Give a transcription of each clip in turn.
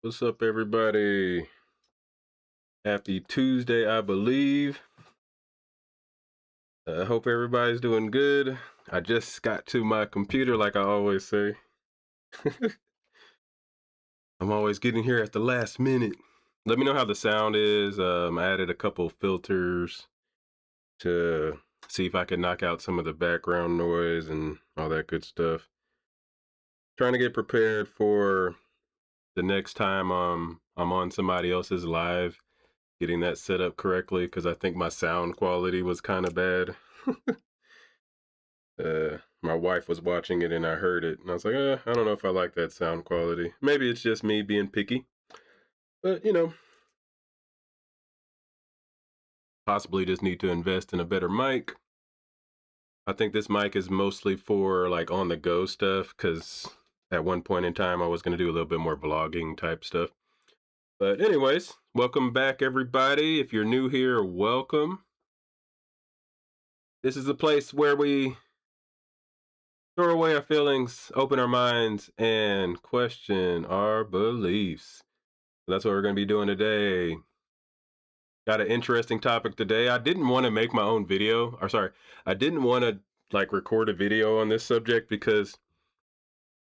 What's up, everybody? Happy Tuesday, I believe. I hope everybody's doing good. I just got to my computer, like I always say. I'm always getting here at the last minute. Let me know how the sound is. I added a couple filters to see if I can knock out some of the background noise and all that good stuff. Trying to get prepared for the next time I'm on somebody else's live, getting that set up correctly, because I think my sound quality was kind of bad. My wife was watching it and I heard it, and I was like, I don't know if I like that sound quality. Maybe it's just me being picky, but possibly just need to invest in a better mic. I think this mic is mostly for like on the go stuff, because at one point in time I was going to do a little bit more vlogging type stuff. But anyways, welcome back, everybody. If you're new here, welcome. This is the place where we throw away our feelings, open our minds, and question our beliefs. That's what we're going to be doing today. Got an interesting topic today. I didn't want to make my own video, I didn't want to like record a video on this subject because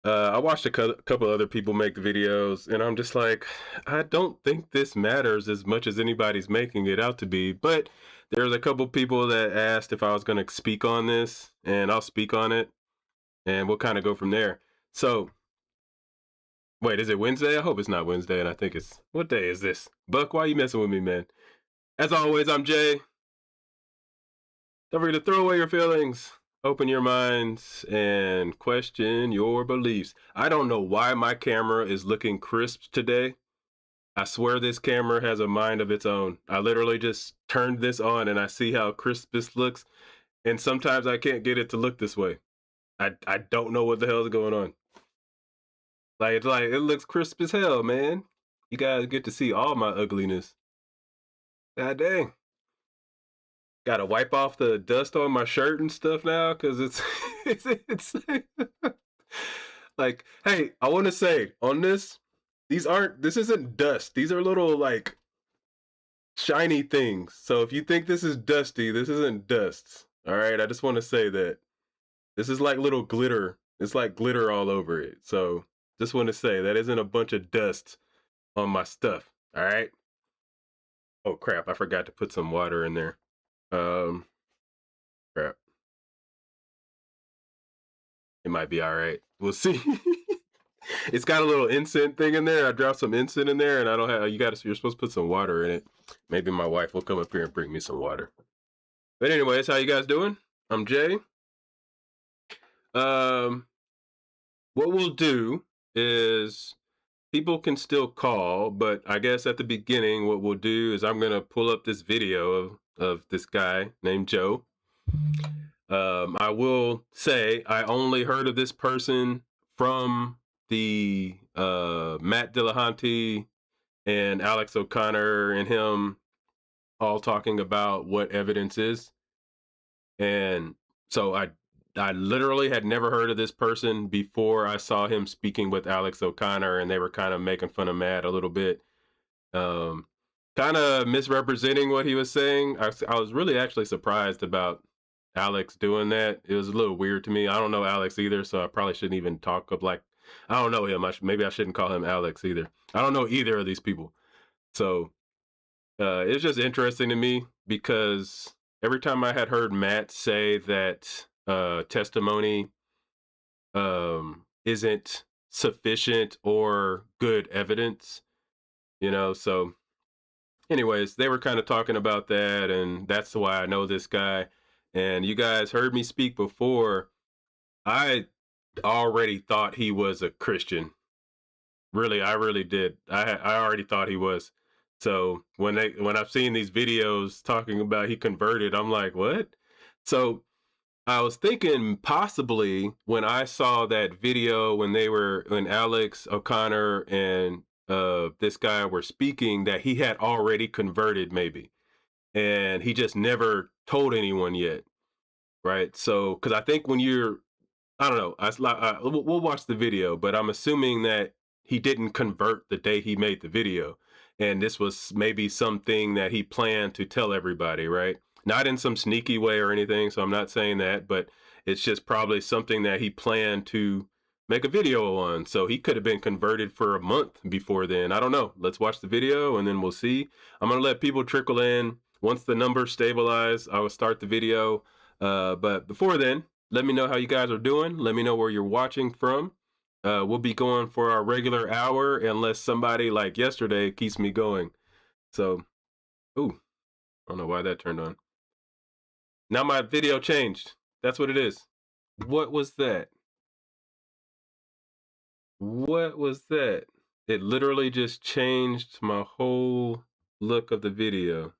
I watched a couple other people make videos, and I'm just like, I don't think this matters as much as anybody's making it out to be. But there's a couple people that asked if I was going to speak on this, and I'll speak on it, and we'll kind of go from there. So, wait, is it Wednesday? I hope it's not Wednesday, and I think it's, what day is this? Buck, why are you messing with me, man? As always, I'm Jay. Don't forget to throw away your feelings, open your minds, and question your beliefs. I don't know why my camera is looking crisp today. I swear this camera has a mind of its own. I literally just turned this on and I see how crisp this looks. And sometimes I can't get it to look this way. I don't know what the hell is going on. Like it looks crisp as hell, man. You guys get to see all my ugliness. God dang. Gotta wipe off the dust on my shirt and stuff now, because it's like, hey, I want to say on this, This isn't dust. These are little like shiny things. So if you think this is dusty, this isn't dust. All right, I just want to say that this is like little glitter. It's like glitter all over it. So just want to say that isn't a bunch of dust on my stuff. All right. Oh crap! I forgot to put some water in there. Um, crap. It might be all right. We'll see. It's got a little incense thing in there. I dropped some incense in there, and I don't have. You're supposed to put some water in it. Maybe my wife will come up here and bring me some water. But anyways, how you guys doing? I'm Jay. Um, what we'll do is people can still call, but I guess at the beginning, what we'll do is I'm gonna pull up this video of this guy named Joe. I will say I only heard of this person from the Matt Dillahunty and Alex O'Connor and him all talking about what evidence is. And so I literally had never heard of this person before I saw him speaking with Alex O'Connor, and they were kind of making fun of Matt a little bit, um, kind of misrepresenting what he was saying. I was really actually surprised about Alex doing that. It was a little weird to me. I don't know Alex either, so I probably shouldn't even talk of like I don't know him. Maybe I shouldn't call him Alex either. I don't know either of these people. So it's just interesting to me because every time I had heard Matt say that testimony isn't sufficient or good evidence, so anyways, they were kind of talking about that, and that's why I know this guy. And you guys heard me speak before. I already thought he was a Christian. Really, I really did. I already thought he was. So when I've seen these videos talking about he converted, I'm like, what? So I was thinking possibly when I saw that video when Alex O'Connor and this guy were speaking that he had already converted maybe, and he just never told anyone yet, right? So because I think when you're I don't know. We'll watch the video, but I'm assuming that he didn't convert the day he made the video, and this was maybe something that he planned to tell everybody, right? Not in some sneaky way or anything. So I'm not saying that, but it's just probably something that he planned to make a video on. So he could have been converted for a month before then. I don't know. Let's watch the video and then we'll see. I'm gonna let people trickle in. Once the numbers stabilize, I will start the video. But before then, let me know how you guys are doing. Let me know where you're watching from. We'll be going for our regular hour unless somebody like yesterday keeps me going. So, ooh, I don't know why that turned on. Now my video changed. That's what it is. What was that? What was that? It literally just changed my whole look of the video.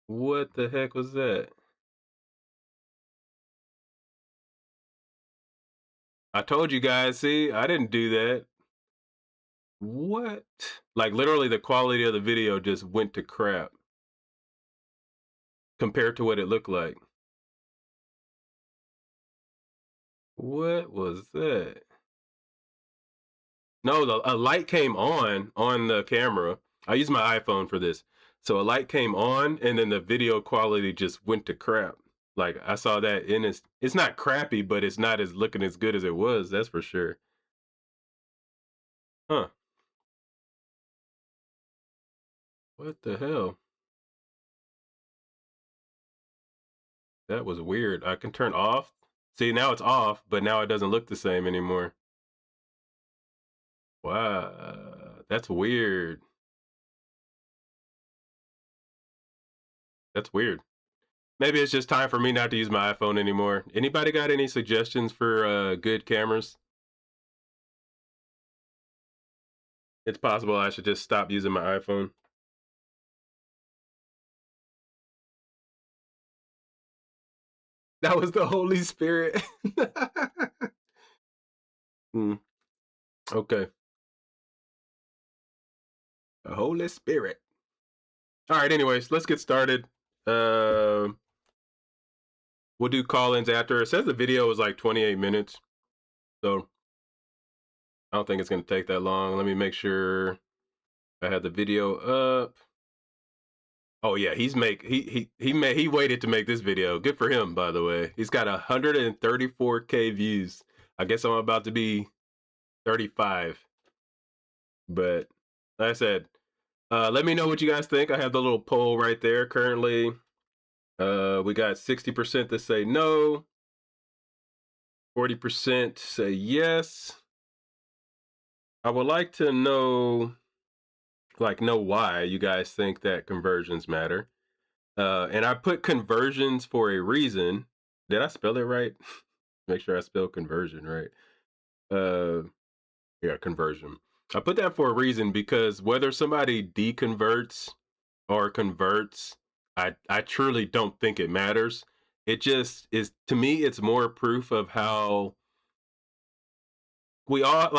What the heck was that? I told you guys, see, I didn't do that. What? Like literally the quality of the video just went to crap compared to what it looked like. What was that? No, a light came on the camera. I use my iPhone for this. So a light came on and then the video quality just went to crap. Like I saw that and it's not crappy, but it's not as looking as good as it was, that's for sure. Huh. What the hell? That was weird. I can turn off. See, now it's off, but now it doesn't look the same anymore. Wow, that's weird. That's weird. Maybe it's just time for me not to use my iPhone anymore. Anybody got any suggestions for good cameras? It's possible I should just stop using my iPhone. That was the Holy Spirit. Hmm. Okay. The Holy Spirit. All right. Anyways, let's get started. Um, we'll do call-ins after. It says the video was like 28 minutes, so I don't think it's going to take that long. Let me make sure I have the video up. Oh yeah, he waited to make this video. Good for him, by the way. He's got 134K views. I guess I'm about to be 35. But like I said, let me know what you guys think. I have the little poll right there currently. We got 60% that say no, 40% say yes. I would like to know why you guys think that conversions matter. And I put conversions for a reason. Did I spell it right? Make sure I spell conversion right. Yeah, conversion. I put that for a reason because whether somebody deconverts or converts, I truly don't think it matters. It just is, to me, it's more proof of how we all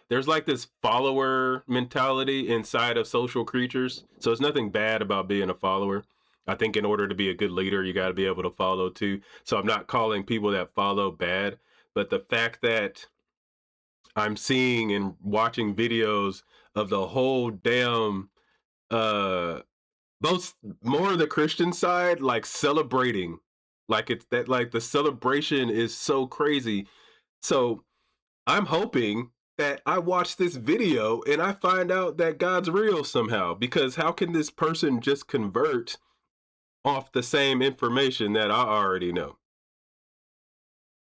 there's like this follower mentality inside of social creatures. So it's nothing bad about being a follower. I think in order to be a good leader, you got to be able to follow too. So I'm not calling people that follow bad, but the fact that I'm seeing and watching videos of the whole damn both more of the Christian side like celebrating, like it's that, like the celebration is so crazy. So I'm hoping that I watch this video and I find out that God's real somehow, because how can this person just convert off the same information that I already know?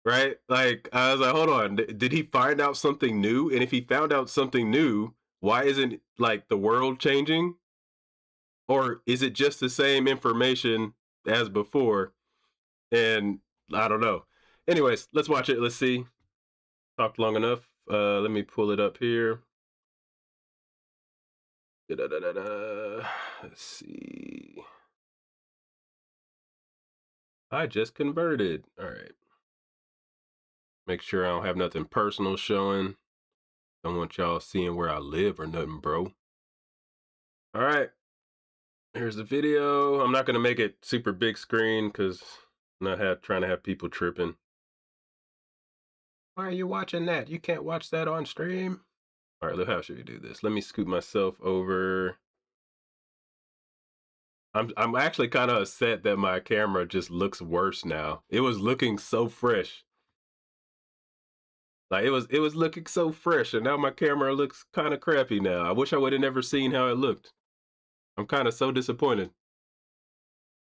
Right? Like, I was like, hold on, did he find out something new? And if he found out something new, why isn't like the world changing? Or is it just the same information as before? And I don't know. Anyways, let's watch it. Let's see. Talked long enough. Let me pull it up here. Let's see. I just converted. All right. Make sure I don't have nothing personal showing. Don't want y'all seeing where I live or nothing, bro. All right. Here's the video. I'm not going to make it super big screen because I'm not trying to have people tripping. Why are you watching that? You can't watch that on stream. All right, how should we do this? Let me scoot myself over. I'm actually kind of upset that my camera just looks worse now. It was looking so fresh. Like it was looking so fresh, and now my camera looks kind of crappy now. I wish I would have never seen how it looked. I'm kind of so disappointed.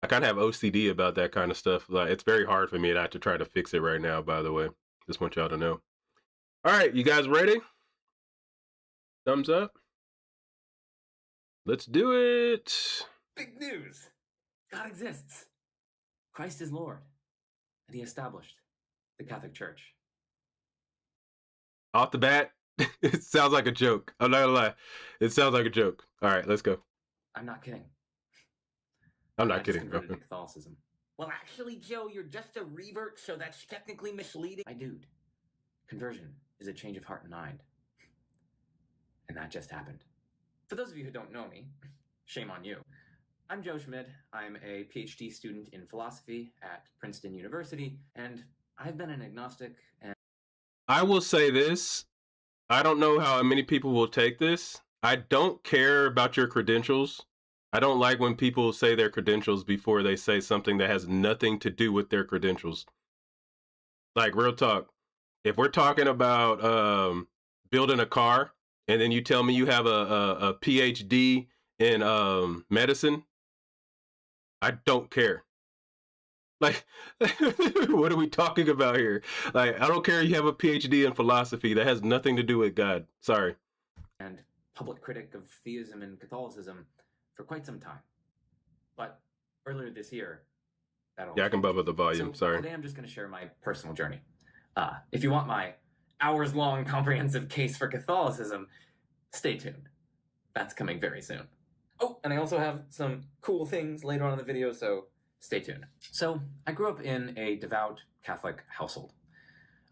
I kind of have OCD about that kind of stuff. Like it's very hard for me not to try to fix it right now, by the way. Just want y'all to know. All right, you guys ready? Thumbs up. Let's do it. Big news. God exists. Christ is Lord. And he established the Catholic Church. Off the bat, it sounds like a joke. I'm not gonna lie. It sounds like a joke. All right, let's go. I'm not kidding. I'm not kidding. Converted to Catholicism. Well, actually, Joe, you're just a revert, so that's technically misleading. My dude, conversion is a change of heart and mind. And that just happened. For those of you who don't know me, shame on you. I'm Joe Schmid. I'm a PhD student in philosophy at Princeton University, and I've been an agnostic. And I will say this. I don't know how many people will take this. I don't care about your credentials. I don't like when people say their credentials before they say something that has nothing to do with their credentials. Like, real talk. If we're talking about building a car, and then you tell me you have a PhD in medicine, I don't care. Like, what are we talking about here? Like, I don't care you have a PhD in philosophy. That has nothing to do with God. Sorry. And public critic of theism and Catholicism for quite some time. But earlier this year, that all I can bump up the volume. So sorry. Today I'm just going to share my personal journey. If you want my hours-long comprehensive case for Catholicism, stay tuned. That's coming very soon. Oh, and I also have some cool things later on in the video, so stay tuned. So, I grew up in a devout Catholic household.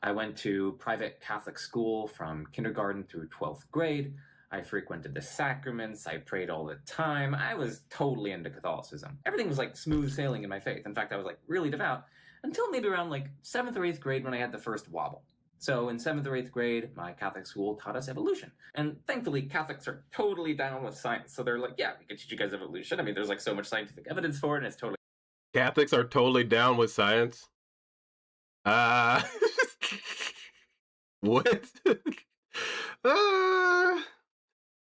I went to private Catholic school from kindergarten through 12th grade. I frequented the sacraments. I prayed all the time. I was totally into Catholicism. Everything was like smooth sailing in my faith. In fact, I was like really devout until maybe around like 7th or 8th grade when I had the first wobble. So in 7th or 8th grade, my Catholic school taught us evolution. And thankfully, Catholics are totally down with science. So they're like, yeah, we can teach you guys evolution. I mean, there's like so much scientific evidence for it, and it's totally... Catholics are totally down with science. Uh, what? uh,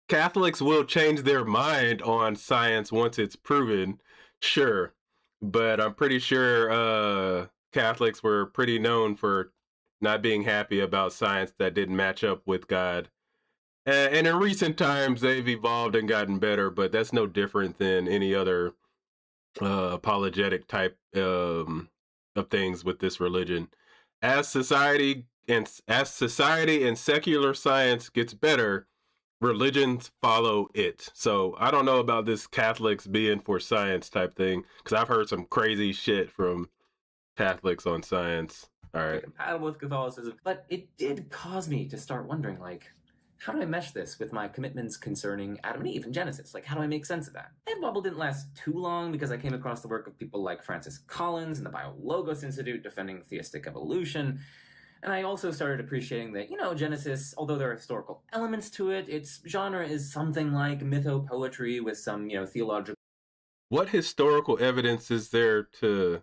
Catholics will change their mind on science once it's proven, sure. But I'm pretty sure Catholics were pretty known for not being happy about science that didn't match up with God. And in recent times, they've evolved and gotten better, but that's no different than any other apologetic type of things with this religion. As society and secular science gets better, religions follow it. So I don't know about this Catholics being for science type thing, because I've heard some crazy shit from Catholics on science. All right. compatible with Catholicism. But it did cause me to start wondering, like, how do I mesh this with my commitments concerning Adam and Eve and Genesis? Like, how do I make sense of that? That bubble didn't last too long because I came across the work of people like Francis Collins and the BioLogos Institute defending theistic evolution. And I also started appreciating that, Genesis, although there are historical elements to it, its genre is something like mythopoetry with some, theological... What historical evidence is there to,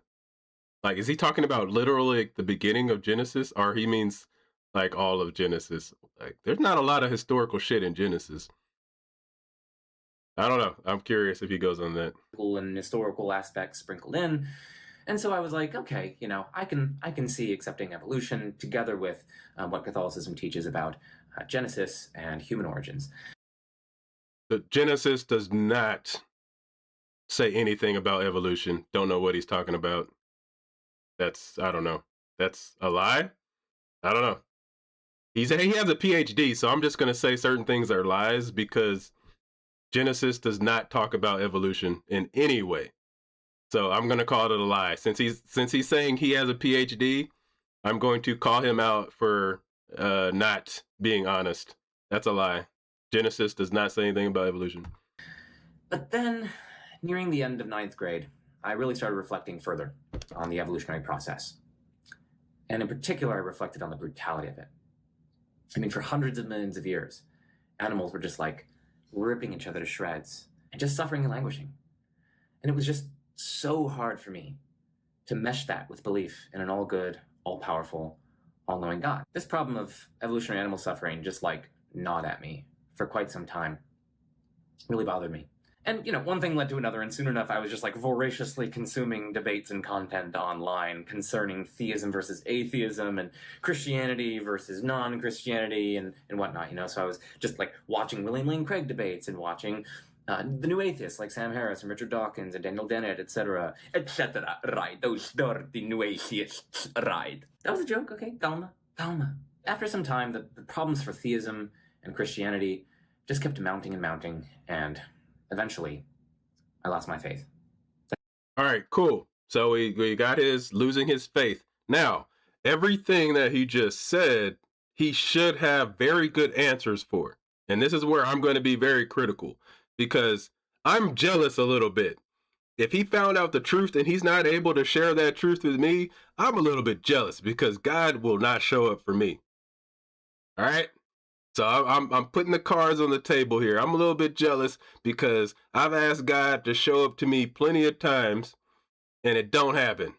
like, is he talking about literally like, the beginning of Genesis, or he means like all of Genesis? Like, there's not a lot of historical shit in Genesis. I don't know. I'm curious if he goes on that. And historical aspects sprinkled in. And so I was like, okay, I can see accepting evolution together with what Catholicism teaches about Genesis and human origins. The Genesis does not say anything about evolution. Don't know what he's talking about. I don't know. That's a lie? I don't know. He has a PhD, so I'm just going to say certain things are lies because Genesis does not talk about evolution in any way. So I'm going to call it a lie. Since he's saying he has a PhD, I'm going to call him out for not being honest. That's a lie. Genesis does not say anything about evolution. But then, nearing the end of 9th grade, I really started reflecting further on the evolutionary process. And in particular, I reflected on the brutality of it. I mean, for hundreds of millions of years, animals were just like ripping each other to shreds and just suffering and languishing. And it was just so hard for me to mesh that with belief in an all-good, all-powerful, all-knowing God. This problem of evolutionary animal suffering just like gnawed at me for quite some time. It really bothered me. And, one thing led to another, and soon enough I was just like voraciously consuming debates and content online concerning theism versus atheism and Christianity versus non-Christianity and whatnot, So I was just like watching William Lane Craig debates and watching the new atheists like Sam Harris and Richard Dawkins and Daniel Dennett, etc. Right, those dirty new atheists, right. That was a joke, okay? Calma. After some time, the problems for theism and Christianity just kept mounting and mounting, and eventually, I lost my faith. All right, cool. So we got losing his faith. Now, everything that he just said, he should have very good answers for. And this is where I'm going to be very critical because I'm jealous a little bit. If he found out the truth and he's not able to share that truth with me, I'm a little bit jealous because God will not show up for me. All right? So I'm putting the cards on the table here. I'm a little bit jealous because I've asked God to show up to me plenty of times and it don't happen.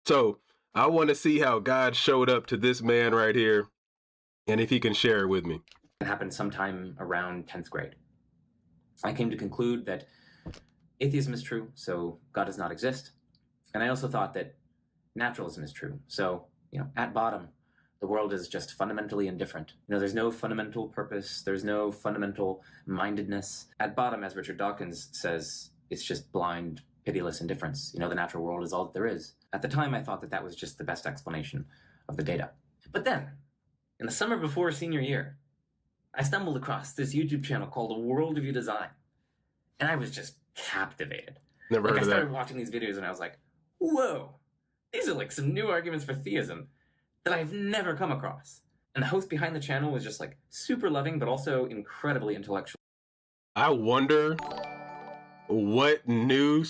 So I want to see how God showed up to this man right here and if he can share it with me. It happened sometime around 10th grade. I came to conclude that atheism is true, so God does not exist. And I also thought that naturalism is true. So, at bottom, the world is just fundamentally indifferent. There's no fundamental purpose. There's no fundamental mindedness. At bottom, as Richard Dawkins says, it's just blind, pitiless indifference. The natural world is all that there is. At the time, I thought that was just the best explanation of the data. But then, in the summer before senior year, I stumbled across this YouTube channel called A Worldview Design. And I was just captivated. Never heard of that. I started watching these videos and I was like, whoa, these are like some new arguments for theism that I've never come across. And the host behind the channel was just like super loving, but also incredibly intellectual. I wonder what new,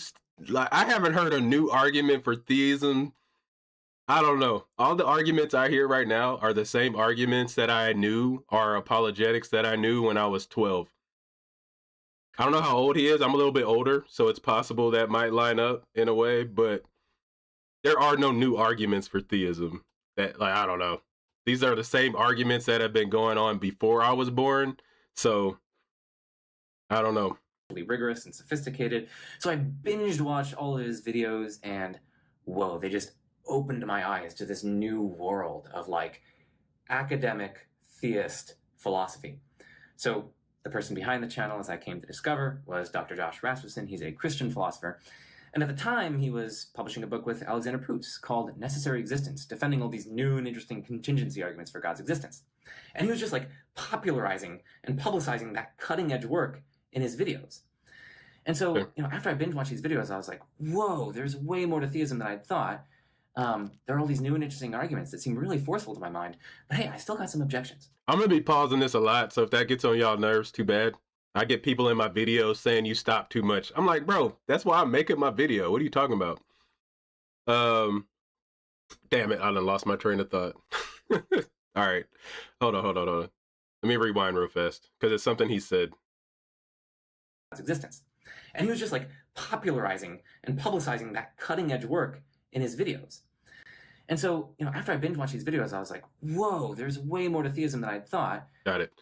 I haven't heard a new argument for theism I don't know. All the arguments I hear right now are the same arguments that I knew are apologetics that I knew when I was 12. I don't know how old he is. I'm a little bit older, so it's possible that might line up in a way, but there are no new arguments for theism. That, like, I don't know. These are the same arguments that have been going on before I was born. So I don't know. Rigorous and sophisticated. So I binged watched all of his videos, and whoa, they just opened my eyes to this new world of like academic theist philosophy. So the person behind the channel, as I came to discover, was Dr. Josh Rasmussen. He's a Christian philosopher. And at the time, he was publishing a book with Alexander Poots called Necessary Existence, defending all these new and interesting contingency arguments for God's existence. And he was just like popularizing and publicizing that cutting edge work in his videos. And so, Sure. After I binge watched these videos, I was like, whoa, there's way more to theism than I thought. There are all these new and interesting arguments that seem really forceful to my mind. But hey, I still got some objections. I'm going to be pausing this a lot, so if that gets on y'all nerves, too bad. I get people in my videos saying you stop too much. I'm like, bro, that's why I'm making my video. What are you talking about? Damn it, I done lost my train of thought. All right. Hold on. Let me rewind real fast, because it's something he said. Existence. And he was just like popularizing and publicizing that cutting edge work in his videos. And so, after I binge watched these videos, I was like, whoa, there's way more to theism than I thought. Got it.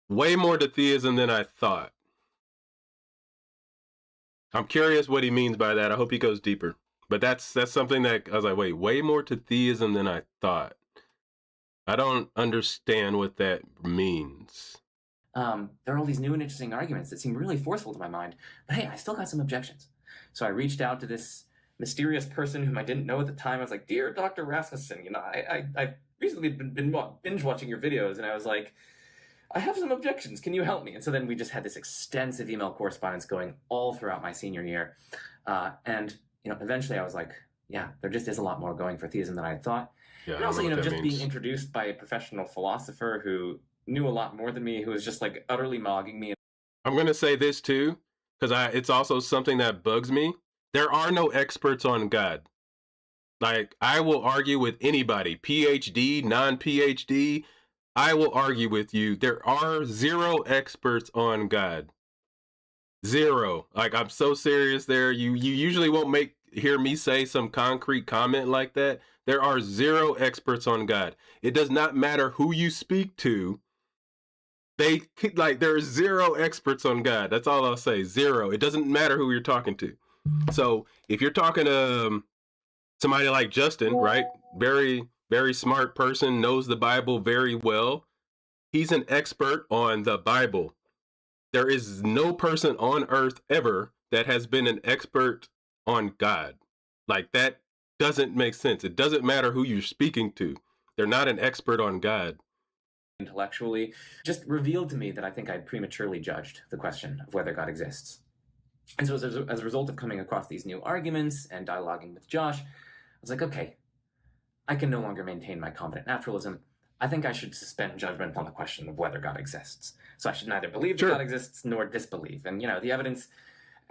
Way more to theism than I thought. I'm curious what he means by that. I hope he goes deeper. But that's something that I was like, wait, way more to theism than I thought. I don't understand what that means. There are all these new and interesting arguments that seem really forceful to my mind. But hey, I still got some objections. So I reached out to this mysterious person whom I didn't know at the time. I was like, dear Dr. Rasmussen, I've recently been binge watching your videos, and I was like, I have some objections. Can you help me? And so then we just had this extensive email correspondence going all throughout my senior year. And eventually I was like, yeah, there just is a lot more going for theism than I thought. Yeah, and also, just being introduced by a professional philosopher who knew a lot more than me, who was just like utterly mogging me. I'm going to say this too, because it's also something that bugs me. There are no experts on God. Like, I will argue with anybody, PhD, non-PhD. I will argue with you. There are zero experts on God. Zero. Like, I'm so serious there. You usually won't hear me say some concrete comment like that. There are zero experts on God. It does not matter who you speak to. There are zero experts on God. That's all I'll say. Zero. It doesn't matter who you're talking to. So if you're talking to somebody like Justin, right? Very, very smart person, knows the Bible very well. He's an expert on the Bible. There is no person on earth ever that has been an expert on God. Like, that doesn't make sense. It doesn't matter who you're speaking to. They're not an expert on God. Intellectually, just revealed to me that I think I'd prematurely judged the question of whether God exists. And so as a result of coming across these new arguments and dialoguing with Josh, I was like, okay, I can no longer maintain my confident naturalism. I think I should suspend judgment on the question of whether God exists. So I should neither believe that God exists nor disbelieve. And, the evidence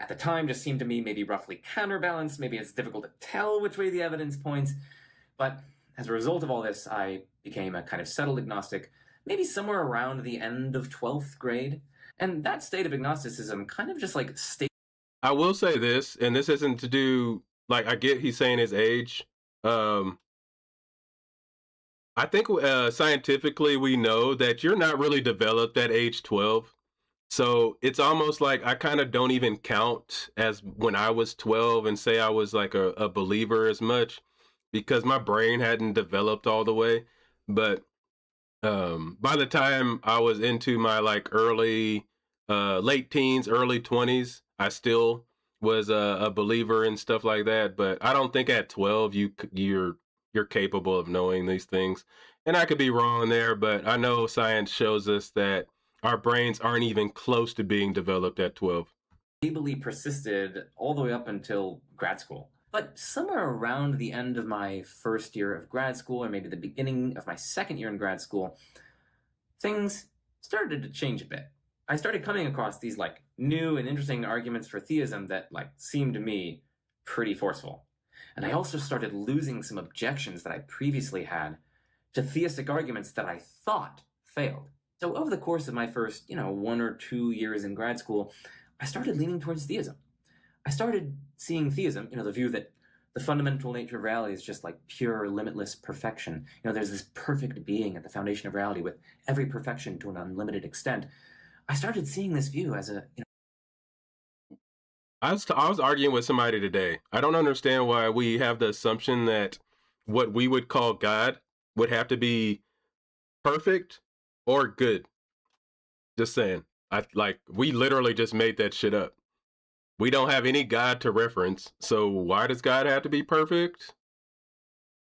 at the time just seemed to me maybe roughly counterbalanced. Maybe it's difficult to tell which way the evidence points. But as a result of all this, I became a kind of settled agnostic, maybe somewhere around the end of 12th grade. And that state of agnosticism kind of just like stayed. I will say this, and this isn't to do, like, I get he's saying his age. I think scientifically we know that you're not really developed at age 12. So it's almost like I kind of don't even count as when I was 12 and say I was like a believer as much, because my brain hadn't developed all the way. But by the time I was into my like late teens, early 20s, I still was a believer and stuff like that. But I don't think at 12 you're capable of knowing these things. And I could be wrong there, but I know science shows us that our brains aren't even close to being developed at 12. Stably persisted all the way up until grad school. But somewhere around the end of my first year of grad school, or maybe the beginning of my second year in grad school, things started to change a bit. I started coming across these like new and interesting arguments for theism that like seemed to me pretty forceful. And I also started losing some objections that I previously had to theistic arguments that I thought failed. So over the course of my first, 1 or 2 years in grad school, I started leaning towards theism. I started seeing theism, the view that the fundamental nature of reality is just like pure, limitless perfection. There's this perfect being at the foundation of reality with every perfection to an unlimited extent. I started seeing this view as a, I was arguing with somebody today. I don't understand why we have the assumption that what we would call God would have to be perfect or good. Just saying. We literally just made that shit up. We don't have any God to reference, so why does God have to be perfect?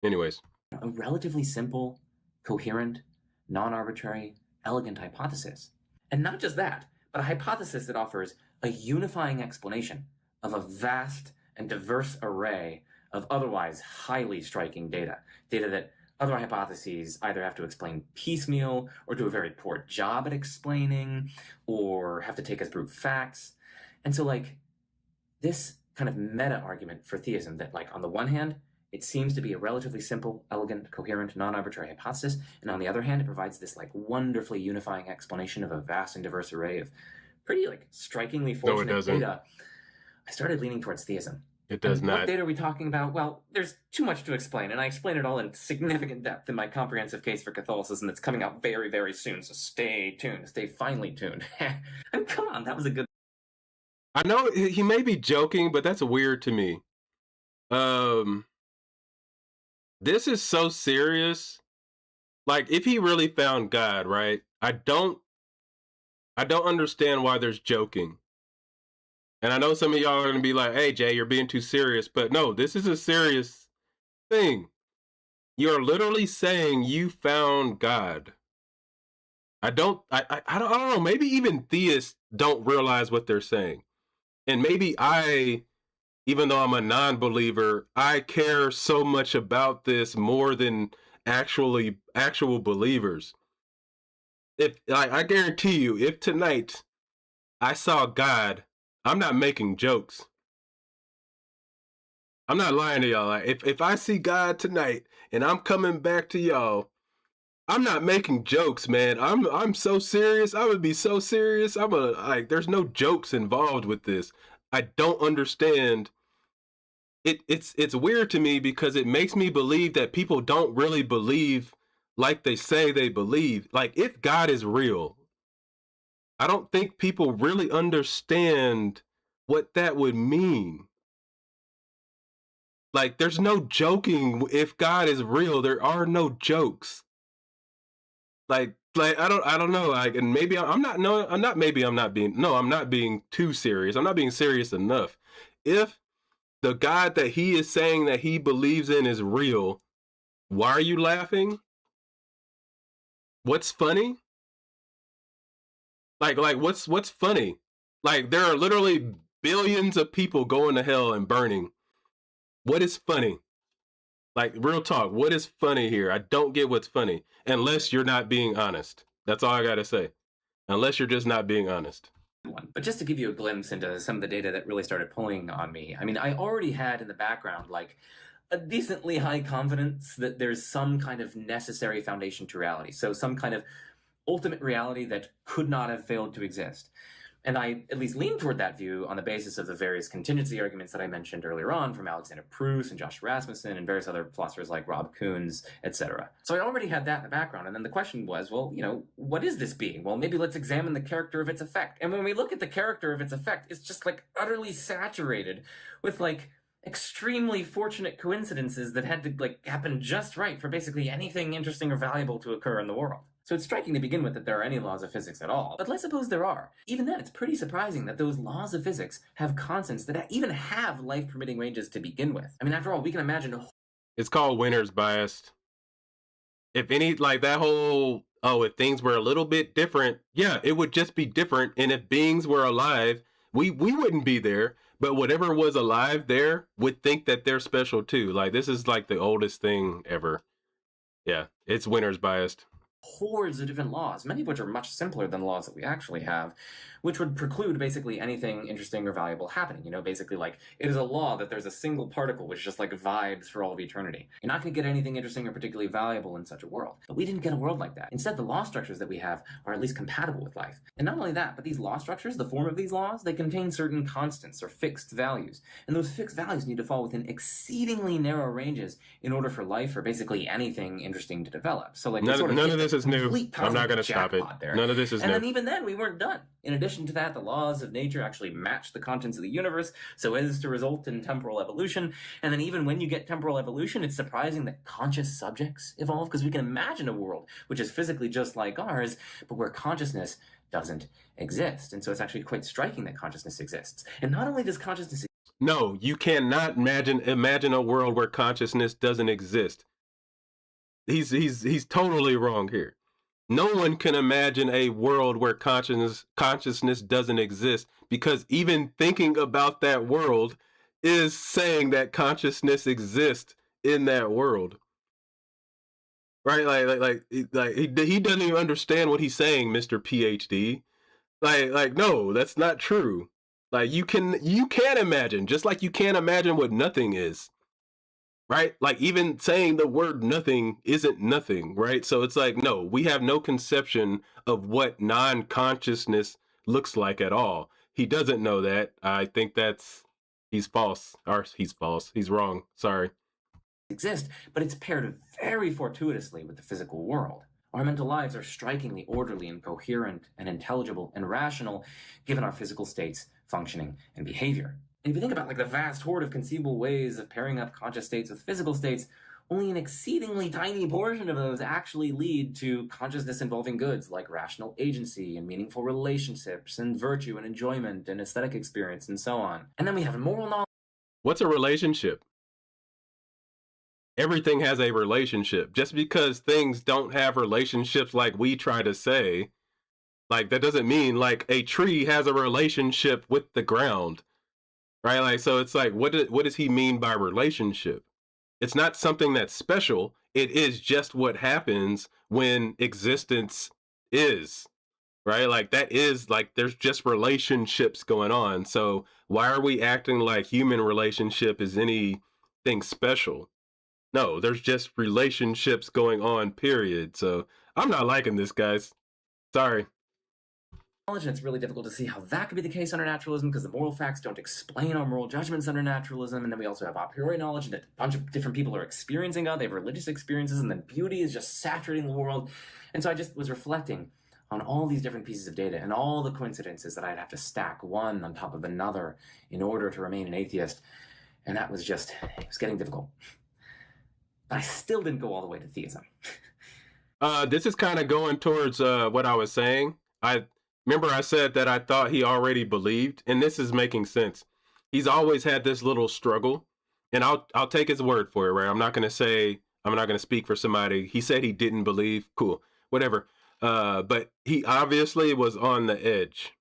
Anyways. a relatively simple, coherent, non-arbitrary, elegant hypothesis. And not just that, but a hypothesis that offers a unifying explanation of a vast and diverse array of otherwise highly striking data. Data that other hypotheses either have to explain piecemeal or do a very poor job at explaining or have to take as brute facts. And so, this kind of meta argument for theism that, on the one hand, it seems to be a relatively simple, elegant, coherent, non-arbitrary hypothesis, and on the other hand, it provides this, wonderfully unifying explanation of a vast and diverse array of pretty, strikingly fortunate data. I started leaning towards theism. It does not. What data are we talking about? Well, there's too much to explain, and I explain it all in significant depth in my comprehensive case for Catholicism that's coming out very, very soon, so stay tuned. Stay finely tuned. Come on, that was a good... I know he may be joking, but that's weird to me. This is so serious. If he really found God, right? I don't understand why there's joking. And I know some of y'all are going to be like, hey, Jay, you're being too serious. But no, this is a serious thing. You're literally saying you found God. I don't know. Maybe even theists don't realize what they're saying. And maybe even though I'm a non-believer, I care so much about this more than actual believers. If I guarantee you, if tonight I saw God, I'm not making jokes. I'm not lying to y'all. If I see God tonight and I'm coming back to y'all, I'm not making jokes, man. I'm so serious. I would be so serious. There's no jokes involved with this. I don't understand. It's weird to me because it makes me believe that people don't really believe like they say they believe. If God is real, I don't think people really understand what that would mean. There's no joking. If God is real, there are no jokes. I don't know. And maybe I'm not being too serious. I'm not being serious enough. If the God that he is saying that he believes in is real, why are you laughing? What's funny? What's funny? There are literally billions of people going to hell and burning. What is funny? Real talk, what is funny here? I don't get what's funny, unless you're not being honest. That's all I gotta say. Unless you're just not being honest. But just to give you a glimpse into some of the data that really started pulling on me, I already had in the background, a decently high confidence that there's some kind of necessary foundation to reality. So some kind of ultimate reality that could not have failed to exist. And I at least lean toward that view on the basis of the various contingency arguments that I mentioned earlier on from Alexander Proust and Josh Rasmussen and various other philosophers like Rob Koons, etc. So I already had that in the background. And then the question was, well, what is this being? Well, maybe let's examine the character of its effect. And when we look at the character of its effect, it's just utterly saturated with extremely fortunate coincidences that had to happen just right for basically anything interesting or valuable to occur in the world. So it's striking to begin with that there are any laws of physics at all. But let's suppose there are. Even then, it's pretty surprising that those laws of physics have constants that even have life-permitting ranges to begin with. After all, we can imagine... It's called winner's bias. If that whole, if things were a little bit different, yeah, it would just be different. And if beings were alive, we wouldn't be there. But whatever was alive there would think that they're special too. This is the oldest thing ever. Yeah, it's winner's biased. hordes of different laws, many of which are much simpler than laws that we actually have, which would preclude basically anything interesting or valuable happening. Basically like it is a law that there's a single particle which just like vibes for all of eternity. You're not going to get anything interesting or particularly valuable in such a world. But we didn't get a world like that. Instead, the law structures that we have are at least compatible with life. And not only that, but these law structures, the form of these laws, they contain certain constants or fixed values. And those fixed values need to fall within exceedingly narrow ranges in order for life or basically anything interesting to develop. So like none of this is new. I'm not going to stop it. There. None of this is and new. And then even then, we weren't done. In addition to that, the laws of nature actually match the contents of the universe so as to result in temporal evolution. And then even when you get temporal evolution, it's surprising that conscious subjects evolve, because we can imagine a world which is physically just like ours, but where consciousness doesn't exist. And so it's actually quite striking that consciousness exists. And not only does consciousness No, you cannot imagine a world where consciousness doesn't exist. He's totally wrong here. No one can imagine a world where consciousness doesn't exist, because even thinking about that world is saying that consciousness exists in that world. Right? Like he doesn't even understand what he's saying, Mr. PhD. Like no, that's not true. Like you can imagine, just like you can't imagine what nothing is. Right? Like even saying the word nothing isn't nothing, right? So it's like, no, we have no conception of what non-consciousness looks like at all. He doesn't know that. I think he's false. Or he's false. He's wrong. Sorry. Exist, but it's paired very fortuitously with the physical world. Our mental lives are strikingly orderly and coherent and intelligible and rational, given our physical states, functioning, and behavior. And if you think about like the vast horde of conceivable ways of pairing up conscious states with physical states, only an exceedingly tiny portion of those actually lead to consciousness involving goods like rational agency and meaningful relationships and virtue and enjoyment and aesthetic experience and so on. And then we have moral knowledge. What's a relationship? Everything has a relationship. Just because things don't have relationships like we try to say, like that doesn't mean like a tree has a relationship with the ground. Right? Like, so it's like, what does he mean by relationship? It's not something that's special. It is just what happens when existence is, right? Like that is like, there's just relationships going on. So why are we acting like human relationship is anything special? No, there's just relationships going on, period. So I'm not liking this, guys. Sorry. And it's really difficult to see how that could be the case under naturalism, because the moral facts don't explain our moral judgments under naturalism. And then we also have a priori knowledge that a bunch of different people are experiencing God. They have religious experiences, and then beauty is just saturating the world. And so I just was reflecting on all these different pieces of data and all the coincidences that I'd have to stack one on top of another in order to remain an atheist. And that was just, it was getting difficult. But I still didn't go all the way to theism. This is kind of going towards what I was saying. Remember I said that I thought he already believed, and this is making sense. He's always had this little struggle, and I'll take his word for it, right? I'm not going to speak for somebody. He said he didn't believe. Cool. Whatever. But he obviously was on the edge,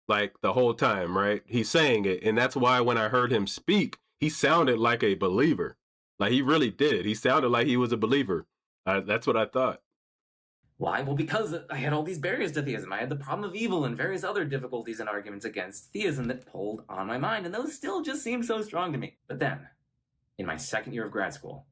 like the whole time, right? He's saying it, and that's why when I heard him speak, he sounded like a believer. Like he really did. He sounded like he was a believer. That's what I thought. Why? Well, because I had all these barriers to theism. I had the problem of evil and various other difficulties and arguments against theism that pulled on my mind, and those still just seemed so strong to me. But then, in my second year of grad school,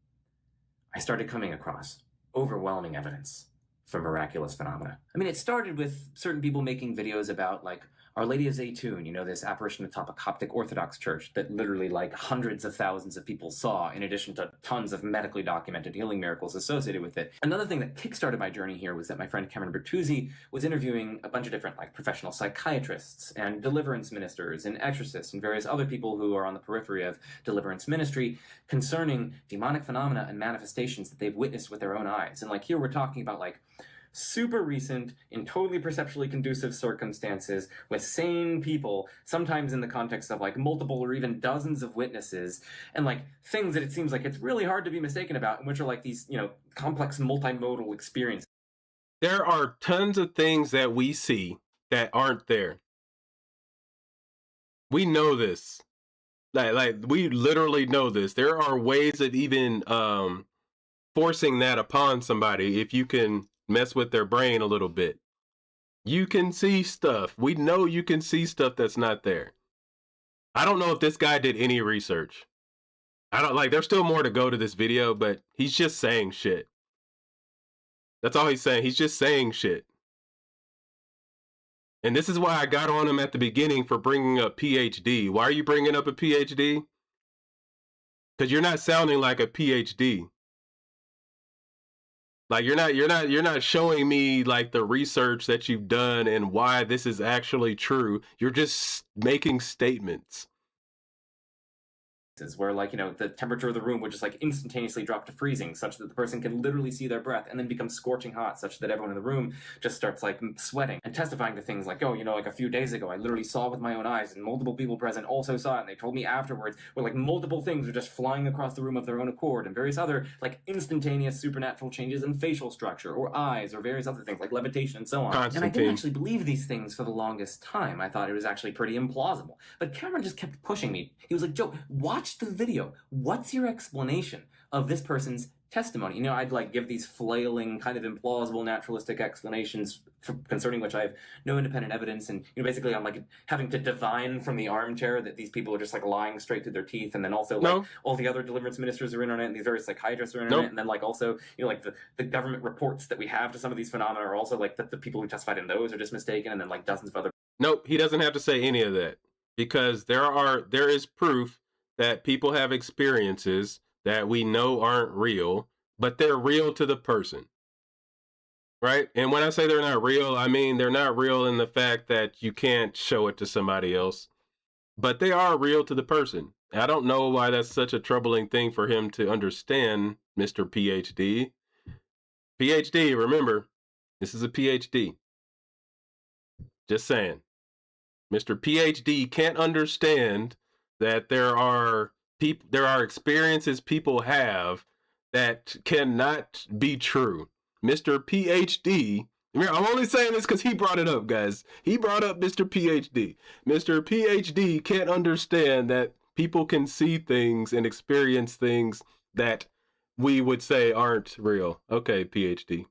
I started coming across overwhelming evidence for miraculous phenomena. I mean, it started with certain people making videos about, like, Our Lady of Zaytun, this apparition atop a Coptic Orthodox church that literally, like, hundreds of thousands of people saw, in addition to tons of medically documented healing miracles associated with it. Another thing that kickstarted my journey here was that my friend Cameron Bertuzzi was interviewing a bunch of different, like, professional psychiatrists and deliverance ministers and exorcists and various other people who are on the periphery of deliverance ministry concerning demonic phenomena and manifestations that they've witnessed with their own eyes. And, like, here we're talking about, like, super recent, in totally perceptually conducive circumstances, with sane people, sometimes in the context of, like, multiple or even dozens of witnesses, and, like, things that it seems like it's really hard to be mistaken about, and which are, like, these, complex multimodal experiences. There are tons of things that we see that aren't there. We know this. Like we literally know this. There are ways of even forcing that upon somebody if you can mess with their brain a little bit. You can see stuff. We know you can see stuff that's not there. I don't know if this guy did any research. I don't there's still more to go to this video, but he's just saying shit. That's all he's saying. He's just saying shit. And this is why I got on him at the beginning for bringing up PhD. Why are you bringing up a PhD? Because you're not sounding like a PhD. Like you're not showing me like the research that you've done and why this is actually true. You're just making statements. Where, like, you know, the temperature of the room would just like instantaneously drop to freezing, such that the person can literally see their breath, and then become scorching hot, such that everyone in the room just starts like sweating, and testifying to things like, oh, you know, like a few days ago I literally saw with my own eyes, and multiple people present also saw it, and they told me afterwards, where like multiple things are just flying across the room of their own accord, and various other like instantaneous supernatural changes in facial structure or eyes or various other things like levitation and so on. And I didn't actually believe these things for the longest time. I thought it was actually pretty implausible, but Cameron just kept pushing me. He was like, Joe, watch the video. What's your explanation of this person's testimony? You know, I'd like give these flailing, kind of implausible, naturalistic explanations concerning which I have no independent evidence, and you know, basically I'm like having to divine from the armchair that these people are just like lying straight to their teeth, and then also like all the other deliverance ministers are in on it, and these various psychiatrists are in on it, and then like also, you know, like the government reports that we have to some of these phenomena are also like that the people who testified in those are just mistaken, and then like dozens of other. Nope, he doesn't have to say any of that, because there is proof that people have experiences that we know aren't real, but they're real to the person, right? And when I say they're not real, I mean they're not real in the fact that you can't show it to somebody else, but they are real to the person. I don't know why that's such a troubling thing for him to understand, Mr. PhD. PhD, remember, this is a PhD. Just saying. Mr. PhD can't understand that there are experiences people have that cannot be true. Mr. PhD, I'm only saying this because he brought it up, guys. He brought up Mr. PhD. Mr. PhD can't understand that people can see things and experience things that we would say aren't real. Okay, PhD.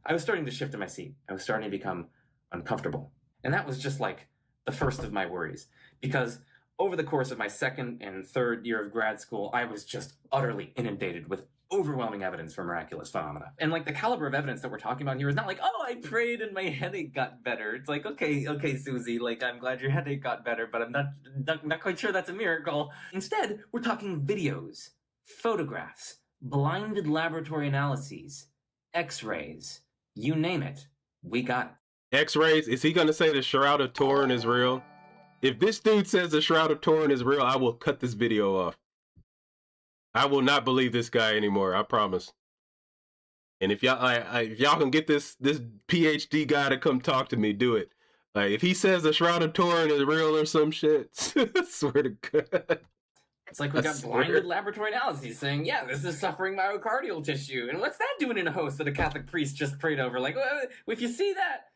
I was starting to shift in my seat. I was starting to become uncomfortable. And that was just like the first of my worries, because over the course of my second and third year of grad school, I was just utterly inundated with overwhelming evidence for miraculous phenomena. And like the caliber of evidence that we're talking about here is not like, oh, I prayed and my headache got better. It's like, okay, Susie, like I'm glad your headache got better, but I'm not quite sure that's a miracle. Instead, we're talking videos, photographs, blinded laboratory analyses, x-rays, you name it, we got it. X-rays? Is he going to say the Shroud of Turin is real? If this dude says the Shroud of Turin is real, I will cut this video off. I will not believe this guy anymore, I promise. And if y'all can get this PhD guy to come talk to me, do it. Like if he says the Shroud of Turin is real or some shit, I swear to God. It's like we got blinded laboratory analyses saying, yeah, this is suffering myocardial tissue. And what's that doing in a host that a Catholic priest just prayed over? Like, well, if you see that,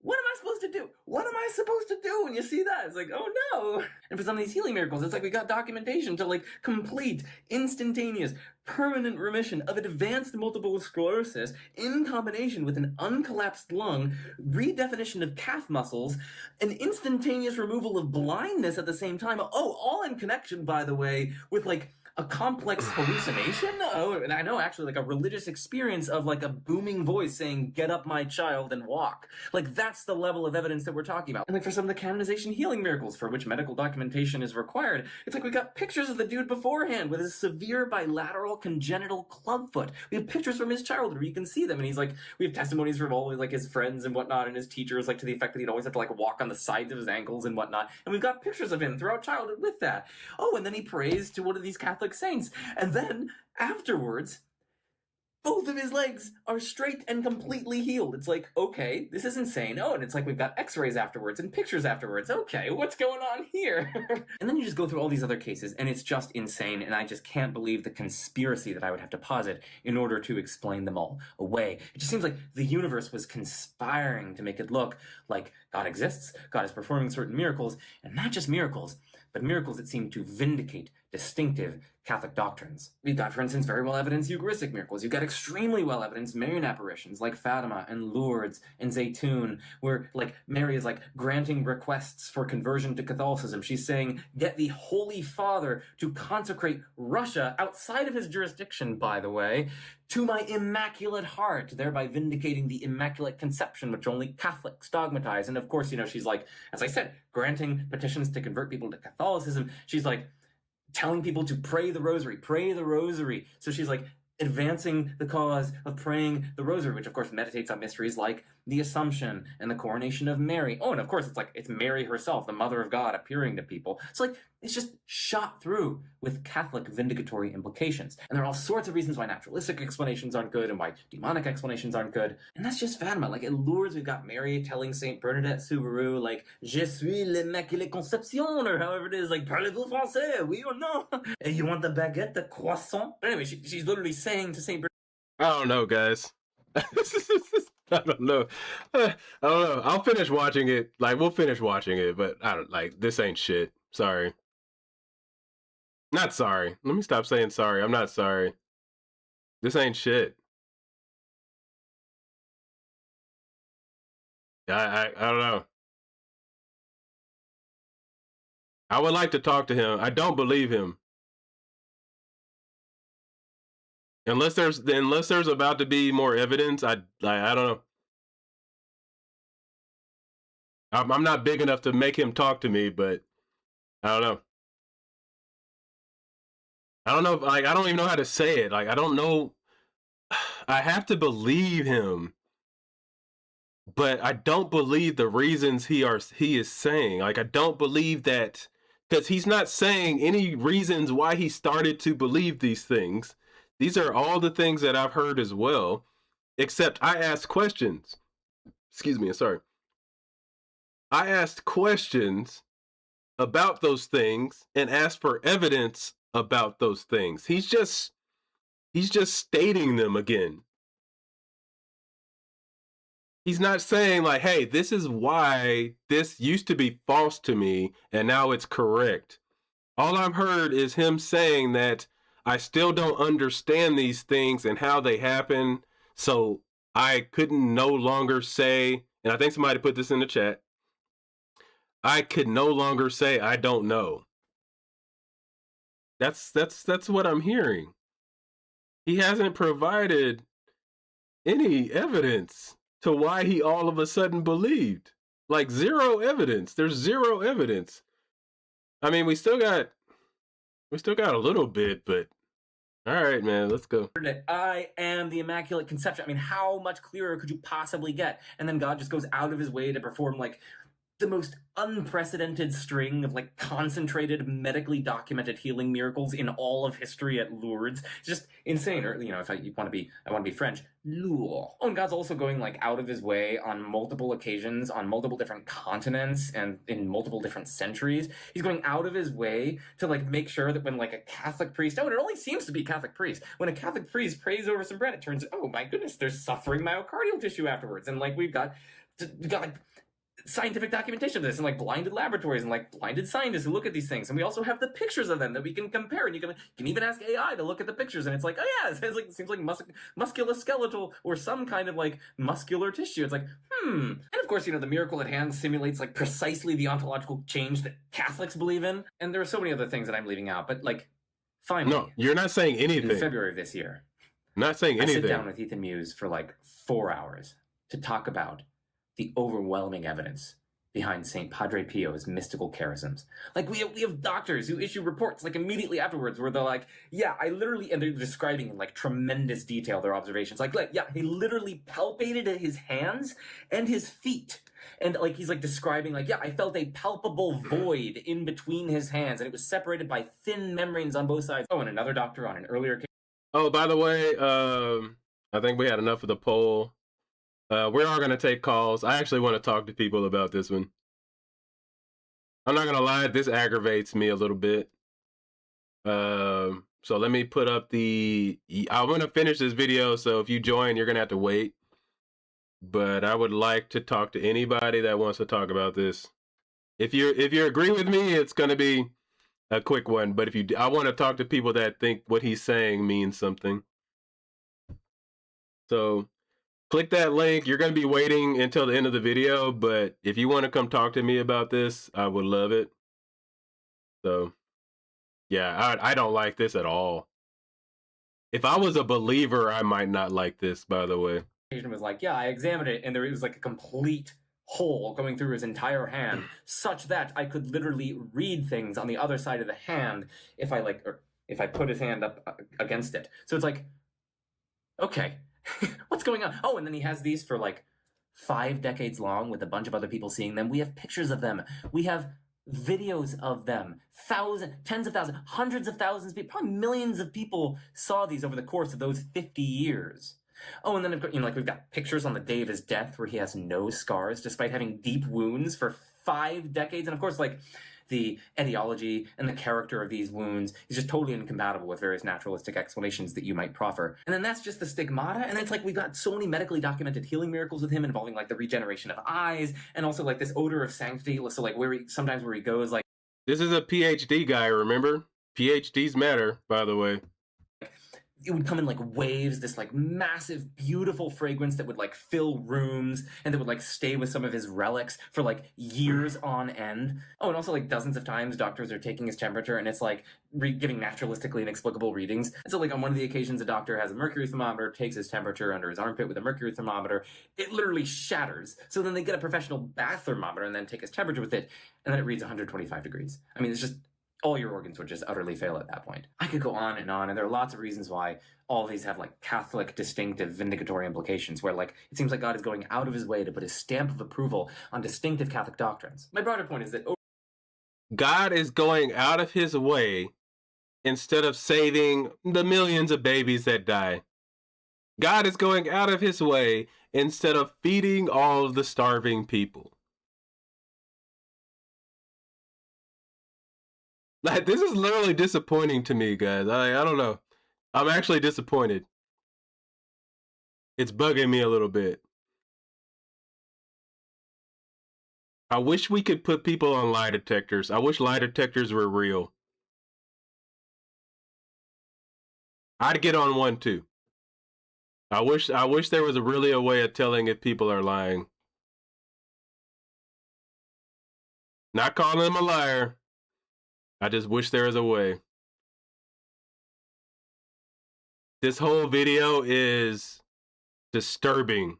what am I supposed to do? What am I supposed to do when you see that? It's like, oh no. And for some of these healing miracles, it's like we got documentation to like complete, instantaneous, permanent remission of advanced multiple sclerosis in combination with an uncollapsed lung, redefinition of calf muscles, an instantaneous removal of blindness at the same time. Oh, all in connection, by the way, with like a complex hallucination? Oh, and I know actually like a religious experience of like a booming voice saying, get up my child and walk. Like that's the level of evidence that we're talking about. And like for some of the canonization healing miracles for which medical documentation is required, it's like we got pictures of the dude beforehand with his severe bilateral congenital clubfoot. We have pictures from his childhood where you can see them, and he's like, we have testimonies from all like his friends and whatnot and his teachers, like to the effect that he'd always have to like walk on the sides of his ankles and whatnot. And we've got pictures of him throughout childhood with that. Oh, and then he prays to one of these Catholic saints, and then afterwards both of his legs are straight and completely healed. It's like, okay, this is insane. Oh, and it's like we've got x-rays afterwards and pictures afterwards. Okay, what's going on here? And then you just go through all these other cases, and it's just insane, and I just can't believe the conspiracy that I would have to posit in order to explain them all away. It just seems like the universe was conspiring to make it look like God exists, God is performing certain miracles, and not just miracles, but miracles that seem to vindicate, distinctive Catholic doctrines. We've got, for instance, very well evidenced Eucharistic miracles. You've got extremely well evidenced Marian apparitions like Fatima and Lourdes and Zaytun, where like Mary is like granting requests for conversion to Catholicism. She's saying, get the Holy Father to consecrate Russia, outside of his jurisdiction, by the way, to my Immaculate Heart, thereby vindicating the Immaculate Conception, which only Catholics dogmatize. And of course, you know, she's like, as I said, granting petitions to convert people to Catholicism. She's like telling people to pray the rosary, pray the rosary. So she's like advancing the cause of praying the rosary, which of course meditates on mysteries like the Assumption and the coronation of Mary. Oh, and of course it's Mary herself, the Mother of God, appearing to people. So like it's just shot through with Catholic vindicatory implications. And there are all sorts of reasons why naturalistic explanations aren't good and why demonic explanations aren't good. And that's just Fatima. Like at Lourdes, we've got Mary telling Saint Bernadette Soubirous, like, Je suis l'Immaculée Conception, or however it is, like, parlez-vous français, oui or non? And you want the baguette, the croissant? But anyway, she's literally saying to Saint Bernadette, I don't know, guys. I don't know. I don't know. I'll finish watching it. Like, we'll finish watching it, but I don't like this ain't shit. Sorry. Not sorry. Let me stop saying sorry. I'm not sorry. This ain't shit. I don't know. I would like to talk to him. I don't believe him. Unless there's about to be more evidence, I don't know. I'm not big enough to make him talk to me, but I don't know. I don't know. Like, I don't even know how to say it. Like, I don't know. I have to believe him, but I don't believe the reasons he is saying. Like, I don't believe that, because he's not saying any reasons why he started to believe these things. These are all the things that I've heard as well, except I asked questions. Excuse me, sorry. I asked questions about those things and asked for evidence about those things. He's just stating them again. He's not saying like, hey, this is why this used to be false to me and now it's correct. All I've heard is him saying that I still don't understand these things and how they happen, so I couldn't no longer say, and I think somebody put this in the chat, I could no longer say I don't know. That's what I'm hearing. He hasn't provided any evidence to why he all of a sudden believed. Like, zero evidence. There's zero evidence. I mean, we still got a little bit, but all right, man, let's go. I am the Immaculate Conception. I mean, how much clearer could you possibly get? And then God just goes out of his way to perform like the most unprecedented string of like concentrated, medically documented healing miracles in all of history at Lourdes. It's just insane. Or, you know, if I want to be French, Lourdes. Oh, and God's also going like out of his way on multiple occasions, on multiple different continents, and in multiple different centuries. He's going out of his way to like make sure that when like a Catholic priest, oh, and it only seems to be a Catholic priest, when a Catholic priest prays over some bread, it turns, oh my goodness, there's suffering myocardial tissue afterwards, and like we've got like scientific documentation of this, and like blinded laboratories and like blinded scientists who look at these things, and we also have the pictures of them that we can compare, and you can even ask AI to look at the pictures, and it's like, oh yeah, it seems like musculoskeletal or some kind of like muscular tissue. It's like, and of course, you know, the miracle at hand simulates like precisely the ontological change that Catholics believe in, and there are so many other things that I'm leaving out, but like, finally, no, you're not saying anything. In February of this year, not saying anything. I sit down with Ethan Muse for like 4 hours to talk about the overwhelming evidence behind St. Padre Pio's mystical charisms. Like, we have doctors who issue reports, like, immediately afterwards, where they're like, yeah, and they're describing in, like, tremendous detail their observations. Like, yeah, he literally palpated his hands and his feet. And, like, he's, like, describing, like, yeah, I felt a palpable void in between his hands, and it was separated by thin membranes on both sides. Oh, and another doctor on an earlier case. Oh, by the way, I think we had enough of the poll. We are going to take calls. I actually want to talk to people about this one. I'm not going to lie, this aggravates me a little bit. So let me put up I'm going to finish this video, so if you join, you're going to have to wait. But I would like to talk to anybody that wants to talk about this. If you agree with me, it's going to be a quick one, but if you, I want to talk to people that think what he's saying means something. So click that link. You're going to be waiting until the end of the video, but if you want to come talk to me about this, I would love it. So yeah, I don't like this at all. If I was a believer, I might not like this, by the way. Was like, yeah, I examined it, and there was like a complete hole going through his entire hand, such that I could literally read things on the other side of the hand if I if I put his hand up against it. So it's like, okay, what's going on? Oh, and then he has these for like 5 decades long with a bunch of other people seeing them. We have pictures of them. We have videos of them. Tens of thousands, hundreds of thousands of people, probably millions of people saw these over the course of those 50 years. Oh, and then, like, we've got pictures on the day of his death where he has no scars despite having deep wounds for 5 decades. And of course, like, the etiology and the character of these wounds is just totally incompatible with various naturalistic explanations that you might proffer. And then that's just the stigmata. And it's like we've got so many medically documented healing miracles with him involving like the regeneration of eyes and also like this odor of sanctity. So like sometimes where he goes like, this is a PhD guy, remember? PhDs matter, by the way. It would come in like waves, this like massive, beautiful fragrance that would like fill rooms and that would like stay with some of his relics for like years on end. Oh, and also like dozens of times doctors are taking his temperature and it's like giving naturalistically inexplicable readings. And so like on one of the occasions a doctor has a mercury thermometer, takes his temperature under his armpit with a mercury thermometer, it literally shatters. So then they get a professional bath thermometer and then take his temperature with it and then it reads 125 degrees. I mean, it's just, all your organs would just utterly fail at that point. I could go on, and there are lots of reasons why all of these have like Catholic distinctive vindicatory implications, where like it seems like God is going out of his way to put his stamp of approval on distinctive Catholic doctrines. My broader point is that God is going out of his way instead of saving the millions of babies that die. God is going out of his way instead of feeding all of the starving people. Like, this is literally disappointing to me, guys. I don't know. I'm actually disappointed. It's bugging me a little bit. I wish we could put people on lie detectors. I wish lie detectors were real. I'd get on one too. I wish there was really a way of telling if people are lying. Not calling them a liar. I just wish there was a way. This whole video is disturbing.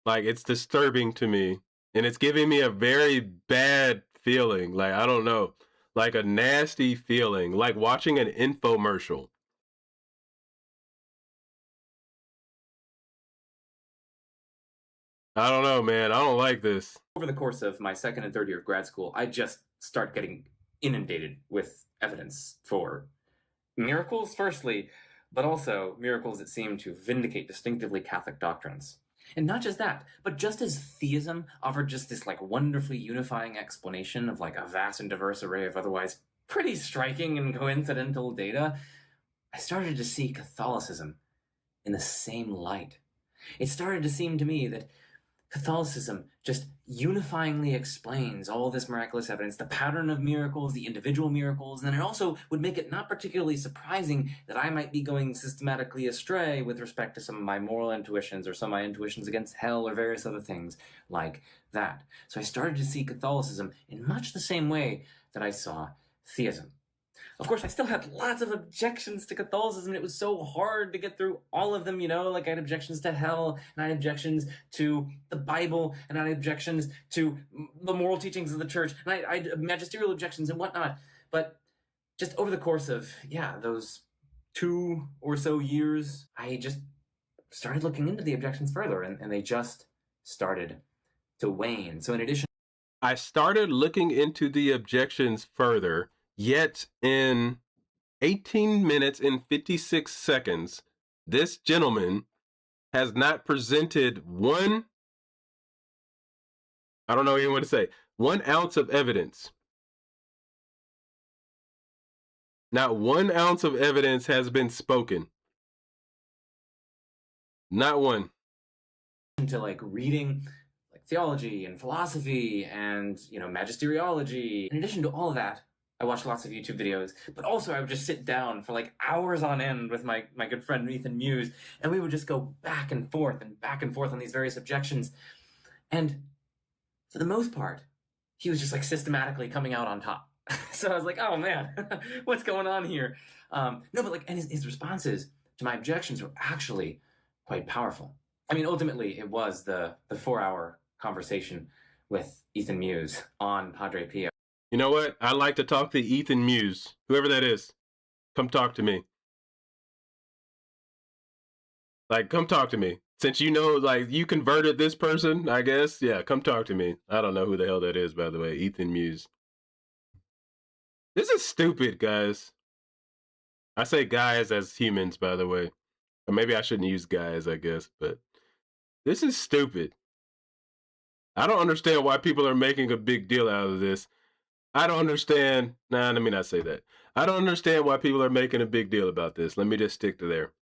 Like, it's disturbing to me. And it's giving me a very bad feeling. Like, I don't know. Like a nasty feeling. Like watching an infomercial. I don't know, man. I don't like this. Over the course of my second and third year of grad school, I just start getting inundated with evidence for miracles, firstly, but also miracles that seem to vindicate distinctively Catholic doctrines. And not just that, but just as theism offered just this like wonderfully unifying explanation of like a vast and diverse array of otherwise pretty striking and coincidental data, I started to see Catholicism in the same light. It started to seem to me that Catholicism just unifyingly explains all this miraculous evidence, the pattern of miracles, the individual miracles, and then it also would make it not particularly surprising that I might be going systematically astray with respect to some of my moral intuitions or some of my intuitions against hell or various other things like that. So I started to see Catholicism in much the same way that I saw theism. Of course, I still had lots of objections to Catholicism. It was so hard to get through all of them, Like, I had objections to hell, and I had objections to the Bible, and I had objections to the moral teachings of the church, and I had magisterial objections and whatnot. But just over the course of, those 2 or so years, I just started looking into the objections further, and they just started to wane. So in addition... I started looking into the objections further. Yet in 18 minutes and 56 seconds, this gentleman has not presented one, I don't know even what to say, 1 ounce of evidence. Not 1 ounce of evidence has been spoken. Not one. To like reading like theology and philosophy and, magisteriology. In addition to all of that, I watched lots of YouTube videos, but also I would just sit down for like hours on end with my good friend Ethan Muse, and we would just go back and forth on these various objections. And for the most part, he was just like systematically coming out on top. So I was like, oh man, what's going on here? No, but like, and his responses to my objections were actually quite powerful. I mean, ultimately, it was the 4-hour conversation with Ethan Muse on Padre Pio. You know what? I'd like to talk to Ethan Muse, whoever that is. Come talk to me. Like, come talk to me. Since you know, like, you converted this person, I guess. Yeah, come talk to me. I don't know who the hell that is, by the way. Ethan Muse. This is stupid, guys. I say guys as humans, by the way. Or maybe I shouldn't use guys, I guess. But this is stupid. I don't understand why people are making a big deal out of this. I don't understand. Nah, let me not say that. I don't understand why people are making a big deal about this. Let me just stick to there.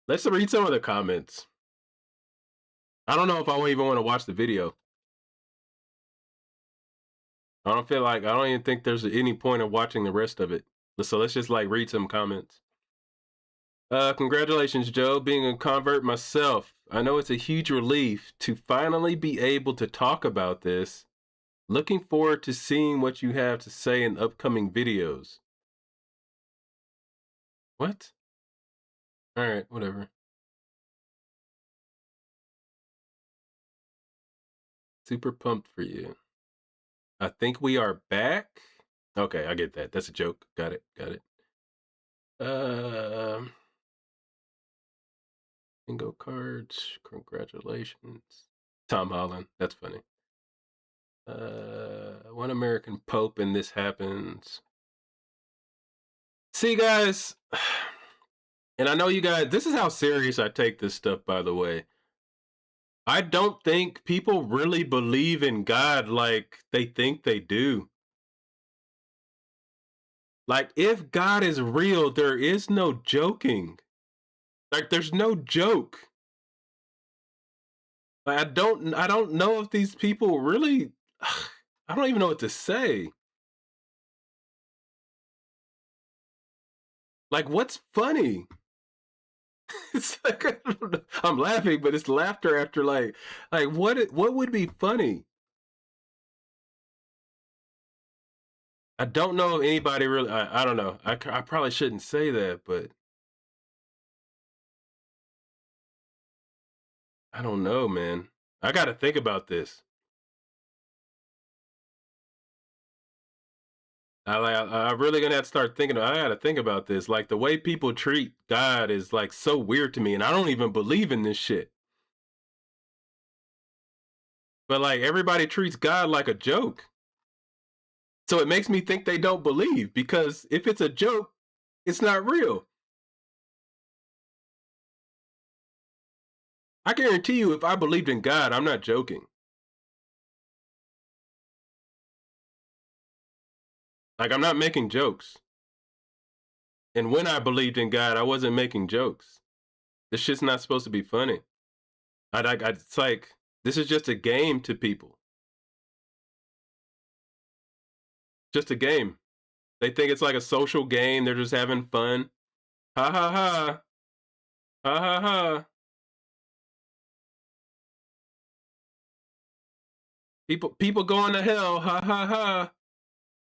Let's read some of the comments. I don't know if I even want to watch the video. I don't even think there's any point of watching the rest of it. So let's just like read some comments. Congratulations, Joe. Being a convert myself, I know it's a huge relief to finally be able to talk about this. Looking forward to seeing what you have to say in upcoming videos. What? All right, whatever. Super pumped for you. I think we are back. Okay, I get that. That's a joke. Got it. Bingo cards. Congratulations. Tom Holland. That's funny. One American Pope and this happens. See, guys, and I know you guys, this is how serious I take this stuff, by the way. I don't think people really believe in God like they think they do. Like, if God is real, there is no joking. Like, there's no joke. Like, I don't know if these people really, I don't even know what to say. Like, what's funny? It's like, I don't know. I'm laughing, but it's laughter after like what would be funny? I don't know if anybody really. I don't know. I probably shouldn't say that, but I don't know, man. I got to think about this. I'm really gonna have to start thinking. I got to think about this. Like, the way people treat God is like so weird to me, and I don't even believe in this shit. But like, everybody treats God like a joke. So it makes me think they don't believe, because if it's a joke, it's not real. I guarantee you, if I believed in God, I'm not joking. Like, I'm not making jokes. And when I believed in God, I wasn't making jokes. This shit's not supposed to be funny. It's like, this is just a game to people. Just a game. They think it's like a social game. They're just having fun. Ha ha ha. Ha ha ha. People going to hell. Ha ha ha.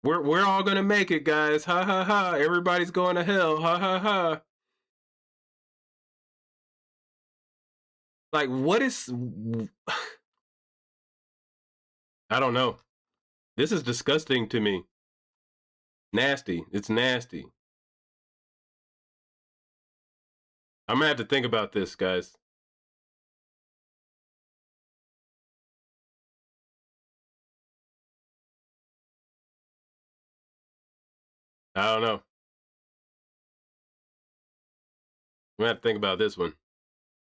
We're all gonna make it, guys. Ha ha ha. Everybody's going to hell. Ha ha ha. Like, what is? I don't know. This is disgusting to me. Nasty. It's nasty. I'm gonna have to think about this, guys. I don't know. I'm gonna have to think about this one.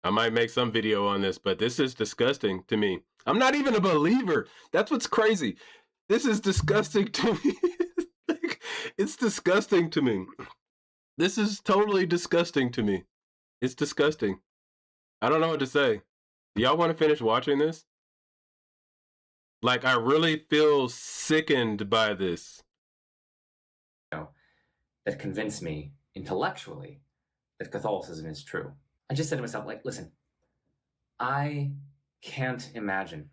I might make some video on this, but this is disgusting to me. I'm not even a believer. That's what's crazy. This is disgusting to me. Like, it's disgusting to me. This is totally disgusting to me. It's disgusting. I don't know what to say. Y'all want to finish watching this? Like, I really feel sickened by this. That convince me intellectually that Catholicism is true. I just said to myself, like, listen, I can't imagine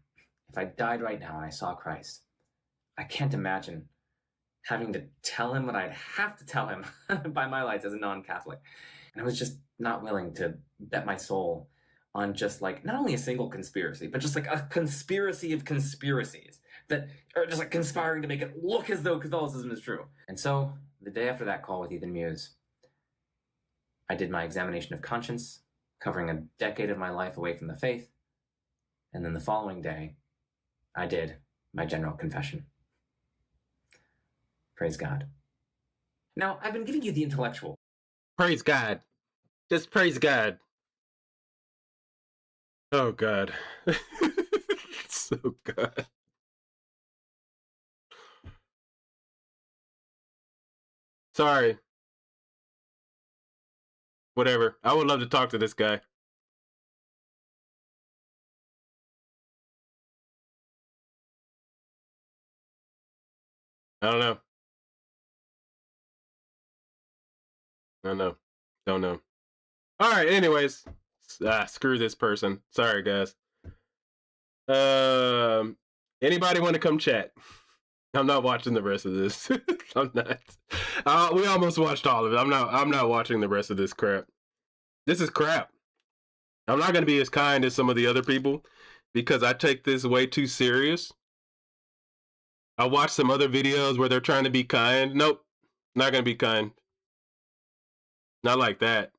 if I died right now and I saw Christ, I can't imagine having to tell him what I'd have to tell him by my lights as a non-Catholic. And I was just not willing to bet my soul on just like not only a single conspiracy, but just like a conspiracy of conspiracies that are just like conspiring to make it look as though Catholicism is true. And so the day after that call with Ethan Muse, I did my examination of conscience, covering a decade of my life away from the faith. And then the following day, I did my general confession. Praise God. Now, I've been giving you the intellectual. Praise God. Just praise God. Oh, God. So God. Sorry. Whatever. I would love to talk to this guy. I don't know. I don't know. Don't know. All right. Anyways, screw this person. Sorry, guys. Anybody want to come chat? I'm not watching the rest of this. I'm not. We almost watched all of it. I'm not watching the rest of this crap. This is crap. I'm not going to be as kind as some of the other people because I take this way too serious. I watched some other videos where they're trying to be kind. Nope. Not going to be kind. Not like that.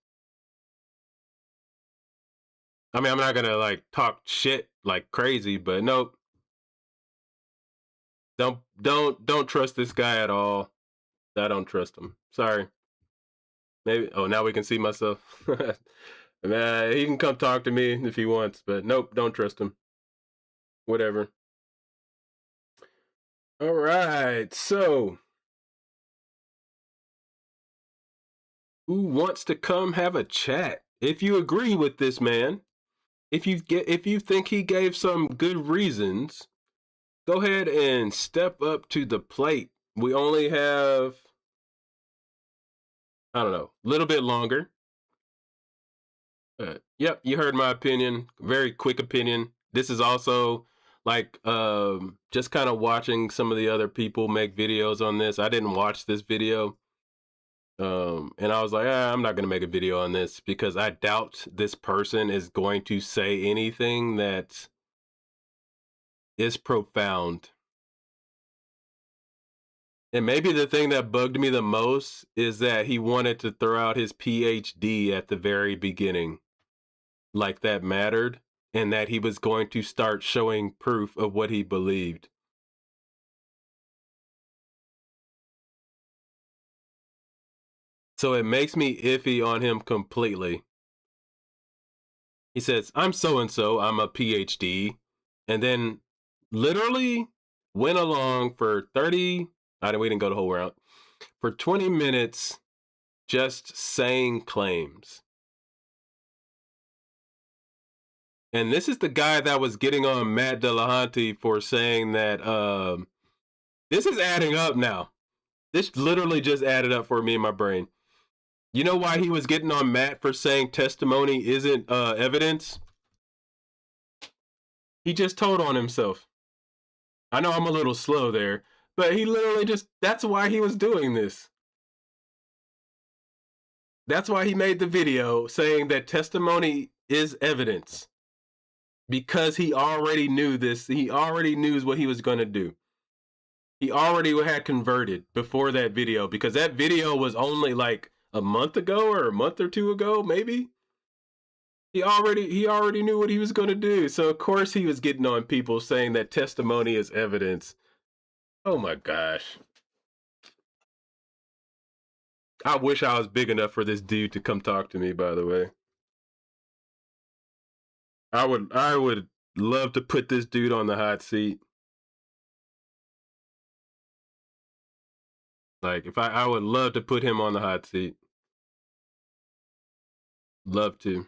I mean, I'm not going to like talk shit like crazy, but nope. Don't trust this guy at all. I don't trust him. Sorry. Maybe. Oh, now we can see myself. Man, he can come talk to me if he wants, but nope, don't trust him. Whatever. All right. So, who wants to come have a chat? If you agree with this man, if you think he gave some good reasons, go ahead and step up to the plate. We only have, I don't know, a little bit longer. Yep, you heard my opinion. Very quick opinion. This is also like just kind of watching some of the other people make videos on this. I didn't watch this video. And I was like, I'm not going to make a video on this because I doubt this person is going to say anything that is profound. And maybe the thing that bugged me the most is that he wanted to throw out his PhD at the very beginning. Like that mattered, and that he was going to start showing proof of what he believed. So it makes me iffy on him completely. He says, I'm so-and-so, I'm a PhD, and then literally went along for 30, we didn't go the whole route, for 20 minutes just saying claims. And this is the guy that was getting on Matt Dillahunty for saying that this is adding up now. This literally just added up for me in my brain. You know why he was getting on Matt for saying testimony isn't evidence? He just told on himself. I know I'm a little slow there, but he literally just, that's why he was doing this. That's why he made the video saying that testimony is evidence. Because he already knew this. He already knew what he was going to do. He already had converted before that video because that video was only like a month ago or a month or two ago, maybe. He already knew what he was going to do. So of course he was getting on people saying that testimony is evidence. Oh my gosh. I wish I was big enough for this dude to come talk to me, by the way. I would love to put this dude on the hot seat. Like if I would love to put him on the hot seat. Love to.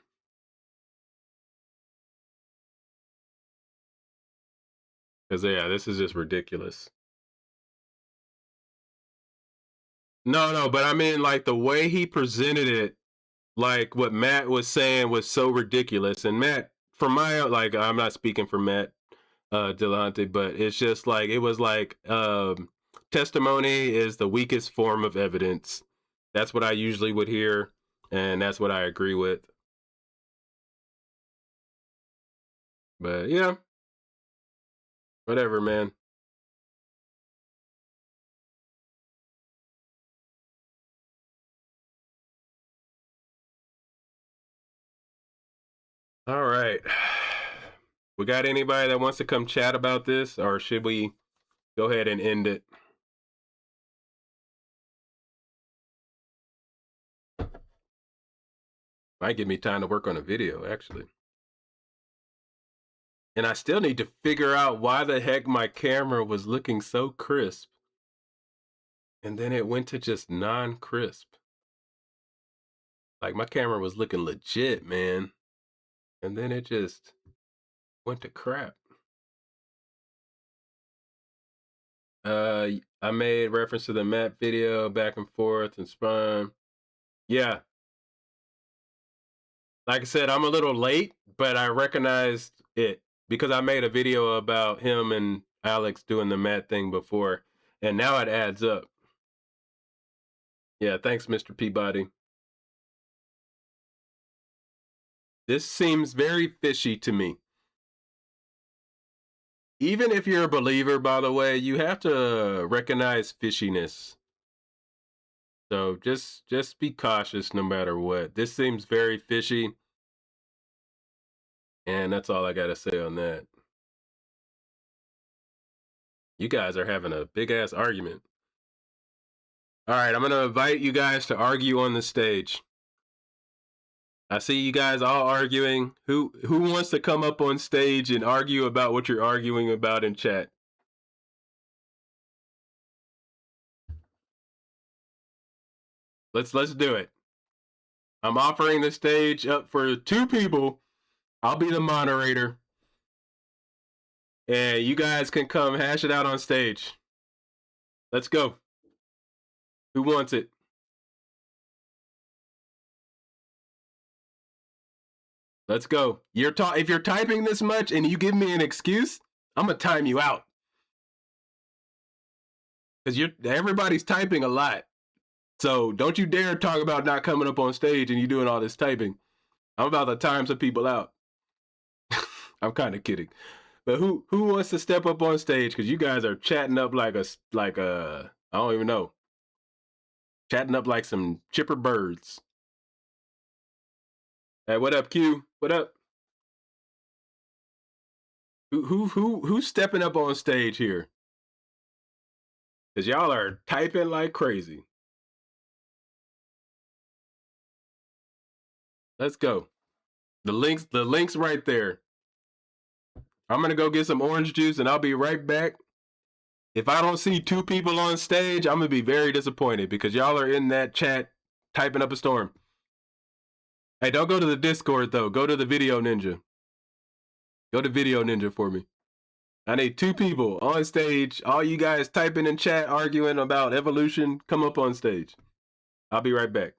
Because, yeah, this is just ridiculous. No, but I mean, like, the way he presented it, like, what Matt was saying was so ridiculous. And Matt, for my, like, I'm not speaking for Matt Delante, but it's just like, it was like, testimony is the weakest form of evidence. That's what I usually would hear, and that's what I agree with. But, yeah, whatever, man. All right. We got anybody that wants to come chat about this, or should we go ahead and end it? Might give me time to work on a video, actually. And I still need to figure out why the heck my camera was looking so crisp. And then it went to just non-crisp. Like, my camera was looking legit, man. And then it just went to crap. I made reference to the map video, back and forth and spun. Yeah. Like I said, I'm a little late, but I recognized it because I made a video about him and Alex doing the Matt thing before, and now it adds up. Yeah, thanks, Mr. Peabody. This seems very fishy to me. Even if you're a believer, by the way, you have to recognize fishiness. So just be cautious no matter what. This seems very fishy. And that's all I got to say on that. You guys are having a big ass argument. All right, I'm going to invite you guys to argue on the stage. I see you guys all arguing. Who wants to come up on stage and argue about what you're arguing about in chat? Let's do it. I'm offering the stage up for 2 people. I'll be the moderator. And you guys can come hash it out on stage. Let's go. Who wants it? Let's go. If you're typing this much and you give me an excuse, I'm gonna time you out. Because everybody's typing a lot. So don't you dare talk about not coming up on stage and you doing all this typing. I'm about to time some people out. I'm kind of kidding. But who wants to step up on stage? Because you guys are chatting up like a I don't even know. Chatting up like some chipper birds. Hey, what up, Q? What up? Who's stepping up on stage here? Because y'all are typing like crazy. Let's go. The link's right there. I'm gonna go get some orange juice and I'll be right back. If I don't see 2 people on stage, I'm gonna be very disappointed because y'all are in that chat typing up a storm. Hey, don't go to the Discord though. Go to the Video Ninja. Go to Video Ninja for me. I need 2 people on stage. All you guys typing in chat, arguing about evolution, come up on stage. I'll be right back.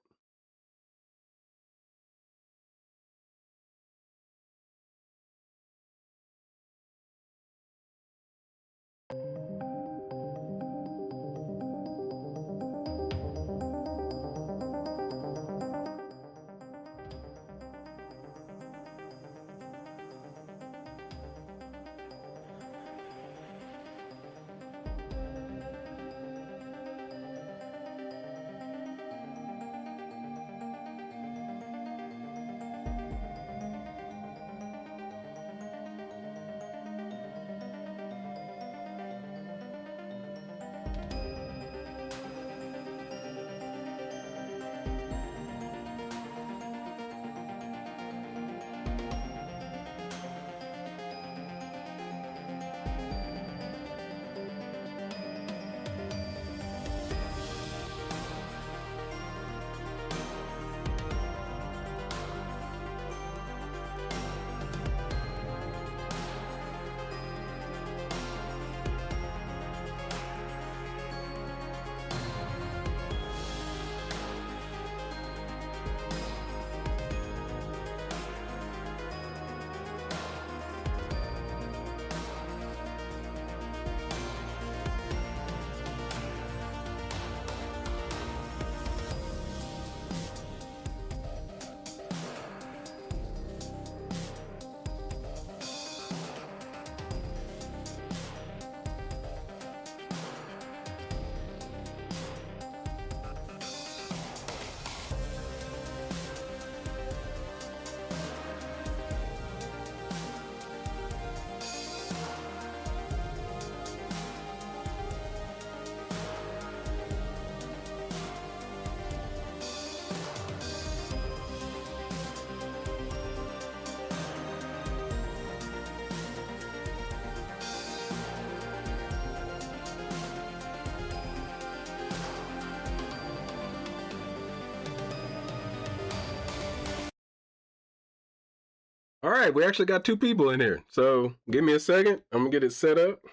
All right, we actually got two people in here. So give me a second. I'm gonna get it set up.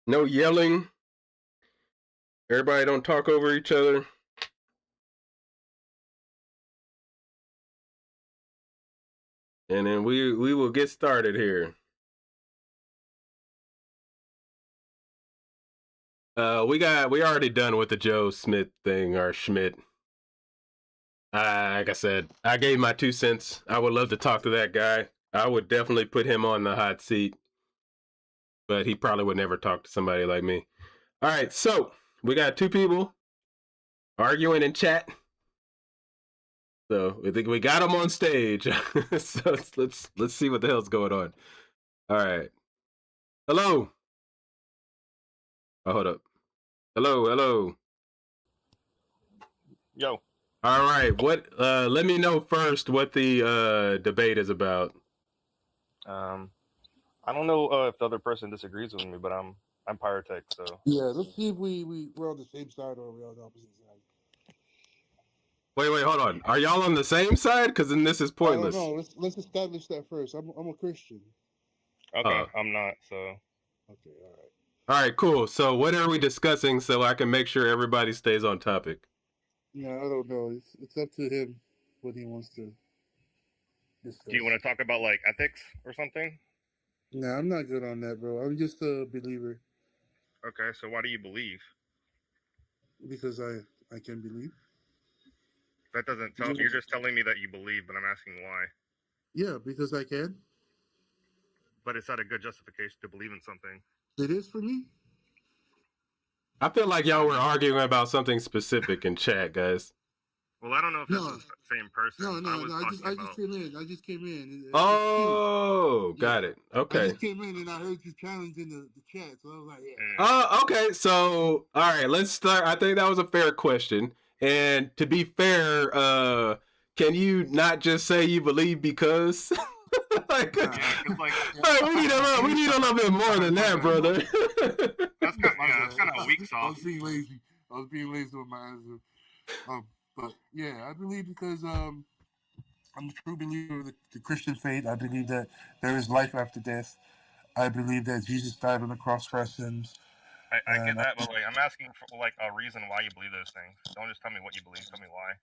No yelling. Everybody don't talk over each other. And then we will get started here. We already done with the Joe Schmid thing, or Schmidt. Like I said, I gave my 2 cents. I would love to talk to that guy. I would definitely put him on the hot seat, but he probably would never talk to somebody like me. All right, so we got two people arguing in chat. So we think we got them on stage. So let's see what the hell's going on. All right. Hello. Oh, hold up. Hello. Yo. All right. What? Let me know first what the debate is about. I don't know if the other person disagrees with me, but I'm Pyrotech, so yeah. Let's see if we're on the same side or we're on the opposite side. Wait, hold on. Are y'all on the same side? Because then this is pointless. I don't know. Let's establish that first. I'm a Christian. Okay, I'm not. So okay, all right. All right, cool. So what are we discussing so I can make sure everybody stays on topic? Yeah, I don't know. It's up to him what he wants to discuss. Do you want to talk about like ethics or something? No, I'm not good on that, bro. I'm just a believer. Okay, so why do you believe? Because I can believe. That doesn't tell. You're just telling me that you believe, but I'm asking why. Yeah, because I can. But it's not a good justification to believe in something. It is for me. I feel like y'all were arguing about something specific in chat, guys. Well, I don't know if it's the same person. No. I just came in. Oh, got it. Okay. I just came in and I heard you challenging the chat, so I was like, yeah. Oh, okay. So, all right, let's start. I think that was a fair question. And to be fair, can you not just say you believe because? We need a little bit more than that, brother. That's kind of a weak sauce. I was being lazy with my answer. But yeah, I believe because I'm a true believer of the Christian faith. I believe that there is life after death. I believe that Jesus died on the cross for our sins. I get that, but like I'm asking for like a reason why you believe those things. Don't just tell me what you believe. Tell me why.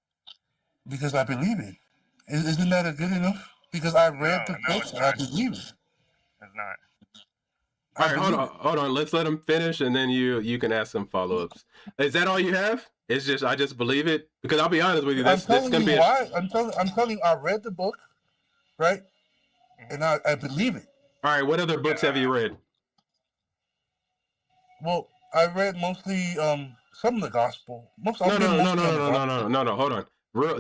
Because I believe it. Isn't that good enough? Because I read the book and I believe it. It's not. All right, hold on. Let's let him finish, and then you can ask some follow-ups. Is that all you have? It's just I just believe it, because I'll be honest with you. This is gonna be why. I'm telling you, I read the book, right, and I believe it. All right. What other books have you read? Well, I read mostly some of the gospel. No. Hold on.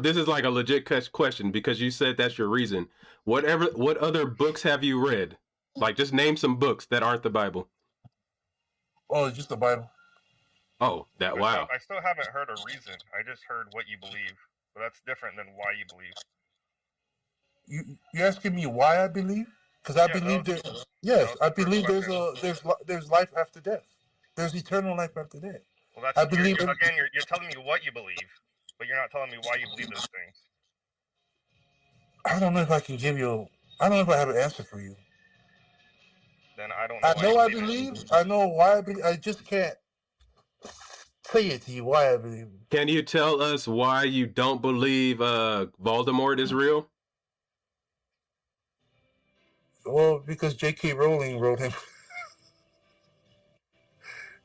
This is like a legit question because you said that's your reason. What other books have you read? Like, just name some books that aren't the Bible. Oh, just the Bible. Oh, wow. I still haven't heard a reason. I just heard what you believe. But that's different than why you believe. You're asking me why I believe? Because I believe that. Yes, I believe there's life after death. There's eternal life after death. Well, that's you're telling me what you believe, but you're not telling me why you believe those things. I don't know if I can give you. I don't know if I have an answer for you. Then I don't know. I know I believe. I know why I believe. I just can't say it to you why I believe. Can you tell us why you don't believe Voldemort is real? Well, because J.K. Rowling wrote him.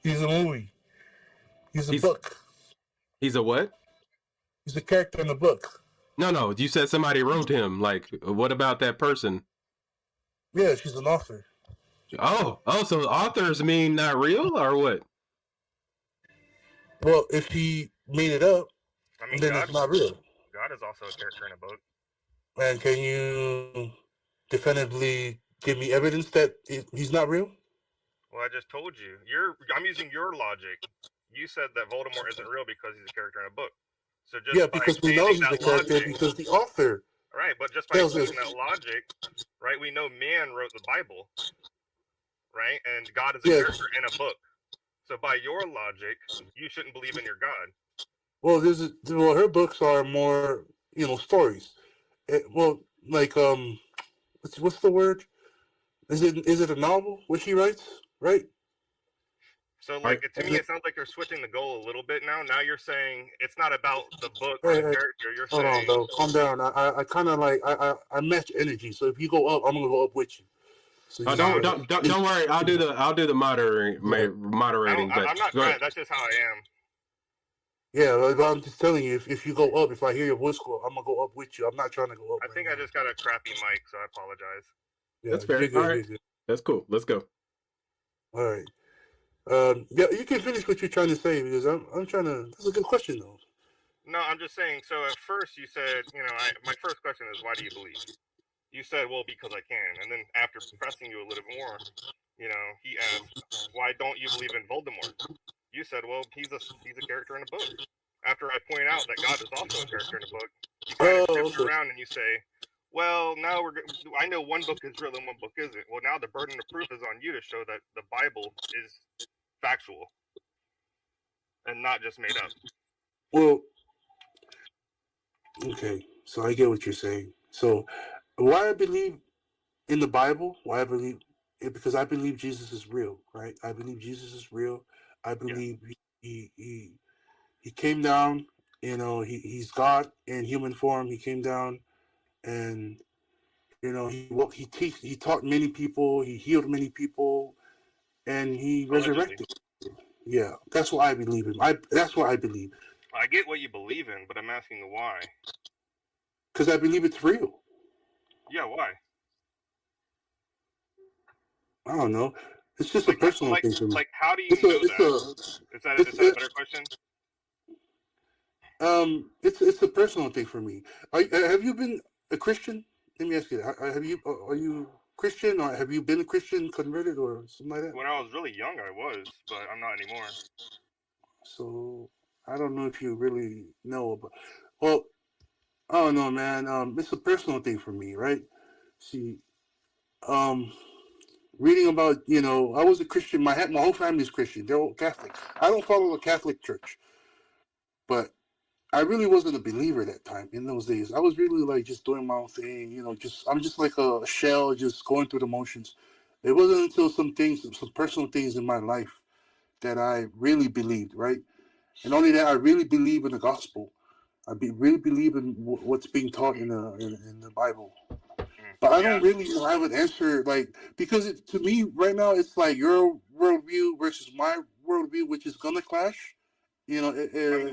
He's a movie. He's a book. He's a what? He's a character in the book. No. You said somebody wrote him. Like, what about that person? Yeah, she's an author. Oh, so authors mean not real, or what? Well, if he made it up, then it's not real. God is also a character in a book. And can you definitively give me evidence that he's not real? Well, I just told you. I'm using your logic. You said that Voldemort isn't real because he's a character in a book. So just because we know he's a character because the author. Right, but just by using that logic, right, we know man wrote the Bible, right? And God is a character in a book. So by your logic, you shouldn't believe in your God. Well, her books are more, stories. what's the word? Is it a novel what she writes? Right. So, like, to me, it sounds like you're switching the goal a little bit now. Now you're saying it's not about the book or the character. You're hold saying, on, though. Calm down. I kind of like I match energy. So if you go up, I'm gonna go up with you. So don't worry. I'll do the moderating. But I'm not trying. That's just how I am. Yeah, but I'm just telling you, if you go up, if I hear your voice go, I'm gonna go up with you. I'm not trying to go up. I think I just got a crappy mic, so I apologize. Yeah, that's fair. All right, that's cool. Let's go. All right. Yeah, you can finish what you're trying to say because I'm trying to. That's a good question though. No, I'm just saying. So at first you said, my first question is, why do you believe? You said, well, because I can. And then after pressing you a little bit more, he asked, why don't you believe in Voldemort? You said, well, he's a character in a book. After I point out that God is also a character in a book, you kind of shift around and you say, well, now I know one book is real and one book isn't. Well, now the burden of proof is on you to show that the Bible is factual and not just made up. Well, okay, so I get what you're saying. So why I believe in the Bible, why I believe it, because I believe Jesus is real, right? I believe Jesus is real. I believe he came down, he's God in human form. He came down and he taught many people, he healed many people, and he resurrected. Yeah, that's what I believe in. That's what I believe. I get what you believe in, but I'm asking the why. Because I believe it's real. Yeah, why? I don't know. It's just a personal thing for me. Like, how do you know that? Is that a better question? It's a personal thing for me. Have you been a Christian? Let me ask you that. Are you Christian, or have you been a Christian, converted, or something like that? When I was really young, I was, but I'm not anymore. So I don't know if you really know, but well, I don't know, man. It's a personal thing for me, right? See, reading about, I was a Christian. My whole family's Christian. They're all Catholic. I don't follow the Catholic Church, but I really wasn't a believer that time in those days. I was really like just doing my own thing, I'm just like a shell, just going through the motions. It wasn't until some personal things in my life that I really believed, right? And only that, I really believe in the gospel. really believe in what's being taught in the Bible. But I don't really have an answer, like, because to me right now it's like your worldview versus my worldview, which is gonna clash. We don't really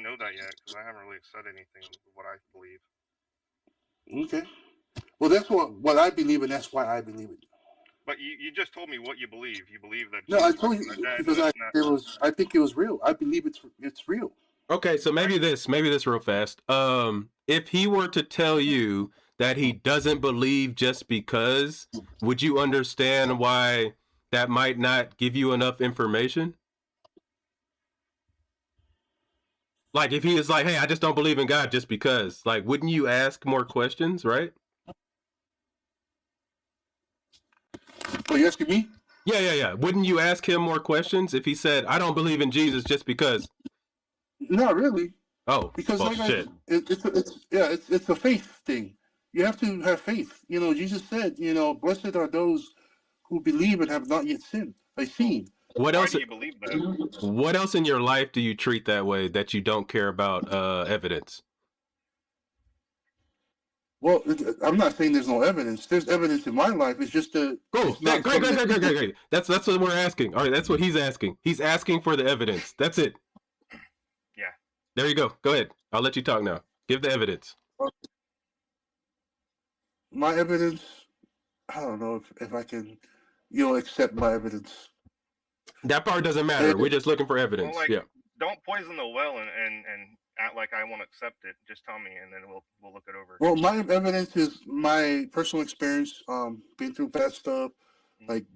know that yet because I haven't really said anything of what I believe. Okay, well that's what I believe, and that's why I believe it. But you just told me what you believe. You believe that. No, I told you because I think it was real. I believe it's real. Okay, so maybe this real fast. If he were to tell you that he doesn't believe just because, would you understand why that might not give you enough information? Like, if he is like, hey, I just don't believe in God just because, like, wouldn't you ask more questions, right? Oh, you asking me? Yeah. Wouldn't you ask him more questions if he said, I don't believe in Jesus just because? Not really. Oh, because well, shit. It's a faith thing. You have to have faith. Jesus said, blessed are those who believe and have not yet seen. What else? Do you believe that? What else in your life do you treat that way, that you don't care about evidence? Well, I'm not saying there's no evidence. There's evidence in my life. It's just a cool. Great. That's what we're asking. All right, that's what he's asking. He's asking for the evidence. That's it. Yeah. There you go. Go ahead. I'll let you talk now. Give the evidence. My evidence. I don't know if I can, accept my evidence. That part doesn't matter. We're just looking for evidence. Well, yeah. Don't poison the well and act like I won't accept it. Just tell me, and then we'll look it over. Well, my evidence is my personal experience. Been through bad stuff. Mm-hmm. Like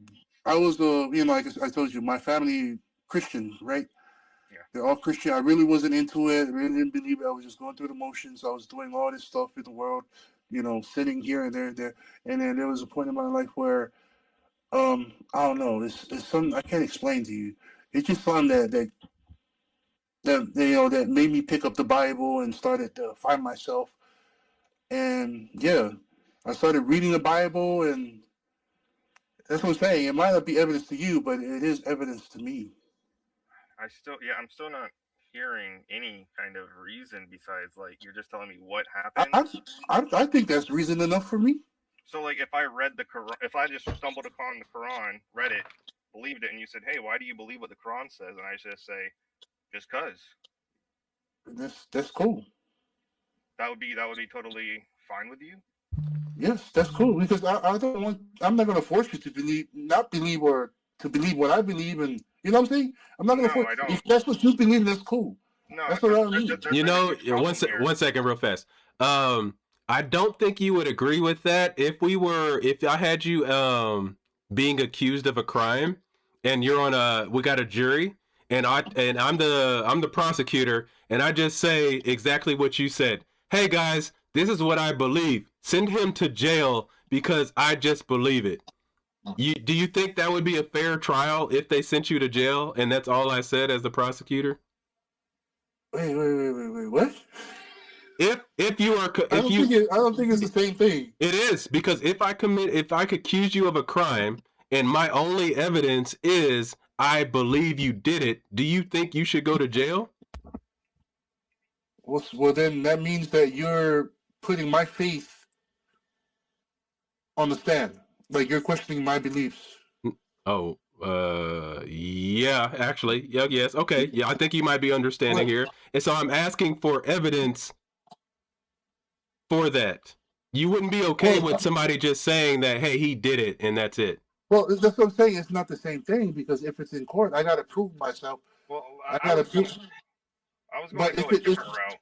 I was like I told you, my family Christian, right? Yeah. They're all Christian. I really wasn't into it. I really didn't believe it. I was just going through the motions. I was doing all this stuff in the world, sitting here and there. And then there was a point in my life where, I don't know. It's something I can't explain to you. It's just something that made me pick up the Bible and started to find myself. And yeah, I started reading the Bible, and that's what I'm saying. It might not be evidence to you, but it is evidence to me. I'm still not hearing any kind of reason besides like you're just telling me what happened. I think that's reason enough for me. So like if I read the Quran, if I just stumbled upon the Quran, read it, believed it, and you said, "Hey, why do you believe what the Quran says?" and I just say, "Just cause." That's cool. That would be totally fine with you. Yes, that's cool because I don't want. I'm not going to force you to not believe, or to believe what I believe, and you know what I'm saying. I'm not going to force. I don't. If that's what you believe, that's cool. No, that's what I mean. You know, one second, real fast. I don't think you would agree with that if I had you being accused of a crime, and we got a jury, and I'm the prosecutor, and I just say exactly what you said. Hey guys, this is what I believe. Send him to jail because I just believe it. Do you think that would be a fair trial if they sent you to jail and that's all I said as the prosecutor? Wait, what? If you are, I don't think it's the same thing. It is, because if I could accuse you of a crime and my only evidence is I believe you did it, do you think you should go to jail? Well, then that means that you're putting my faith on the stand. Like you're questioning my beliefs. Oh, yeah, actually. Yeah, yes. Okay. Yeah, I think you might be understanding here. And so I'm asking for evidence for that. You wouldn't be okay with somebody just saying that, hey, he did it, and that's it. Well, that's what I'm saying. It's not the same thing because if it's in court, I got to prove myself. Well, I got to prove. I was going to go a different route.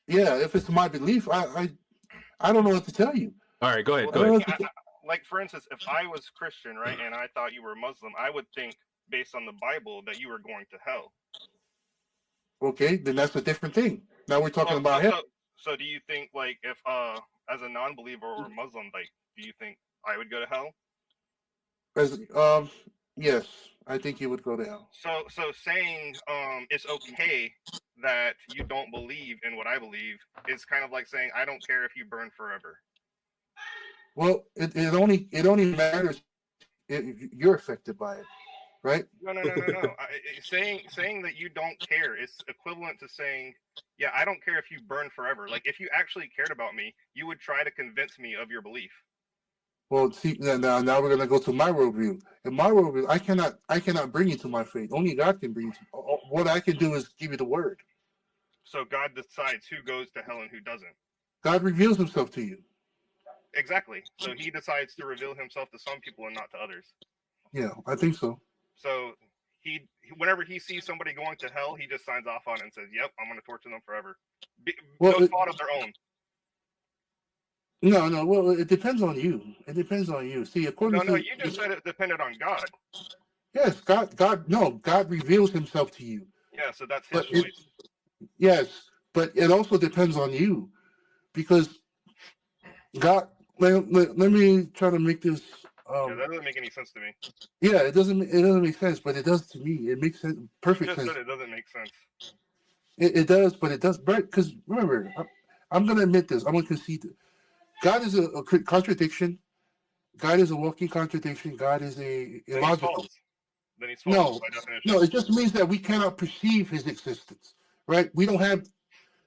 Yeah, if it's my belief, I don't know what to tell you. All right, go ahead. Like, for instance, if I was Christian, right, and I thought you were Muslim, I would think, based on the Bible, that you were going to hell. Okay, then that's a different thing. Now we're talking about hell. So do you think, like, if, as a non-believer or a Muslim, like, do you think I would go to hell? Yes, I think you would go to hell. So saying, it's okay that you don't believe in what I believe is kind of like saying, I don't care if you burn forever. Well, it only matters if you're affected by it, right? No. Saying that you don't care is equivalent to saying, yeah, I don't care if you burn forever. Like, if you actually cared about me, you would try to convince me of your belief. Well, see, now we're gonna go to my worldview. In my worldview, I cannot bring you to my faith. Only God can bring you to. What I can do is give you the word. So God decides who goes to hell and who doesn't. God reveals Himself to you. Exactly. So He decides to reveal Himself to some people and not to others. Yeah, I think so. So whenever He sees somebody going to hell, He just signs off on it and says, "Yep, I'm going to torture them forever." No fault of their own. No. Well, it depends on you. It depends on you. See, according to you just said it depended on God. Yes, God reveals Himself to you. Yeah, so that's His choice. Yes, but it also depends on you, because God. Let me try to make this. Yeah, that doesn't make any sense to me. Yeah, it doesn't make sense, but it does to me. It makes sense, perfect sense. Said it doesn't make sense. It does, but it does. Because remember, I'm going to admit this. I'm going to concede it. God is a contradiction. God is a walking contradiction. God is illogical. Then he's false by definition. No, it just means that we cannot perceive His existence, right? We don't have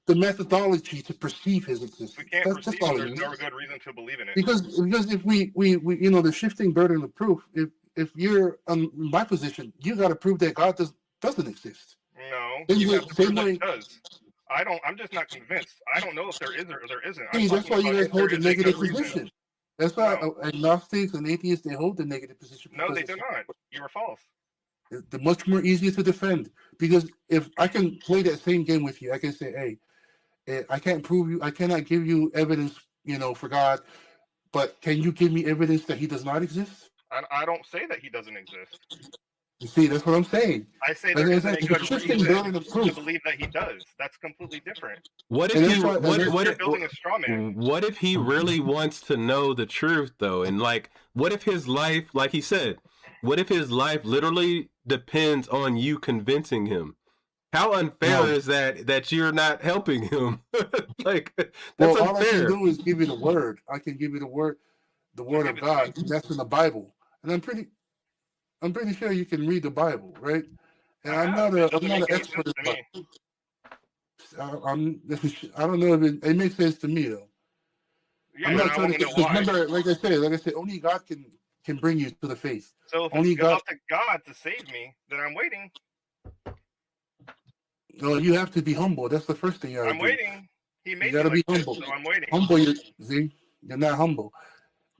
the methodology to perceive His existence. We can't perceive it. There's no good reason to believe in it. Because if we the shifting burden of proof, if you're in my position, you got to prove that God doesn't exist. No, you have to prove that it does. I'm just not convinced. I don't know if there is or there isn't. See, that's why you guys hold the negative position. That's why agnostics and atheists, they hold the negative position. No, they do not. You are false. They're much more easier to defend, because if I can play that same game with you, I can say, hey, I can't prove you, I cannot give you evidence, for God, but can you give me evidence that He does not exist? I don't say that He doesn't exist. You see, that's what I'm saying. I say there isn't a good reason to believe that He does. That's completely different. What if you're building a straw man? What if He really wants to know the truth, though? And what if His life, like He said, what if His life literally depends on you convincing Him? How unfair No. is that you're not helping him? Like, that's Well, all I can unfair. do is give you the word. I can give you the word give of it to God. me. That's in the Bible, and I'm pretty sure you can read the Bible, right? And I I'm have. not It a I'm doesn't not make an any expert sense in to the me. Bible. I don't know if it makes sense to me though. Yeah, I'm and not I trying want to to know because why. remember, like I said, only God can bring you to the faith. So if Only it's God. up to God to save me, then I'm waiting. You have to be humble. That's the first thing you gotta I'm do. waiting. He You made me gotta be like this, humble. so I'm waiting. Humble, see, you're not humble.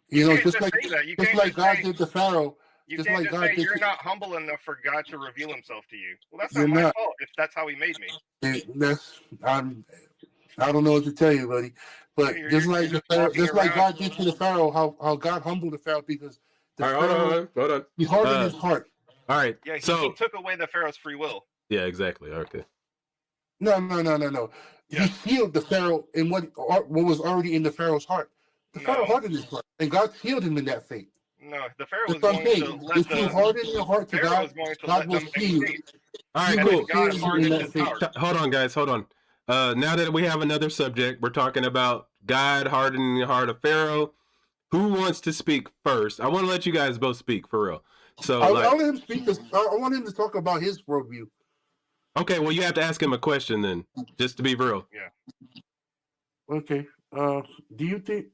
You can't Just just like say that. You just can't like just God say did to Pharaoh. you Just can't like just God say did you're to. not humble enough for God to reveal Himself to you. Well, that's You're not my not. fault if that's how He made me. That's I don't know what to tell you, buddy. But You're just like the just Pharaoh, walking just like around. God did to the Pharaoh, how God humbled the Pharaoh because the All right, Pharaoh hold on. he hardened his heart. All right. Yeah, he So, took away the Pharaoh's free will. yeah, exactly. Okay. No. He Yes. sealed the Pharaoh in what was already in the Pharaoh's heart. The Pharaoh No. hardened his heart, and God sealed him in that fate. No. The Pharaoh That's was what I'm going to saying. let If you the harden your heart to Pharaoh God, was going to God let will them seal you. All escape, right, He and will then cool. God seal you in hardened that his fate. heart. Hold on, guys. Hold on. Now that we have another subject, we're talking about God hardening the heart of Pharaoh. Who wants to speak first? I want to let you guys both speak for real. So, I'll like, let him speak. I want him to talk about his worldview. okay, well, you have to ask him a question then, just to be real. Yeah. Okay. Do you think?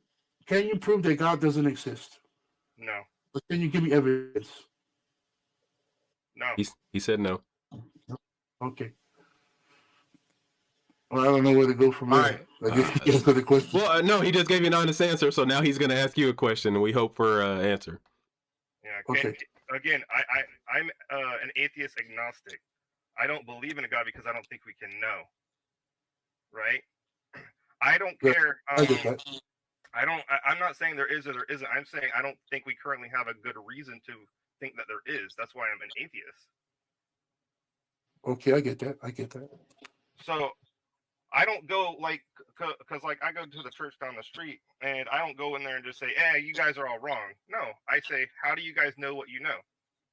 Can you prove that God doesn't exist? No. But can you give me evidence? No. He said no. Okay. Well, I don't know where to go from All there. right. I guess you answer the question. Well, no, he just gave you an honest answer, so now he's going to ask you a question, and we hope for an answer. Yeah. Okay. Again, I'm an atheist agnostic. I don't believe in a God because I don't think we can know. Right? I don't Yeah, care. I get that. I'm not saying there is or there isn't. I'm saying I don't think we currently have a good reason to think that there is. That's why I'm an atheist. Okay, I get that. So I don't go because I go to the church down the street and I don't go in there and just say, "Hey, you guys are all wrong." No, I say, "How do you guys know what you know?"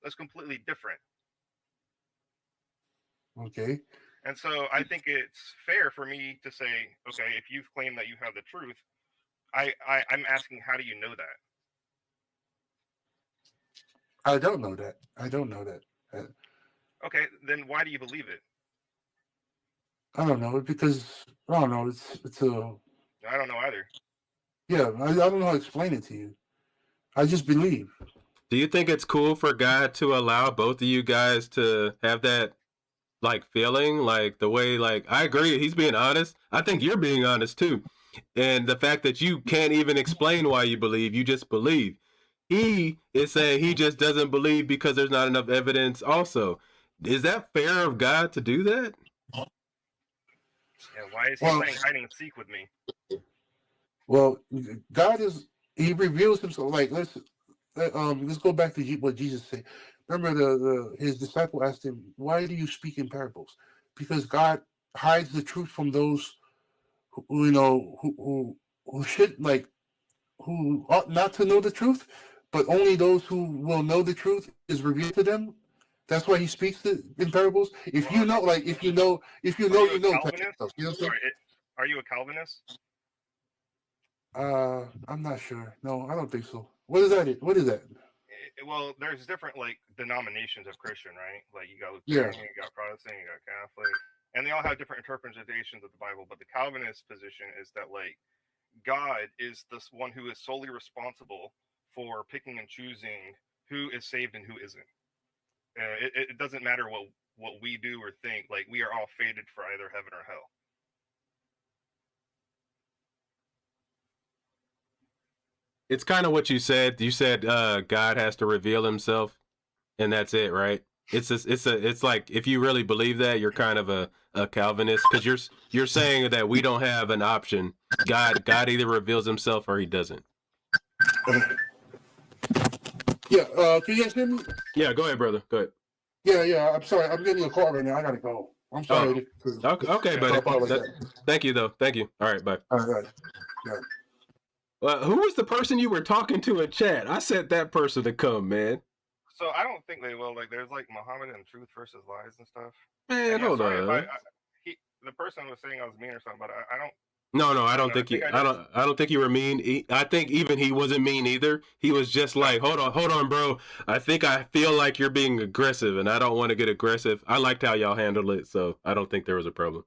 That's completely different. Okay. And so I think it's fair for me to say, okay, if you claim that you have the truth, I'm asking, how do you know that? I don't know that. Okay, then why do you believe it? I don't know because I don't know. It's a I don't know either. yeah. I don't know how to explain it to you. I just believe. Do you think it's cool for God to allow both of you guys to have that, like, feeling? Like, the way, like, I agree, he's being honest. I think you're being honest, too. And the fact that you can't even explain why you believe, you just believe. He is saying he just doesn't believe because there's not enough evidence also. Is that fair of God to do that? Yeah, why is he Well, playing hide and seek with me? Well, God he reveals himself. Like let's go back to what Jesus said. Remember, his disciple asked him, "Why do you speak in parables?" Because God hides the truth from those who who should who ought not to know the truth, but only those who will know the truth is revealed to them. That's why he speaks in parables. If you know, Are you you a know. Type Calvinist? of stuff. You know what I'm saying? Sorry, are you a Calvinist? I'm not sure. No, I don't think so. What is that? What is that? Well, there's different denominations of Christian, right? Like you got Yeah. Lutheran, you got Protestant, you got Catholic, and they all have different interpretations of the Bible. But the Calvinist position is that God is this one who is solely responsible for picking and choosing who is saved and who isn't. It doesn't matter what we do or think. Like we are all fated for either heaven or hell. It's kind of what you said. You said God has to reveal himself, and that's it, right? It's like if you really believe that, you're kind of a Calvinist because you're saying that we don't have an option. God either reveals himself or he doesn't. Yeah. Can you guys hear me? Yeah, go ahead, brother. Go ahead. Yeah. I'm sorry. I'm getting a call right now. I gotta go. I'm sorry. Okay, buddy. Thank you, though. Thank you. All right, bye. All right. Yeah. Who was the person you were talking to in chat? I sent that person to come, man. So I don't think they will. Like, there's like Muhammad and truth versus lies and stuff. Man, And yeah, hold sorry if on. the person was saying I was mean or something, but I don't. No, I I don't don't know. think you. I just. I don't think you were mean. I think even he wasn't mean either. He was just like, hold on, bro. I think I feel like you're being aggressive, and I don't want to get aggressive. I liked how y'all handled it, so I don't think there was a problem.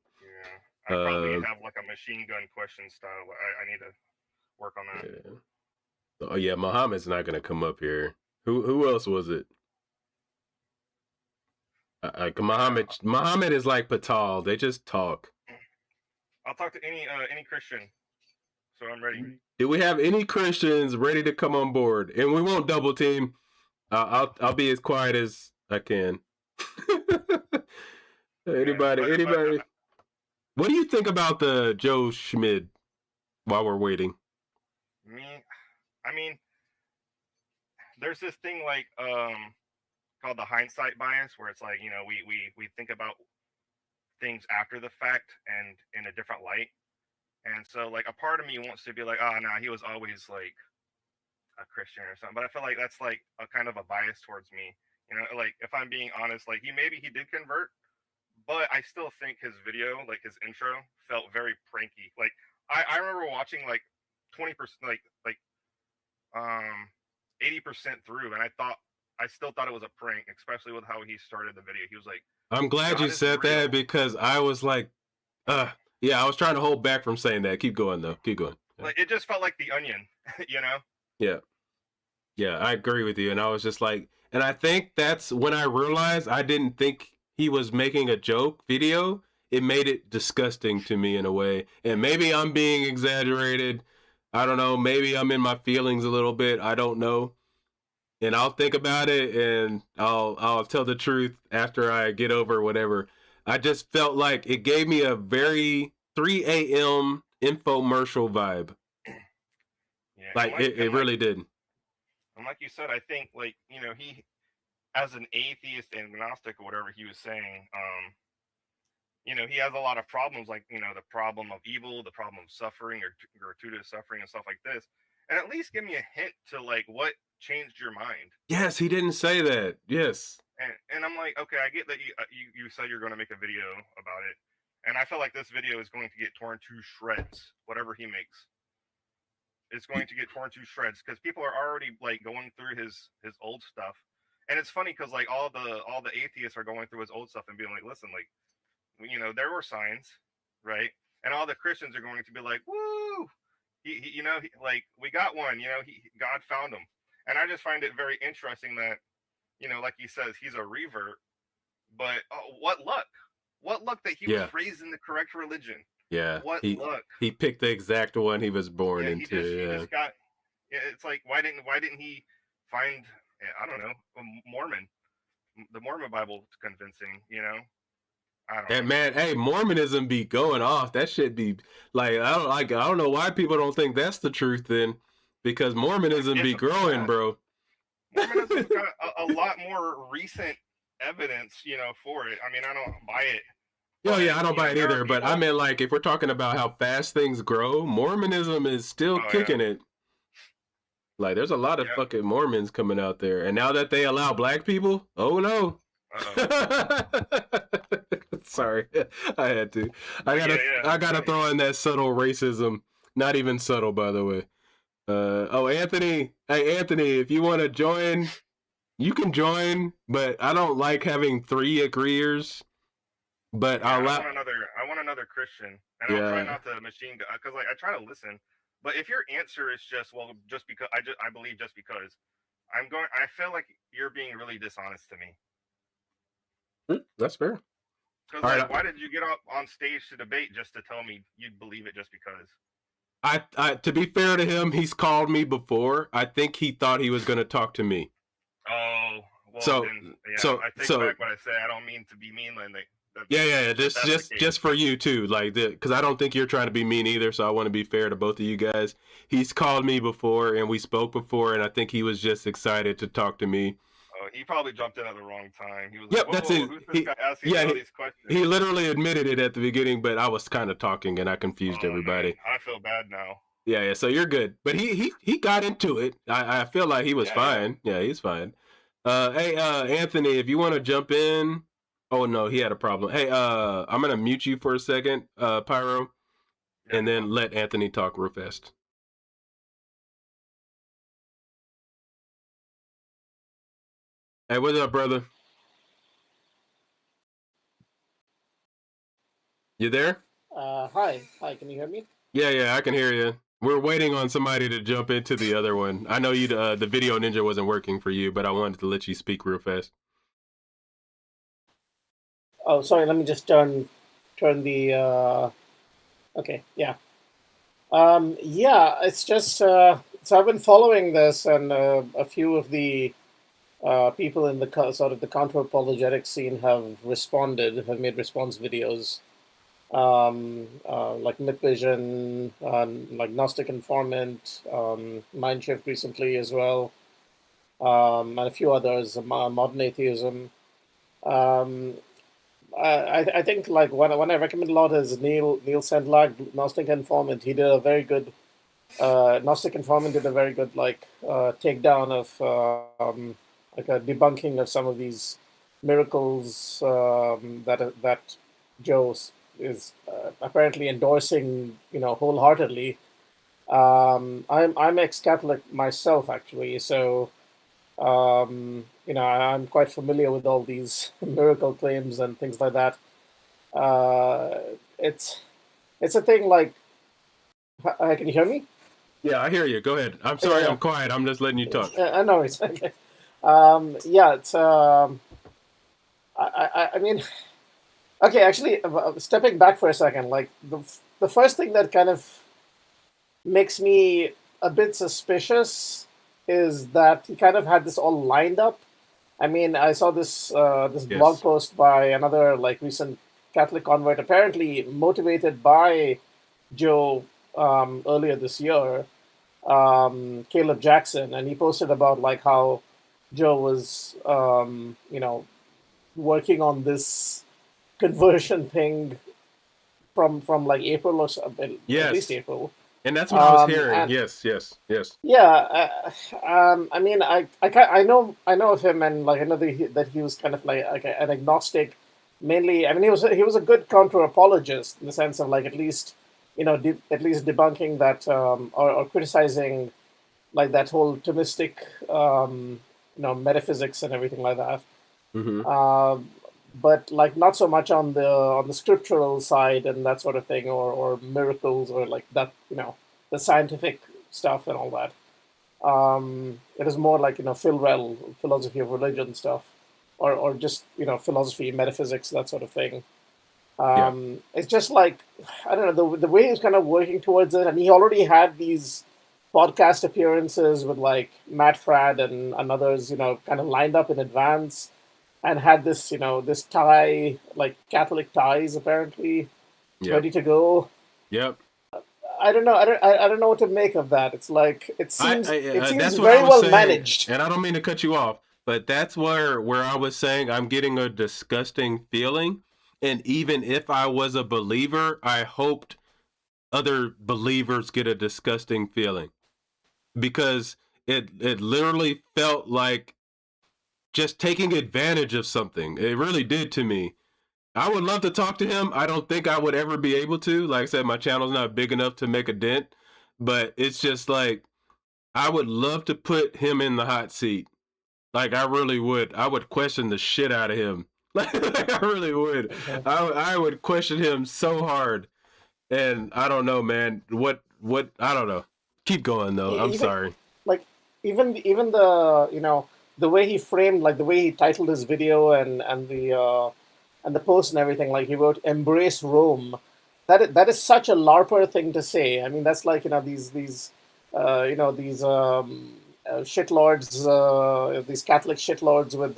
Yeah, I probably have like a machine gun question style. I need to work on that. Yeah. Oh yeah, Muhammad's not gonna come up here. Who else was it? Muhammad is like Patal. They just talk. I'll talk to any Christian. So I'm ready. Do we have any Christians ready to come on board? And we won't double team. I'll be as quiet as I can. Anybody? What do you think about the Joe Schmid while we're waiting? I mean, there's this thing like called the hindsight bias, where it's like, you know, we think about things after the fact and in a different light. And so like a part of me wants to be like, oh no, he was always like a Christian or something. But I feel like that's like a kind of a bias towards me. You know, like if I'm being honest, like maybe he did convert, but I still think his video, like his intro, felt very pranky. Like I remember watching like 20%, like 80% through, and I still thought it was a prank, especially with how he started the video. He was like, I'm glad you said that, because I was like, yeah, I was trying to hold back from saying that. Keep going though. Keep going. Yeah. Like it just felt like The Onion, you know? Yeah, I agree with you. And I was just like, and I think that's when I realized I didn't think he was making a joke video. It made it disgusting to me in a way. And maybe I'm being exaggerated. I don't know. Maybe I'm in my feelings a little bit. I don't know. And I'll think about it, and I'll tell the truth after I get over whatever. I just felt like it gave me a very 3 a.m. infomercial vibe. Yeah, like it really did. And like you said, I think, like, you know, he, as an atheist and agnostic or whatever he was saying, you know, he has a lot of problems, like, you know, the problem of evil, the problem of suffering or gratuitous suffering and stuff like this. And at least give me a hint to like what changed your mind. Yes, he didn't say that. Yes. And I'm like, okay, I get that you said you're going to make a video about it, and I feel like this video is going to get torn to shreds. Whatever he makes, it's going to get torn to shreds because people are already like going through his old stuff. And it's funny because like all the atheists are going through his old stuff and being like, listen, like, you know, there were signs, right? And all the Christians are going to be like, woo, he you know, like we got one, you know, God found him. And I just find it very interesting that, you know, like he says, he's a revert, but what luck that he was raised in the correct religion. Yeah, what luck. He picked the exact one he was born into. He just got. It's like why didn't he find, I don't know, a Mormon, the Mormon Bible convincing, you know? I don't know. Man, hey, Mormonism be going off. That shit be like I don't know why people don't think that's the truth then, because Mormonism be growing, bro. Mormonism's got a lot more recent evidence, you know, for it. I mean, I don't buy it. Oh yeah, I don't buy it either. But I mean, like, if we're talking about how fast things grow, Mormonism is still kicking it. Like, there's a lot of fucking Mormons coming out there, and now that they allow black people, oh no. Sorry, I had to. I gotta throw in that subtle racism. Not even subtle, by the way. Anthony. Hey, Anthony, if you want to join, you can join. But I don't like having 3 agreeers. But I want another Christian, and I'll try not to machine gun, because like I try to listen. But if your answer is just because I believe just because, I feel like you're being really dishonest to me. That's fair. Because why did you get up on stage to debate just to tell me you'd believe it just because? I to be fair to him, he's called me before. I think he thought he was going to talk to me. Oh, well, I take back what I said. I don't mean to be mean, like. Just for you too, like, because I don't think you're trying to be mean either. So I want to be fair to both of you guys. He's called me before, and we spoke before, and I think he was just excited to talk to me. He probably jumped in at the wrong time. He was that's it. Who's this guy asking all these questions? He literally admitted it at the beginning, but I was kind of talking and I confused everybody. Man, I feel bad now. Yeah. So you're good, but he got into it. I feel like he was fine. Yeah, he's fine. Hey, Anthony, if you want to jump in. Oh no, he had a problem. Hey, I'm gonna mute you for a second, Pyro, and then let Anthony talk real fast. Hey, what's up, brother? You there? Hi, can you hear me? Yeah, I can hear you. We're waiting on somebody to jump into the other one. I know you. The video ninja wasn't working for you, but I wanted to let you speak real fast. Oh, sorry, let me just turn the okay, yeah. Yeah, it's just so I've been following this, and a few of the people in the sort of the counter-apologetic scene have made response videos, like Vision, like Gnostic Informant, Mindshift recently as well, and a few others, Modern Atheism. Um, I think like one I recommend a lot is Neil Sedlak, Gnostic Informant. He did a very good Gnostic Informant did a very good like takedown of like a debunking of some of these miracles that Joe is apparently endorsing, wholeheartedly. I'm ex-Catholic myself, actually, so I'm quite familiar with all these miracle claims and things like that. Uh, it's it's a thing like, can you hear me? Yeah, I hear you. Go ahead. I'm sorry, Yeah, I'm quiet. I'm just letting you talk. I know it's okay. Yeah, it's I mean, okay, actually, stepping back for a second, like the first thing that kind of makes me a bit suspicious is that he kind of had this all lined up. I mean, I saw this blog Yes. post by another like recent Catholic convert, apparently motivated by Joe earlier this year, Caleb Jackson, and he posted about like how Joe was, working on this conversion thing from like April or so, at least Yes. April. And that's what I was hearing. And Yes. yeah, I mean, I know of him, and like I know that he was kind of like an agnostic, mainly. I mean, he was a good counter apologist in the sense of like at least, at least debunking that, or criticizing like that whole Thomistic, metaphysics and everything like that. Mm-hmm. But like not so much on the scriptural side and that sort of thing, or miracles, or like that, the scientific stuff and all that. It is more like Phil Rell, philosophy of religion stuff, or just philosophy, metaphysics, that sort of thing. Yeah. It's just like, I don't know, the way he's kind of working towards it, and he already had these podcast appearances with like Matt Fradd and others, kind of lined up in advance, and had this, this tie, like Catholic ties, apparently Yep. ready to go. Yep. I don't know. I don't know what to make of that. It's like it seems That's what I very was well saying, managed. and I don't mean to cut you off, but that's where I was saying I'm getting a disgusting feeling, and even if I was a believer, I hoped other believers get a disgusting feeling because it literally felt like just taking advantage of something. It really did to me. I would love to talk to him. I don't think I would ever be able to. Like I said, my channel's not big enough to make a dent, but it's just like I would love to put him in the hot seat. Like I really would. I would question the shit out of him. Like I really would. Okay. I would question him so hard. And I don't know, man. What I don't know. Keep going though. I'm Even sorry. like even the the way he framed, like the way he titled his video, and the post and everything, like he wrote "Embrace Rome." That is such a larper thing to say. I mean, that's like these shitlords, these Catholic shitlords with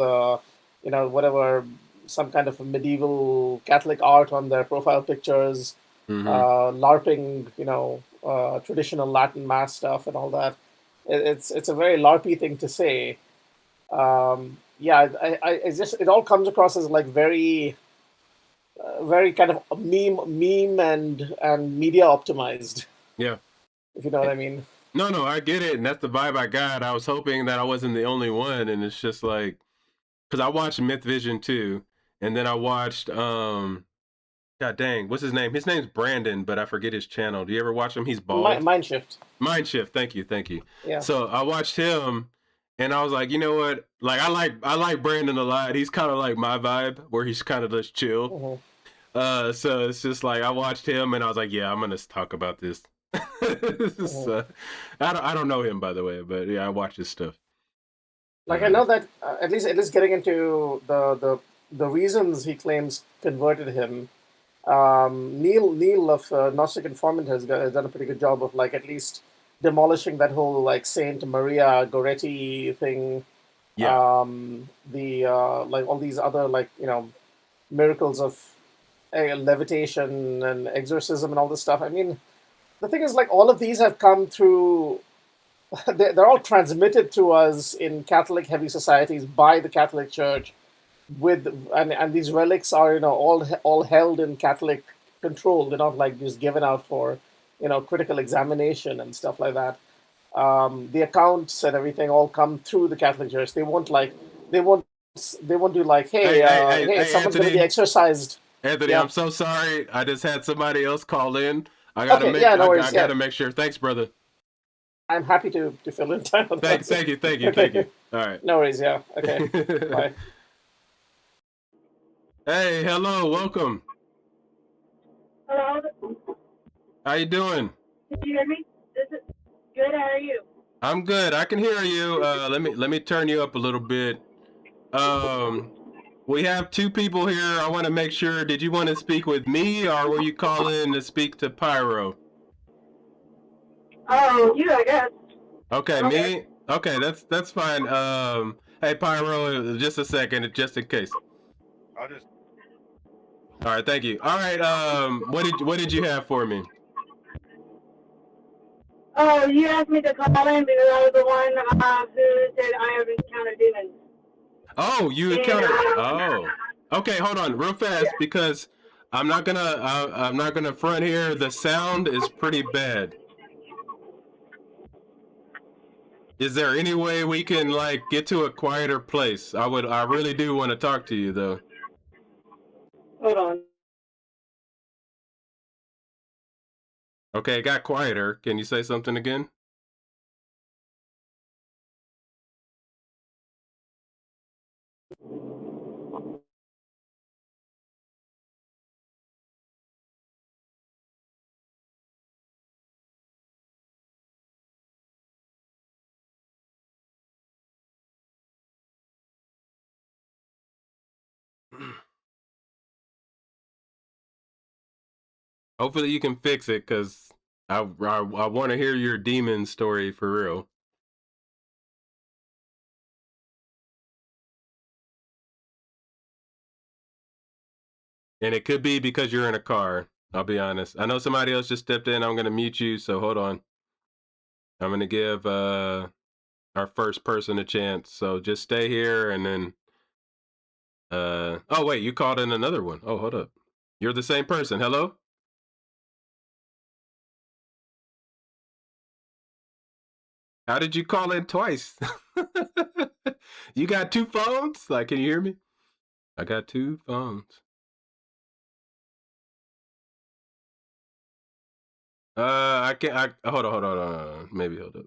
whatever, some kind of medieval Catholic art on their profile pictures, Mm-hmm. LARPing, traditional Latin mass stuff and all that. It's a very LARPy thing to say. Yeah, it's just, it all comes across as like very very kind of meme and media optimized, Yeah. if you know what I mean. No, I get it, and that's the vibe I got. I was hoping that I wasn't the only one, and it's just like, because I watched Myth Vision too, and then I watched God dang, what's his name? His name's Brandon, but I forget his channel. Do you ever watch him? He's bald. Mindshift. Mindshift. Thank you. Yeah. So I watched him, and I was like, you know what? Like I like Brandon a lot. He's kind of like my vibe, where he's kind of just chill. Mm-hmm. So it's just like I watched him, and I was like, yeah, I'm gonna talk about this. I don't know him, by the way, but yeah, I watch his stuff. Like I know that at least getting into the reasons he claims converted him. Neil of Gnostic Informant has done a pretty good job of like at least demolishing that whole like Saint Maria Goretti thing. Yeah. The like all these other like miracles of levitation and exorcism and all this stuff. I mean, the thing is like all of these have come through. They're all transmitted to us in Catholic heavy societies by the Catholic Church, and these relics are all held in Catholic control. They're not like just given out for critical examination and stuff like that. The accounts and everything all come through the Catholic Church. They won't do like hey, someone's going to be exorcised. Anthony, Yeah. I'm so sorry. I just had somebody else call in. I gotta worries, I gotta make sure. Thanks, brother. I'm happy to fill in time on that. Thank you. All right. No worries. Yeah. Okay. Bye. Hey, hello, welcome. Hello. How you doing? Can you hear me? This is good. How are you? I'm good. I can hear you. Let me turn you up a little bit. We have two people here. I want to make sure. Did you want to speak with me, or were you calling to speak to Pyro? Oh, you, I guess. Okay, me. Okay, that's fine. Hey Pyro, just a second, just in case. I'll just. All right, thank you. All right, what did you have for me? Oh, you asked me to call in because I was the one who said I have encountered demons. Oh, you encountered. Oh, okay. Hold on, real fast, because I'm not gonna front here. The sound is pretty bad. Is there any way we can like get to a quieter place? I really do want to talk to you though. Hold on. Okay, it got quieter. Can you say something again? Hopefully you can fix it, because I want to hear your demon story for real. And it could be because you're in a car. I'll be honest. I know somebody else just stepped in. I'm going to mute you, so hold on. I'm going to give our first person a chance. So just stay here, and then oh wait, you called in another one. Oh, hold up. You're the same person. Hello? How did you call in twice? You got two phones? Like, can you hear me? I got two phones. I can't. Hold on. Maybe hold up.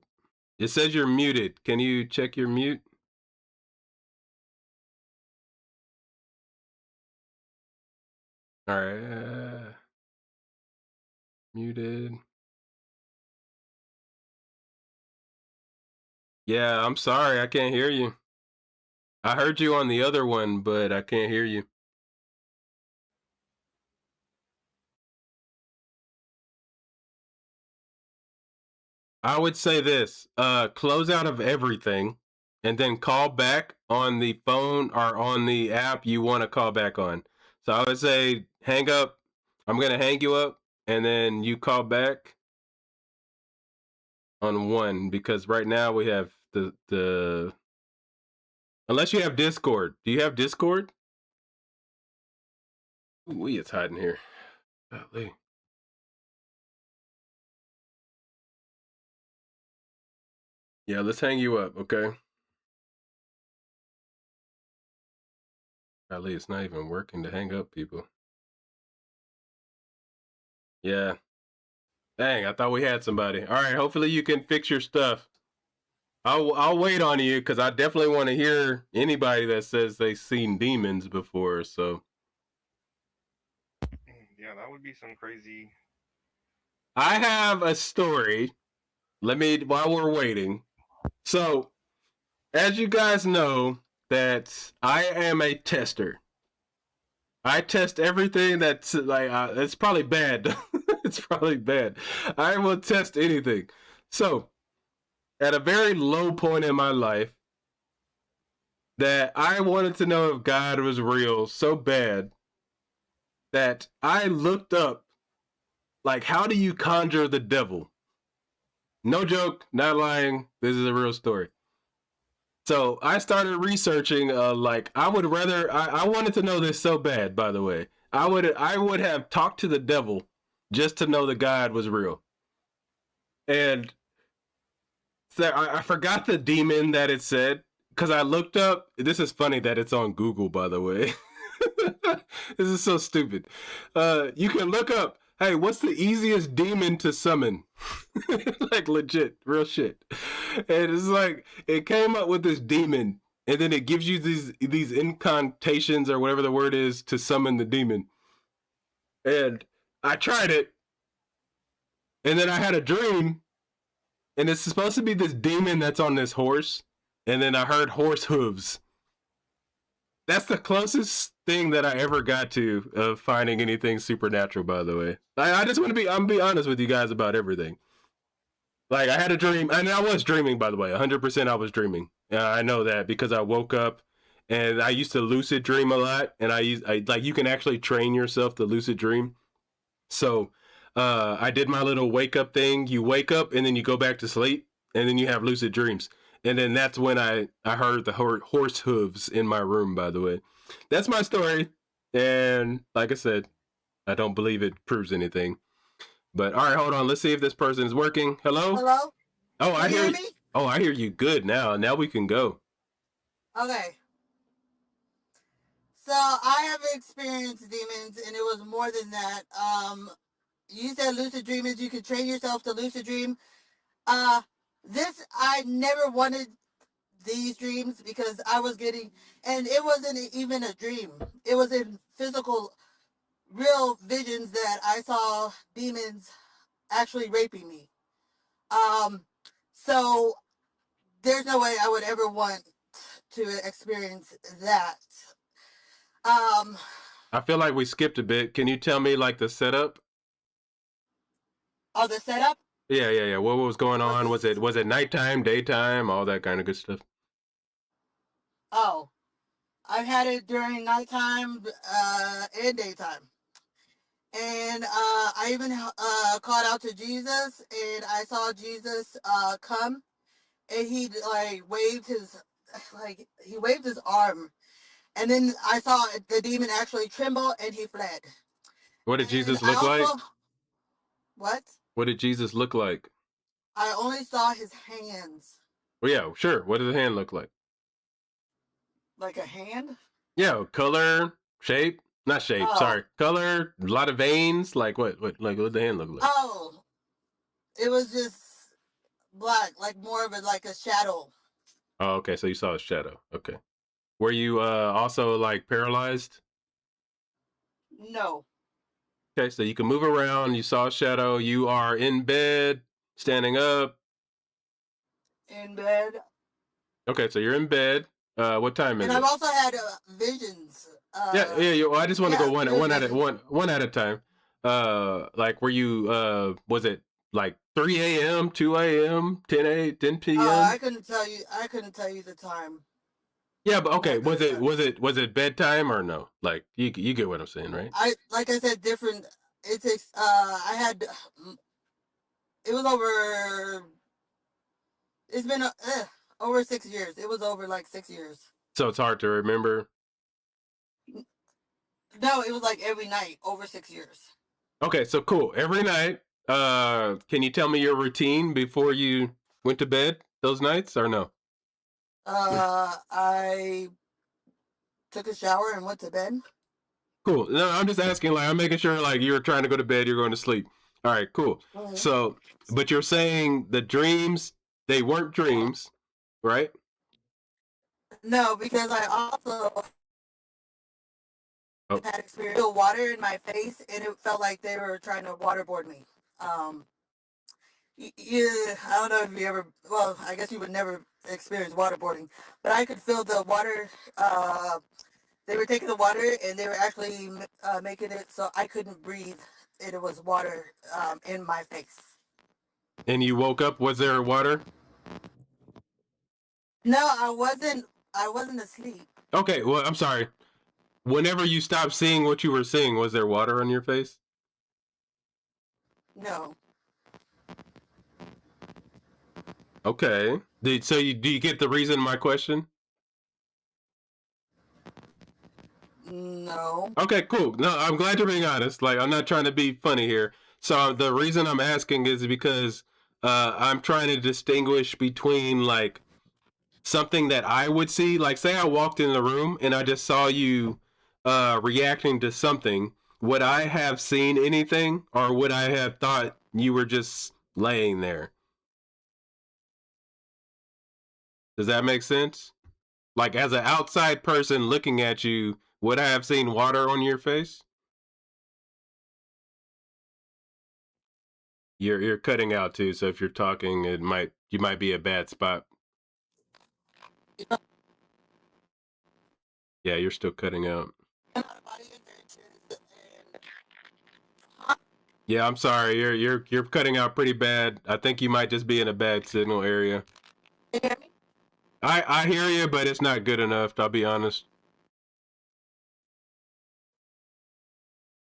It says you're muted. Can you check your mute? All right. Muted. Yeah, I'm sorry. I can't hear you. I heard you on the other one, but I can't hear you. I would say this, close out of everything and then call back on the phone or on the app you want to call back on. So I would say hang up. I'm going to hang you up, and then you call back on one, because right now we have the unless you have Discord. Do you have Discord? Ooh, it's hiding here. Golly. Yeah, let's hang you up, okay? Golly, it's not even working to hang up people. Yeah. Dang, I thought we had somebody. All right, hopefully you can fix your stuff. I'll wait on you because I definitely want to hear anybody that says they've seen demons before. So Yeah, that would be some crazy. I have a story. While we're waiting. So, as you guys know, that I am a tester. I test everything that's like, it's probably bad. It's probably bad. I will test anything. So, at a very low point in my life, that I wanted to know if God was real so bad that I looked up, like, how do you conjure the devil? No joke, not lying. This is a real story. So I started researching. Like, I wanted to know this so bad. By the way, I would have talked to the devil just to know that God was real. And so I forgot the demon that it said because I looked up. This is funny that it's on Google, by the way. This is so stupid. You can look up, hey, what's the easiest demon to summon? Like, legit, real shit. And it's like, it came up with this demon, and then it gives you these incantations or whatever the word is to summon the demon. And I tried it, and then I had a dream, and it's supposed to be this demon that's on this horse, and then I heard horse hooves. That's the closest thing that I ever got to of finding anything supernatural, by the way. I just want to I'm be honest with you guys about everything. Like, I had a dream, and I was dreaming, by the way. 100% I was dreaming. I know that because I woke up, and I used to lucid dream a lot, and like, you can actually train yourself to lucid dream. So I did my little wake up thing. You wake up, and then you go back to sleep, and then you have lucid dreams. And then that's when I heard the horse hooves in my room, by the way. That's my story. And like I said, I don't believe it proves anything. But all right, hold on. Let's see if this person is working. Hello? Hello? Oh, Can I you hear hear you. me? Oh, I hear you good now. Now we can go. Okay. So I have experienced demons, and it was more than that. You said lucid dreamers, you could train yourself to lucid dream. I never wanted these dreams because I was getting, and it wasn't even a dream. It was in physical, real visions that I saw demons actually raping me. So there's no way I would ever want to experience that. I feel like we skipped a bit. Can you tell me, like, the setup? Oh, the setup? Yeah. What was going on? Was it nighttime, daytime, all that kind of good stuff? Oh, I've had it during nighttime and daytime. And I even called out to Jesus, and I saw Jesus come, and he waved his arm, and then I saw the demon actually tremble, and he fled. What did And Jesus I look like? What? What did Jesus look like? I only saw his hands. Well, yeah, sure. What does the hand look like? Like a hand? Yeah, color, shape, not shape. Oh. Sorry, color. A lot of veins. Like what? What did the hand look like? Oh, it was just black, like more of a shadow. Oh, okay. So you saw a shadow. Okay. Were you also, like, paralyzed? No. Okay, so you can move around. You saw a shadow. You are in bed, standing up. In bed. Okay, so you're in bed. What time is And it? I've also had visions. Yeah. Well, I just want to go one visions. one at a time. Like, were you was it like 3 a.m., 2 a.m., 10 p.m.? I couldn't tell you. I couldn't tell you the time. Yeah, but okay, Not good time. was it bedtime or no? Like, you get what I'm saying, right? Like I said, different. It takes. I had. It was over. It's been over 6 years. It was over like 6 years. So it's hard to remember. No, it was like every night over 6 years. Okay, so cool. Every night, can you tell me your routine before you went to bed? those nights or no? I took a shower and went to bed. Cool. No, I'm just asking. Like, I'm making sure. Like, you're trying to go to bed. You're going to sleep. All right. Cool. Mhm. So, but you're saying the dreams, they weren't dreams, right? No, because I also Oh. had experienced water in my face, and it felt like they were trying to waterboard me. Yeah, I don't know if you ever. Well, I guess you would never experience waterboarding, but I could feel the water. They were taking the water and they were actually making it so I couldn't breathe. And it was water in my face. And you woke up. Was there water? No, I wasn't. I wasn't asleep. Okay. Well, I'm sorry. Whenever you stopped seeing what you were seeing, was there water on your face? No. Okay. Do you get the reason my question? No. Okay, cool. No, I'm glad you're being honest. Like, I'm not trying to be funny here. So the reason I'm asking is because I'm trying to distinguish between like something that I would see. Like, say I walked in the room and I just saw you reacting to something. Would I have seen anything, or would I have thought you were just laying there? Does that make sense? Like, as an outside person looking at you, would I have seen water on your face? You're cutting out too, so if you're talking, you might be a bad spot. Yeah, you're still cutting out. Yeah, I'm sorry. You're cutting out pretty bad. I think you might just be in a bad signal area. Can you hear me? I hear you, but it's not good enough. I'll be honest.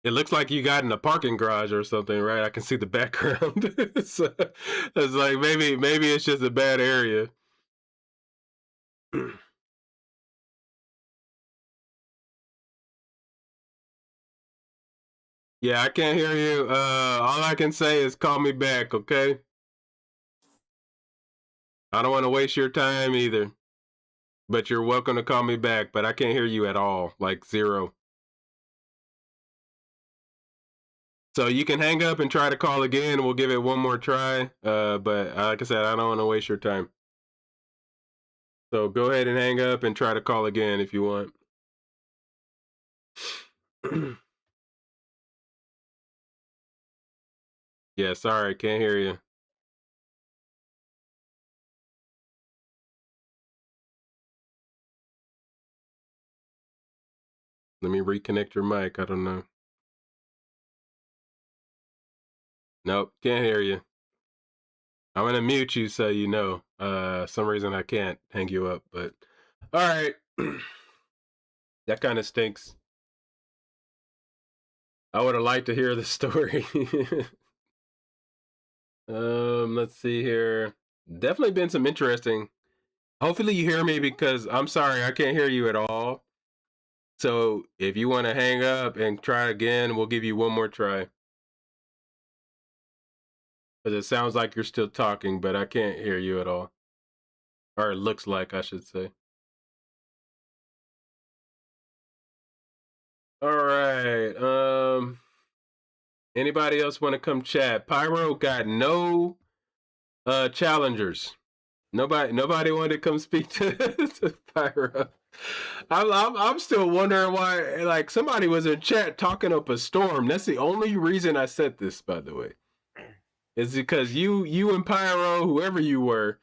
It looks like you got in a parking garage or something, right? I can see the background. So, it's like maybe it's just a bad area. Yeah, I can't hear you. All I can say is call me back, okay? I don't want to waste your time either. But you're welcome to call me back, but I can't hear you at all, like zero. So you can hang up and try to call again. We'll give it one more try. But like I said, I don't want to waste your time. So go ahead and hang up and try to call again if you want. Yeah, sorry, can't hear you. Let me reconnect your mic. I don't know. Nope, can't hear you. I'm gonna mute you so you know. Some reason I can't hang you up, but all right. That kind of stinks. I would have liked to hear the story. Let's see here. Definitely been some interesting. Hopefully you hear me because I'm sorry I can't hear you at all. So if you want to hang up and try again, we'll give you one more try. Because it sounds like you're still talking, but I can't hear you at all. Or it looks like, I should say. All right. Anybody else want to come chat? Pyro got no challengers. Nobody wanted to come speak to Pyro. I'm still wondering why. Like, somebody was in chat talking up a storm. That's the only reason I said this, by the way. Is because you and Pyro, whoever you were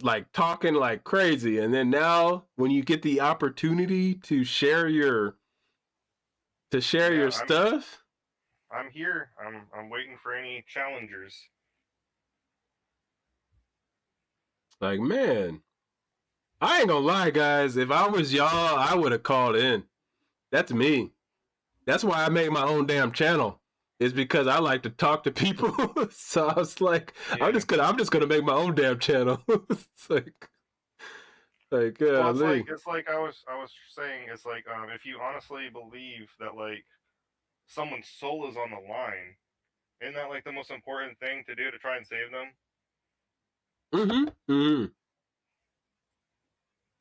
like talking like crazy, and then now when you get the opportunity to share your stuff. I'm here. I'm waiting for any challengers. Like, man, I ain't gonna lie, guys. If I was y'all, I would have called in. That's me. That's why I make my own damn channel. Is because I like to talk to people. So I was like, Yeah. I'm just gonna make my own damn channel. It's like Well, Lee. it's like I was saying, it's like if you honestly believe that like someone's soul is on the line, isn't that like the most important thing to do to try and save them? Mm-hmm.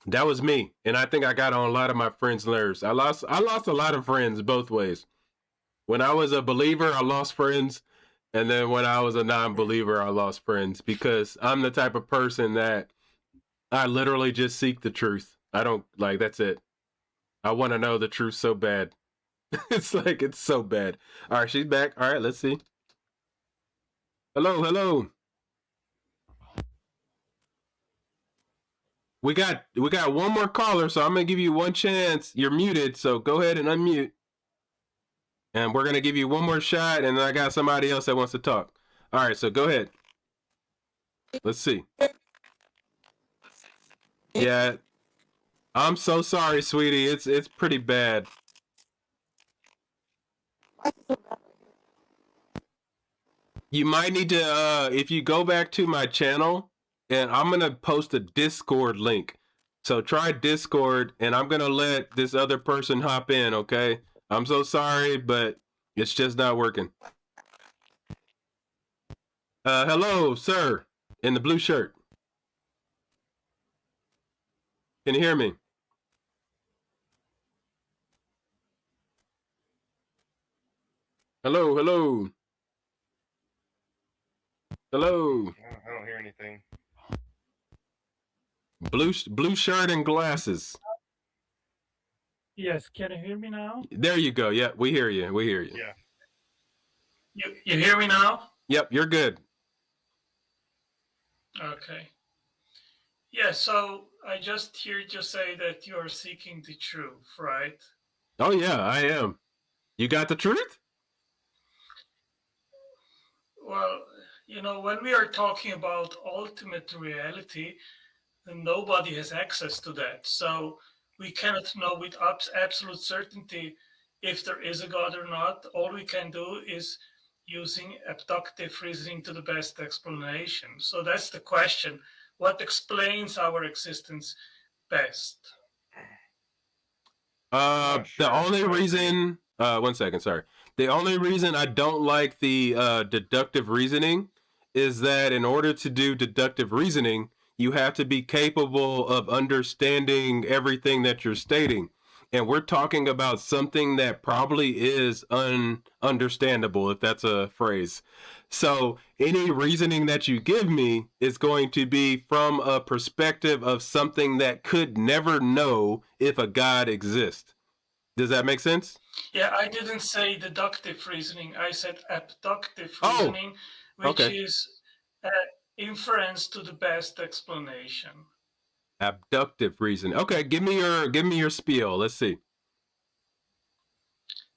That was me, and I think I got on a lot of my friends' nerves. I lost a lot of friends both ways. When I was a believer, I lost friends, and then when I was a non-believer, I lost friends because I'm the type of person that I literally just seek the truth. I don't like that's it. I want to know the truth so bad. It's so bad. All right, she's back. All right, let's see. Hello. We got one more caller, so I'm gonna give you one chance. You're muted, so go ahead and unmute. And we're gonna give you one more shot, and then I got somebody else that wants to talk. All right, so go ahead. Let's see. Yeah, I'm so sorry, sweetie. It's pretty bad. You might need to if you go back to my channel, and I'm gonna post a Discord link. So try Discord, and I'm gonna let this other person hop in, okay? I'm so sorry, but it's just not working. Hello, sir, in the blue shirt. Can you hear me? Hello. I don't hear anything. Blue shirt and glasses. Yes, can you hear me now? There you go. Yeah, we hear you. Yeah. You hear me now? Yep, you're good. Okay. Yeah, so I just heard you say that you're seeking the truth, right? Oh yeah, I am. You got the truth? Well, when we are talking about ultimate reality, then nobody has access to that. So we cannot know with absolute certainty if there is a God or not. All we can do is using abductive reasoning to the best explanation. So that's the question. What explains our existence best? Sure. The only reason, 1 second, sorry. The only reason I don't like the deductive reasoning is that in order to do deductive reasoning, you have to be capable of understanding everything that you're stating. And we're talking about something that probably is ununderstandable, if that's a phrase. So any reasoning that you give me is going to be from a perspective of something that could never know if a God exists. Does that make sense? Yeah, I didn't say deductive reasoning. I said abductive Oh, reasoning, which okay. is inference to the best explanation. Abductive reason. Okay, give me your spiel. Let's see.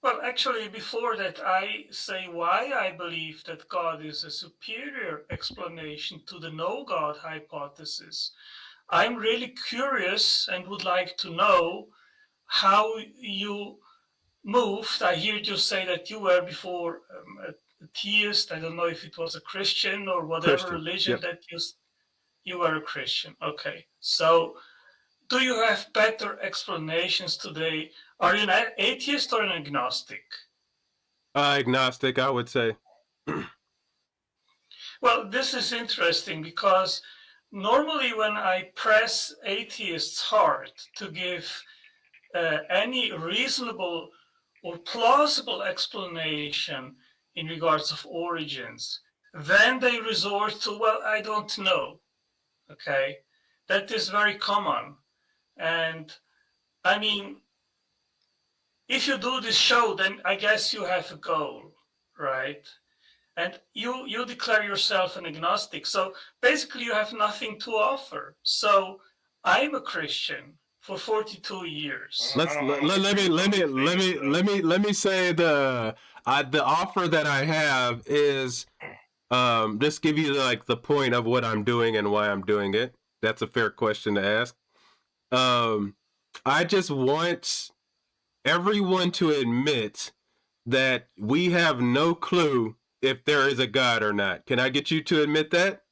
Well, actually, before that, I say why I believe that God is a superior explanation to the no God hypothesis. I'm really curious and would like to know how you moved. I heard you say that you were before a theist. I don't know if it was a Christian or whatever Christian. religion Yep. that you were a Christian. Okay, so do you have better explanations today? Are you an atheist or an agnostic? Agnostic, I would say. Well, this is interesting because normally when I press atheists hard to give any reasonable or plausible explanation in regards of origins, then they resort to, well, I don't know. Okay, that is very common. And I mean, if you do this show, then I guess you have a goal, right? And you declare yourself an agnostic. So basically you have nothing to offer. So I'm a Christian for 42 years. Let me say the offer that I have is just give you like the point of what I'm doing and why I'm doing it. That's a fair question to ask. I just want everyone to admit that we have no clue if there is a God or not. Can I get you to admit that?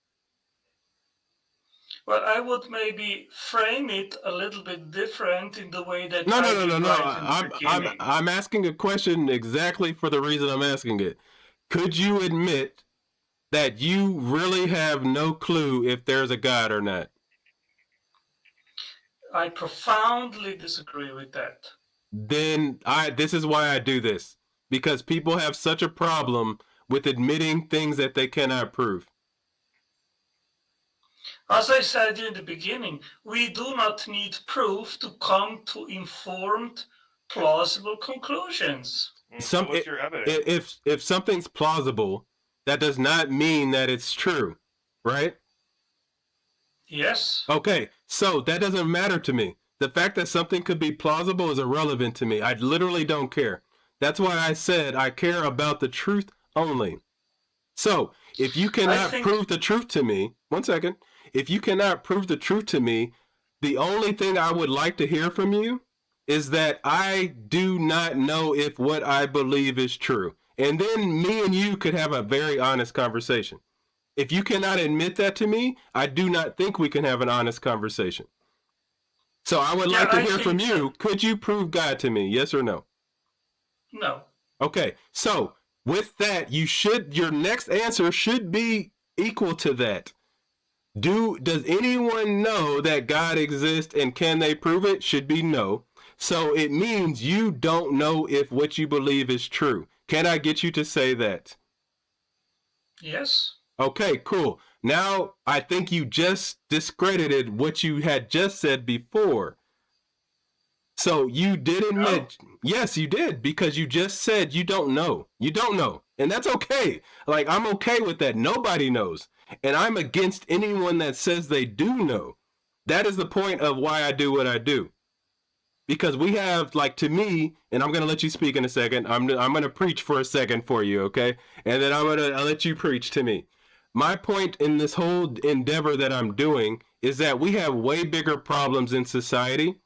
Well, I would maybe frame it a little bit different in the way that No. Right I'm asking a question exactly for the reason I'm asking it. Could you admit that you really have no clue if there's a God or not? I profoundly disagree with that. Then this is why I do this, because people have such a problem with admitting things that they cannot prove. As I said in the beginning, we do not need proof to come to informed, plausible conclusions. So what's your evidence? If something's plausible, that does not mean that it's true, right? Yes. Okay, so that doesn't matter to me. The fact that something could be plausible is irrelevant to me. I literally don't care. That's why I said I care about the truth only. So if you cannot prove the truth to me, 1 second, if you cannot prove the truth to me, the only thing I would like to hear from you is that I do not know if what I believe is true. And then me and you could have a very honest conversation. If you cannot admit that to me, I do not think we can have an honest conversation. So I would like to hear from you. Could you prove God to me? Yes or no? No. Okay. So with that, your next answer should be equal to that. Does anyone know that God exists and can they prove it? Should be no. So it means you don't know if what you believe is true. Can I get you to say that? Yes. Okay, cool. Now, I think you just discredited what you had just said before. So you did admit, yes, you did, because you just said you don't know. You don't know. And that's okay. Like, I'm okay with that. Nobody knows. And I'm against anyone that says they do know. That is the point of why I do what I do. Because we have, like, to me, and I'm going to let you speak in a second. I'm going to preach for a second for you, okay? And then I'll let you preach to me. My point in this whole endeavor that I'm doing is that we have way bigger problems in society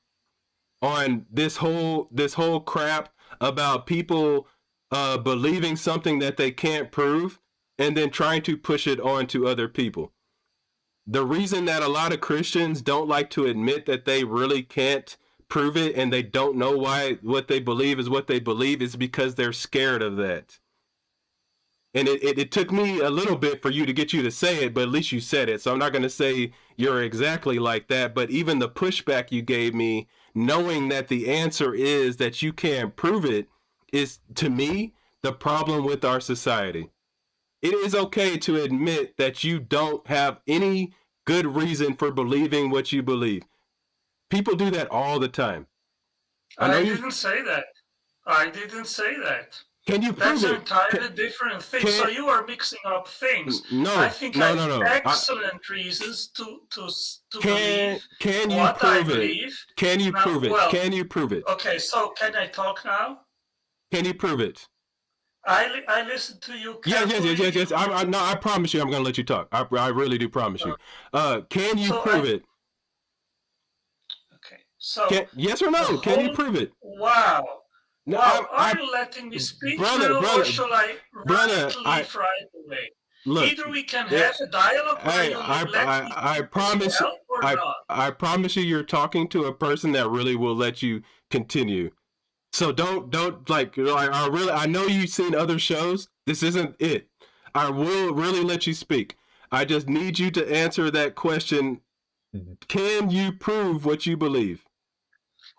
on this whole crap about people believing something that they can't prove and then trying to push it on to other people. The reason that a lot of Christians don't like to admit that they really can't prove it and they don't know why what they believe is what they believe is because they're scared of that. And it took me a little bit for you to get you to say it, but at least you said it. So I'm not going to say you're exactly like that. But even the pushback you gave me, knowing that the answer is that you can't prove it, is, to me, the problem with our society. It is okay to admit that you don't have any good reason for believing what you believe. People do that all the time. I didn't say that. I didn't say that. Can you prove That's it? an entirely different thing. So you are mixing up things. No, I think I have no. excellent reasons to believe can you what prove I it? believe. Can you Now, prove it? well, Can you prove it? Okay, so can I talk now? Can you prove it? I listened to you carefully. Yes. I promise you I'm going to let you talk. I really do promise you. Can you prove it? Okay, so... yes or no? Can you prove it? Wow. No, wow, are you letting me speak brother, or shall I leave right away? Look, either we can have a dialogue where you let me I promise help or not. I promise you you're talking to a person that really will let you continue. So don't like I know you've seen other shows. This isn't it. I will really let you speak. I just need you to answer that question. Can you prove what you believe?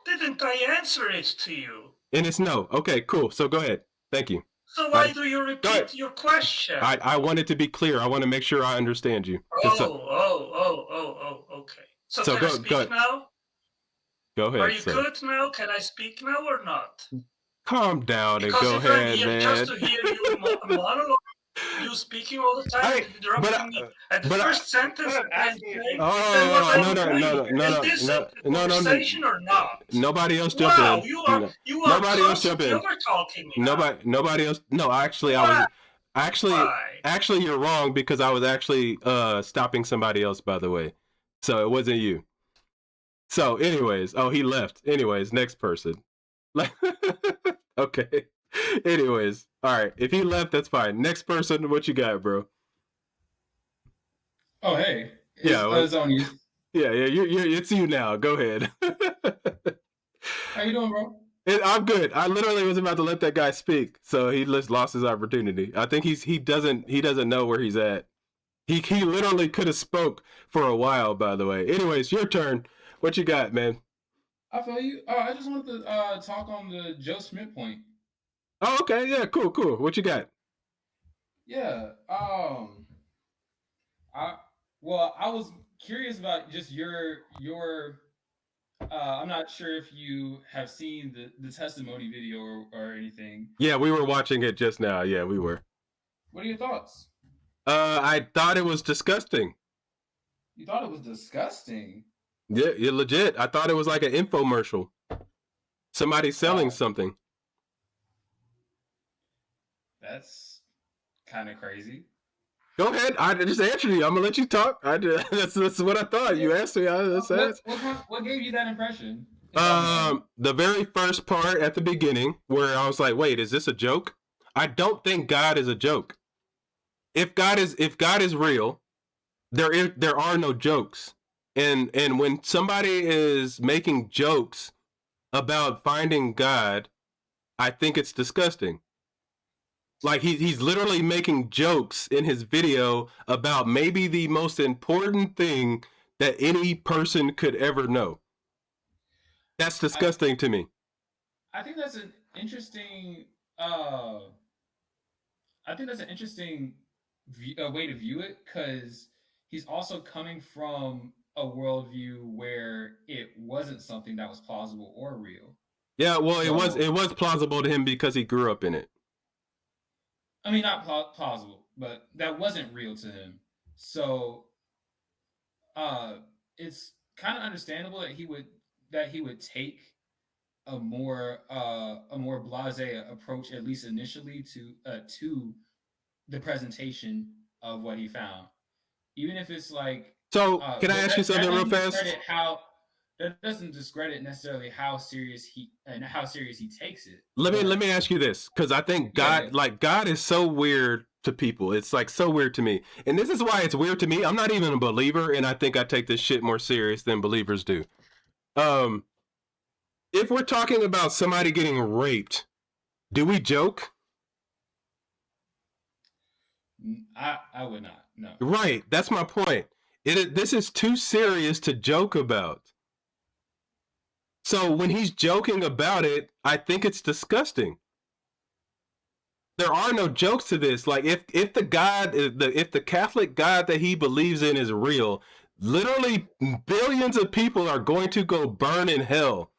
Didn't I answer it to you? And it's no. Okay, cool. So go ahead. Thank you. So why do you repeat your question? I want it to be clear. I want to make sure I understand you. Okay. So can I speak now? Go ahead. Are you good now? Can I speak now or not? Calm down because and go ahead, man. Just to hear you monologue, you speaking all the time, interrupting me at the first sentence. No, or not? Nobody else jump in. You are nobody else jump in. Talking me nobody else. No, actually, I was. Actually, you're wrong because I was actually stopping somebody else. By the way, so it wasn't you. So, anyways, he left. Anyways, next person. Okay. Anyways, all right. If he left, that's fine. Next person, what you got, bro? Oh, hey. It's on you. Yeah. It's you now. Go ahead. How you doing, bro? I'm good. I literally was about to let that guy speak, so he just lost his opportunity. I think he doesn't know where he's at. He literally could have spoke for a while, by the way. Anyways, your turn. What you got, man? I feel you. I just wanted to talk on the Joe Schmid point. Oh, okay. Yeah, cool. What you got? Yeah. I was curious about just your I'm not sure if you have seen the testimony video or anything. Yeah, we were watching it just now. Yeah, we were. What are your thoughts? I thought it was disgusting. You thought it was disgusting? Yeah, you're legit. I thought it was like an infomercial. Somebody selling something. That's kind of crazy. Go ahead. I just answered you. I'm gonna let you talk. That's what I thought. You asked me. What gave you that impression? The very first part at the beginning, where I was like, "Wait, is this a joke?" I don't think God is a joke. If God is real, there are no jokes. And when somebody is making jokes about finding God, I think it's disgusting. Like he's literally making jokes in his video about maybe the most important thing that any person could ever know. That's disgusting to me. I think that's an interesting way to view it, because he's also coming from a worldview where it wasn't something that was plausible or real. Yeah, well, it was plausible to him because he grew up in it. I mean, not plausible, but that wasn't real to him. So, it's kind of understandable that he would take a more blasé approach, at least initially, to the presentation of what he found, even if it's like. So, can I ask you something real fast? That doesn't discredit necessarily how serious he takes it. Let me ask you this, because I think God is so weird to people. It's like so weird to me, and this is why it's weird to me. I'm not even a believer, and I think I take this shit more serious than believers do. If we're talking about somebody getting raped, do we joke? I would not. No. Right. That's my point. This is too serious to joke about. So when he's joking about it, I think it's disgusting. There are no jokes to this. Like if the Catholic God that he believes in is real, literally billions of people are going to go burn in hell.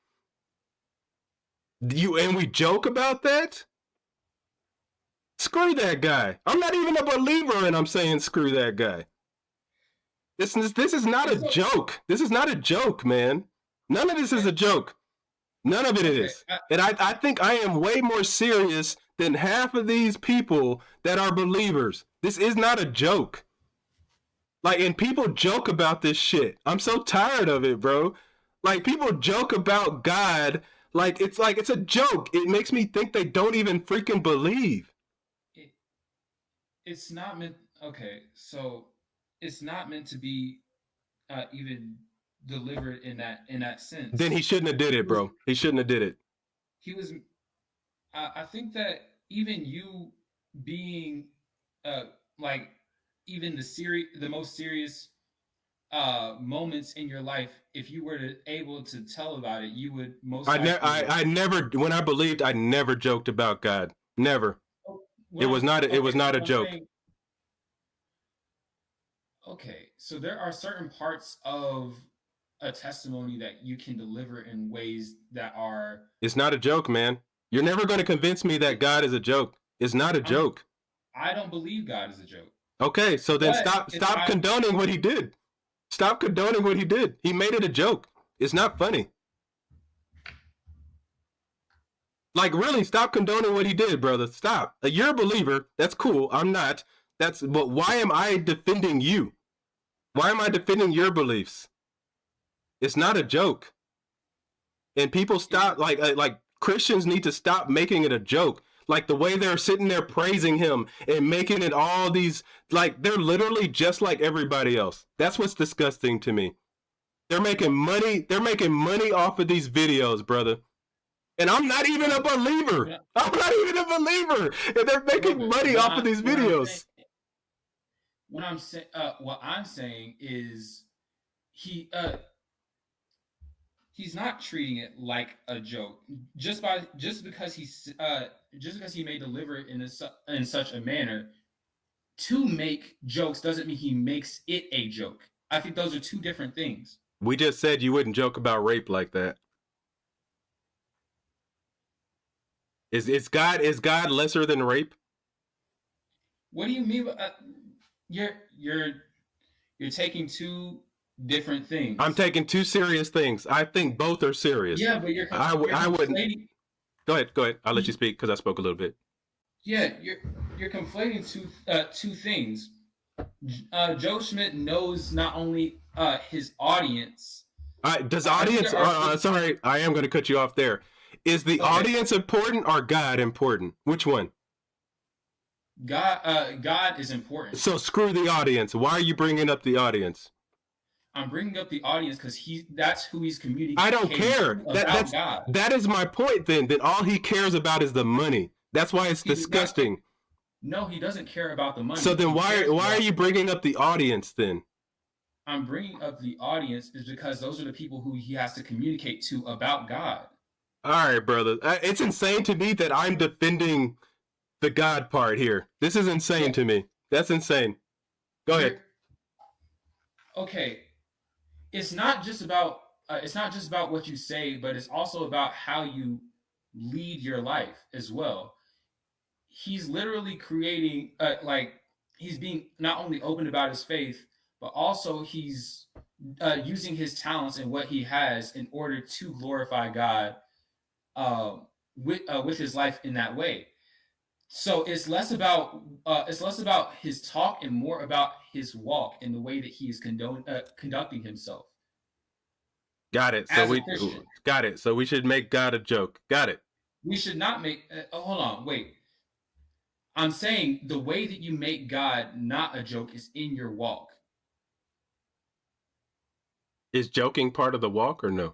And we joke about that? Screw that guy. I'm not even a believer, and I'm saying screw that guy. This is not a joke. This is not a joke, man. None of this is a joke. None of it is. And I think I am way more serious than half of these people that are believers. This is not a joke. Like, and people joke about this shit. I'm so tired of it, bro. Like, people joke about God like it's a joke. It makes me think they don't even freaking believe. It's not meant. Okay, so it's not meant to be even delivered in that sense. Then he shouldn't have did it, bro. He shouldn't have did it. He was. I think that even you being like even the most serious moments in your life, if you were able to tell about it, you would most. I never, when I believed, I never joked about God. Never. It was not a joke. Okay, so there are certain parts of a testimony that you can deliver in ways that are. It's not a joke, man. You're never going to convince me that God is a joke. It's not a joke. I don't believe God is a joke. Okay, so then stop condoning what he did. Stop condoning what he did. He made it a joke. It's not funny. Like, really, stop condoning what he did, brother. Stop. You're a believer. That's cool. I'm not. But why am I defending you? Why am I defending your beliefs? It's not a joke. And people stop, like Christians need to stop making it a joke. Like the way they're sitting there praising him and making it all these, like they're literally just like everybody else. That's what's disgusting to me. They're making money. They're making money off of these videos, brother. And I'm not even a believer. I'm not even a believer. And they're making money off of these videos. What I'm saying is he's not treating it like a joke. Just because he may deliver it in such a manner to make jokes doesn't mean he makes it a joke. I think those are two different things. We just said you wouldn't joke about rape like that. Is God lesser than rape? What do you mean? You're taking two different things. I'm taking two serious things. I think both are serious. Yeah, but I wouldn't. Go ahead. I'll let you speak because I spoke a little bit. Yeah, you're conflating two things. Joe Schmid knows not only his audience. Does audience? Sorry, I am going to cut you off there. Is the audience important or God important? Which one? God is important. So screw the audience. Why are you bringing up the audience? I'm bringing up the audience because that's who he's communicating. I don't care. That is my point. Then all he cares about is the money. That's why it's disgusting. No, he doesn't care about the money. So then why are you bringing up the audience then? I'm bringing up the audience is because those are the people who he has to communicate to about God. All right, brother. It's insane to me that I'm defending the God part here. This is insane to me. That's insane. Go ahead. Okay. It's not just about what you say, but it's also about how you lead your life as well. He's literally creating he's being not only open about his faith, but also he's using his talents and what he has in order to glorify God with his life in that way. So it's less about his talk and more about his walk and the way that he is conducting himself. Got it. So we should make God a joke. Got it. We should not make. Hold on. Wait. I'm saying the way that you make God not a joke is in your walk. Is joking part of the walk or no?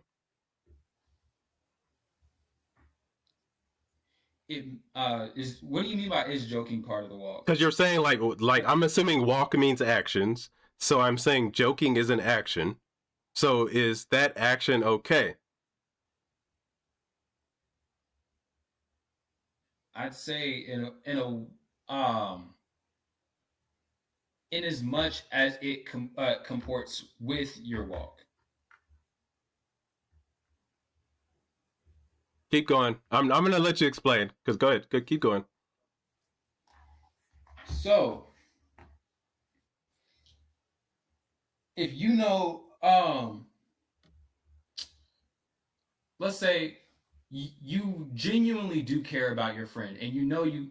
What do you mean by is joking part of the walk? Because you're saying like I'm assuming walk means actions. So I'm saying joking is an action. So is that action okay? I'd say in as much as it comports with your walk. Keep going. I'm gonna let you explain. Because go ahead. Keep going. So if you know, let's say you genuinely do care about your friend, and you know you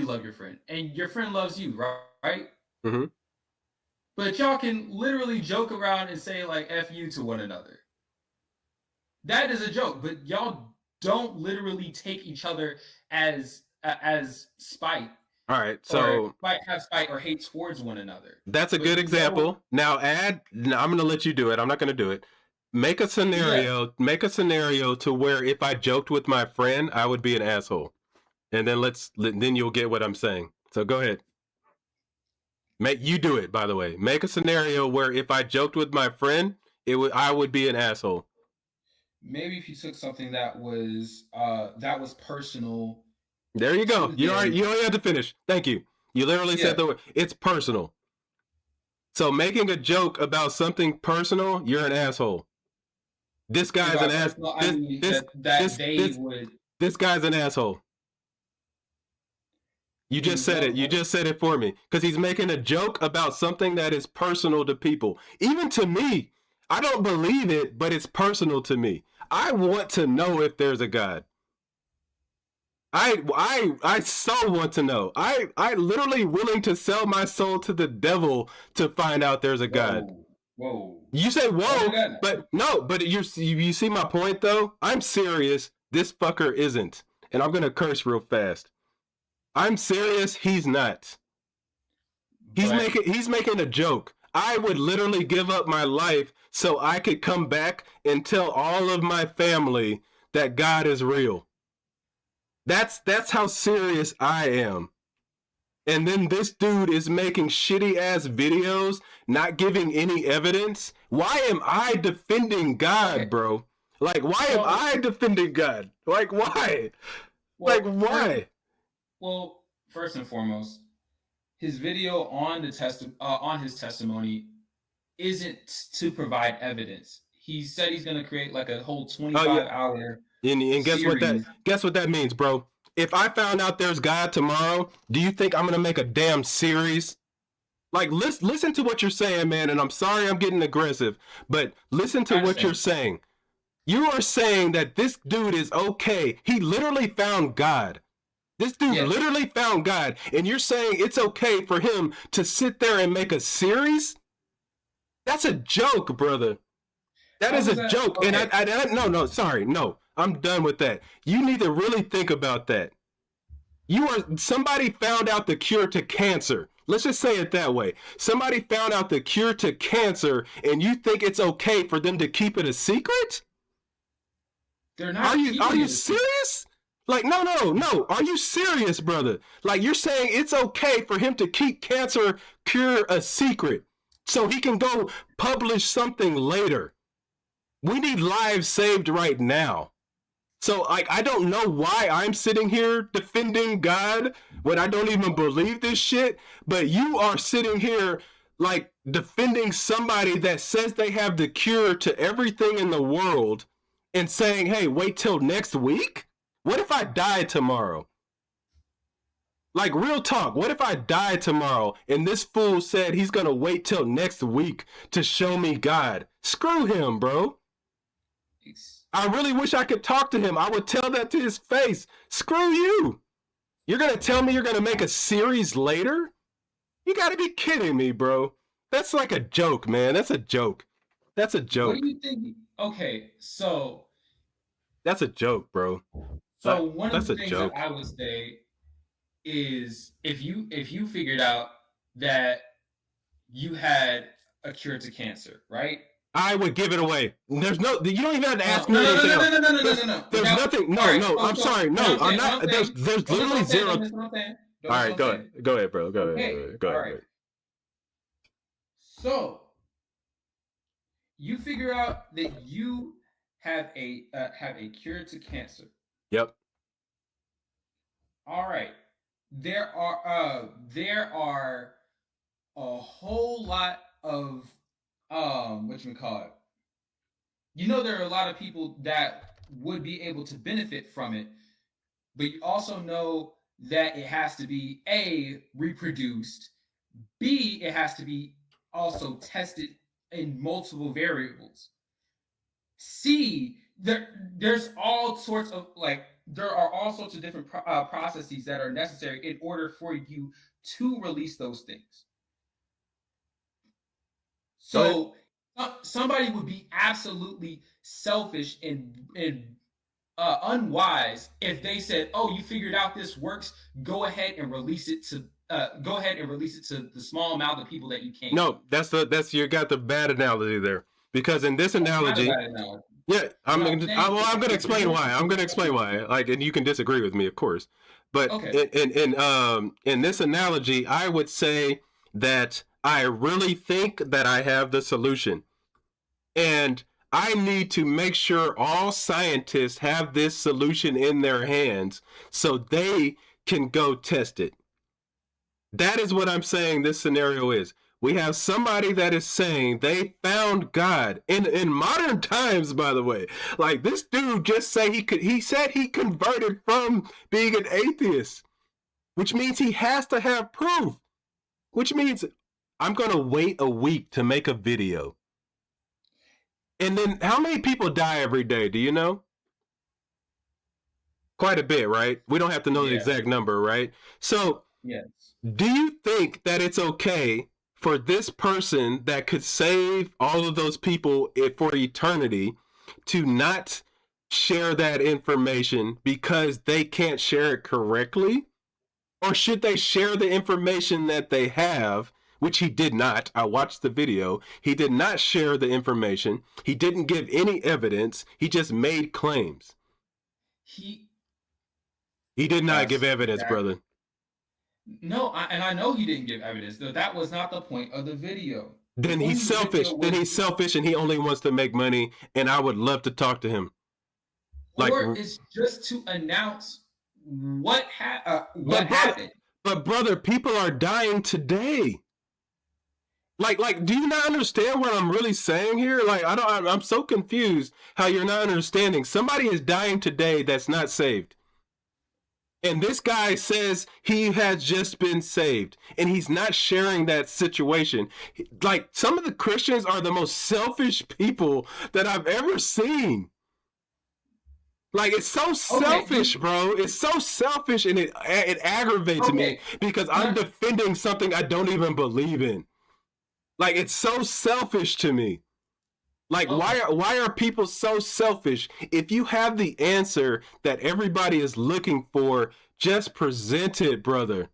love your friend, and your friend loves you, right? Mm-hmm. But y'all can literally joke around and say like "F you" to one another. That is a joke, but y'all don't literally take each other as spite. All right, so have spite or hate towards one another. That's a good example. Now I'm going to let you do it. I'm not going to do it. Make a scenario. Yeah. Make a scenario to where if I joked with my friend, I would be an asshole, and then you'll get what I'm saying. So go ahead. You do it. By the way, make a scenario where if I joked with my friend, I would be an asshole. Maybe if you took something that was personal. There you go. You only have to finish. Thank you. You literally said the word. It's personal. So making a joke about something personal, you're an asshole. This guy's an asshole. This guy's an asshole. You just said it. You just said it for me. Because he's making a joke about something that is personal to people. Even to me. I don't believe it, but it's personal to me. I want to know if there's a God. I so want to know. I literally willing to sell my soul to the devil to find out there's a God. Whoa. You say whoa, but no, but you see my point though? I'm serious. This fucker isn't. And I'm going to curse real fast. I'm serious. He's not. He's making a joke. I would literally give up my life so I could come back and tell all of my family that God is real. That's how serious I am. And then this dude is making shitty ass videos, not giving any evidence. Why am I defending God, bro? Like, why am I defending God? Like, why? Like, why? First and foremost, his video on his testimony isn't to provide evidence. He said he's going to create like a whole 25-hour and guess series. what that means, bro? If I found out there's God tomorrow, do you think I'm going to make a damn series? Like, listen to what you're saying, man, and I'm sorry I'm getting aggressive, but listen to what you're saying. You are saying that this dude is okay. He literally found God. This dude literally found God, and you're saying it's okay for him to sit there and make a series? That's a joke, brother. That is a joke. Okay. And no. I'm done with that. You need to really think about that. Somebody found out the cure to cancer. Let's just say it that way. Somebody found out the cure to cancer, and you think it's okay for them to keep it a secret? They're not. Are you serious? Like, no. Are you serious, brother? Like, you're saying it's okay for him to keep cancer cure a secret so he can go publish something later. We need lives saved right now. So, like, I don't know why I'm sitting here defending God when I don't even believe this shit, but you are sitting here, like, defending somebody that says they have the cure to everything in the world and saying, hey, wait till next week? What if I die tomorrow? Like, real talk, what if I die tomorrow and this fool said he's gonna wait till next week to show me God? Screw him, bro. I really wish I could talk to him. I would tell that to his face. Screw you. You're going to tell me you're going to make a series later? You got to be kidding me, bro. That's like a joke, man. That's a joke. That's a joke. What do you think? Okay, so... That's a joke, bro. So one of the things that I would say is if you figured out that you had a cure to cancer, right? I would give it away. There's no. You don't even have to ask me anything else. No. There's nothing. No. I'm sorry. No, I'm not. There's literally zero. All right, go ahead. Go ahead, bro. Go ahead. So you figure out that you have a cure to cancer. Yep. All right. There are a whole lot of whatchamacallit. You know, there are a lot of people that would be able to benefit from it, but you also know that it has to be A, reproduced, B, it has to be also tested in multiple variables, C, there's all sorts of there are all sorts of different processes that are necessary in order for you to release those things. So somebody would be absolutely selfish and unwise if they said, "Oh, you figured out this works. Go ahead and release it to the small amount of people that you can." No, that's you got the bad analogy there, because in this analogy, I'm going to explain why. Like, and you can disagree with me, of course, but in this analogy, I would say that I really think that I have the solution. And I need to make sure all scientists have this solution in their hands so they can go test it. That is what I'm saying this scenario is. We have somebody that is saying they found God in modern times, by the way. Like, this dude just said he said he converted from being an atheist, which means he has to have proof, which means I'm going to wait a week to make a video. And then how many people die every day? Do you know? Quite a bit, right? We don't have to know the exact number, right? So, yes. Do you think that it's okay for this person that could save all of those people for eternity to not share that information because they can't share it correctly? Or should they share the information that they have, which he did not? I watched the video. He did not share the information. He didn't give any evidence. He just made claims. He did not Yes, give evidence, exactly. brother. No, and I know he didn't give evidence. Though that was not the point of the video. The Then point he's of the video selfish. Then was, he's selfish, and he only wants to make money. And I would love to talk to him. Like, or it's just to announce what brother, happened. but brother, people are dying today. Like, do you not understand what I'm really saying here? Like, I'm so confused how you're not understanding. Somebody is dying today that's not saved. And this guy says he has just been saved, and he's not sharing that situation. Like, some of the Christians are the most selfish people that I've ever seen. Like, it's so selfish, bro. It's so selfish, and it aggravates me because I'm defending something I don't even believe in. Like, it's so selfish to me. Like, why are people so selfish? If you have the answer that everybody is looking for, just present it, brother.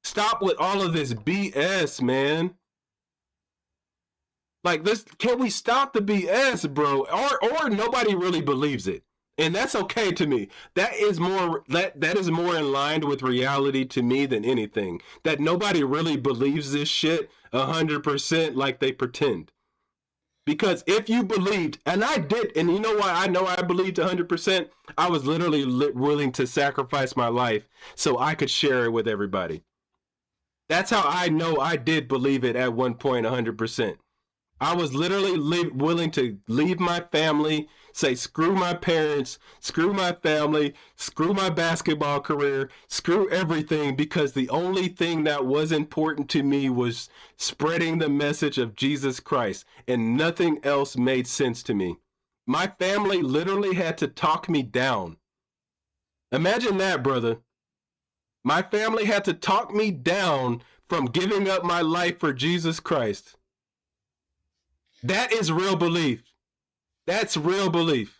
Stop with all of this BS, man. Like, this, can we stop the BS, bro? Or nobody really believes it. And that's okay to me. That is more in line with reality to me than anything. That nobody really believes this shit 100% like they pretend. Because if you believed, and I did, and you know why I know I believed 100%? I was literally willing to sacrifice my life so I could share it with everybody. That's how I know I did believe it at one point 100%. I was literally willing to leave my family, say screw my parents, screw my family, screw my basketball career, screw everything, because the only thing that was important to me was spreading the message of Jesus Christ, and nothing else made sense to me. My family literally had to talk me down. Imagine that, brother. My family had to talk me down from giving up my life for Jesus Christ. That is real belief. That's real belief.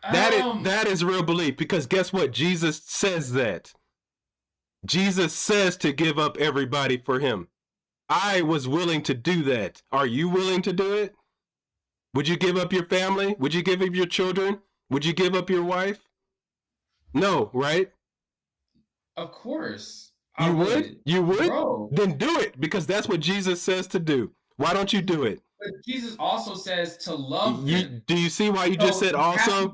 That is real belief, because guess what? Jesus says that. Jesus says to give up everybody for him. I was willing to do that. Are you willing to do it? Would you give up your family? Would you give up your children? Would you give up your wife? No, right? Of course. You would? You would? Bro. Then do it, because that's what Jesus says to do. Why don't you do it? But Jesus also says to love them. Do you see why you just said also?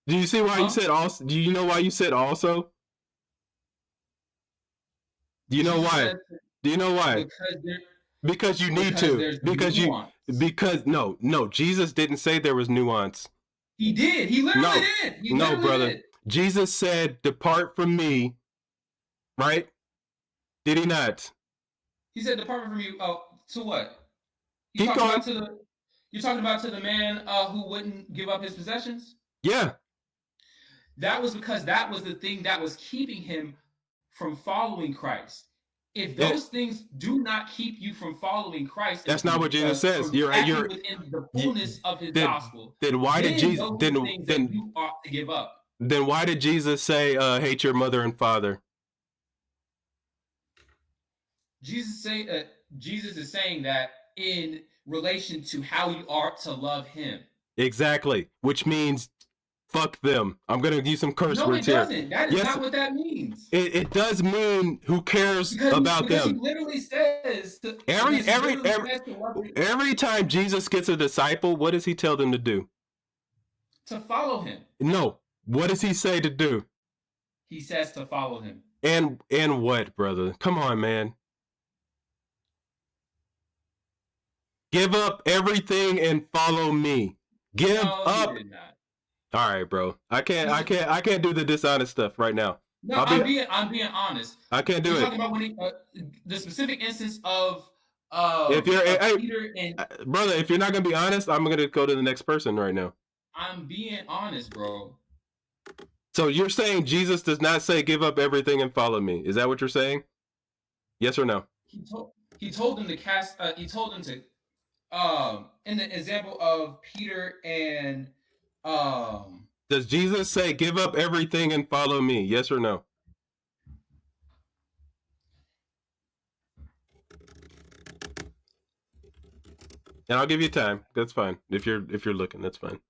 Do you see why you said also? Do you know why you said also? Do you know why? Do you know why? Because you need to. Because no, Jesus didn't say there was nuance. He did. He literally did. No, brother. Jesus said, "Depart from me." Right? Did he not? He said, "Depart from you." Oh, to what? Keep going. You're talking about to the man who wouldn't give up his possessions? Yeah. That was because that was the thing that was keeping him from following Christ. If those things do not keep you from following Christ, that's not what Jesus says. You're within the fullness of his gospel. Then why did Jesus? Then you ought to give up. Then why did Jesus say, "Hate your mother and father"? Jesus is saying that in relation to how you are to love him. Exactly, which means fuck them. I'm going to use some curse words here. No, it doesn't. That is not what that means. It does mean who cares about them. He literally says every time Jesus gets a disciple, what does he tell them to do? To follow him. No. What does he say to do? He says to follow him. And what, brother? Come on, man. Give up everything and follow me. Give up. He did not. All right, bro. I can't do the dishonest stuff right now. No, I'm being honest. I can't do it. Talking about when the specific instance of Peter and brother, if you're not gonna be honest, I'm gonna go to the next person right now. I'm being honest, bro. So you're saying Jesus does not say give up everything and follow me? Is that what you're saying? Yes or no? He told them to cast. He told them to. In the example of Peter and does Jesus say give up everything and follow me? Yes or no? And I'll give you time. That's fine. If you're looking, that's fine.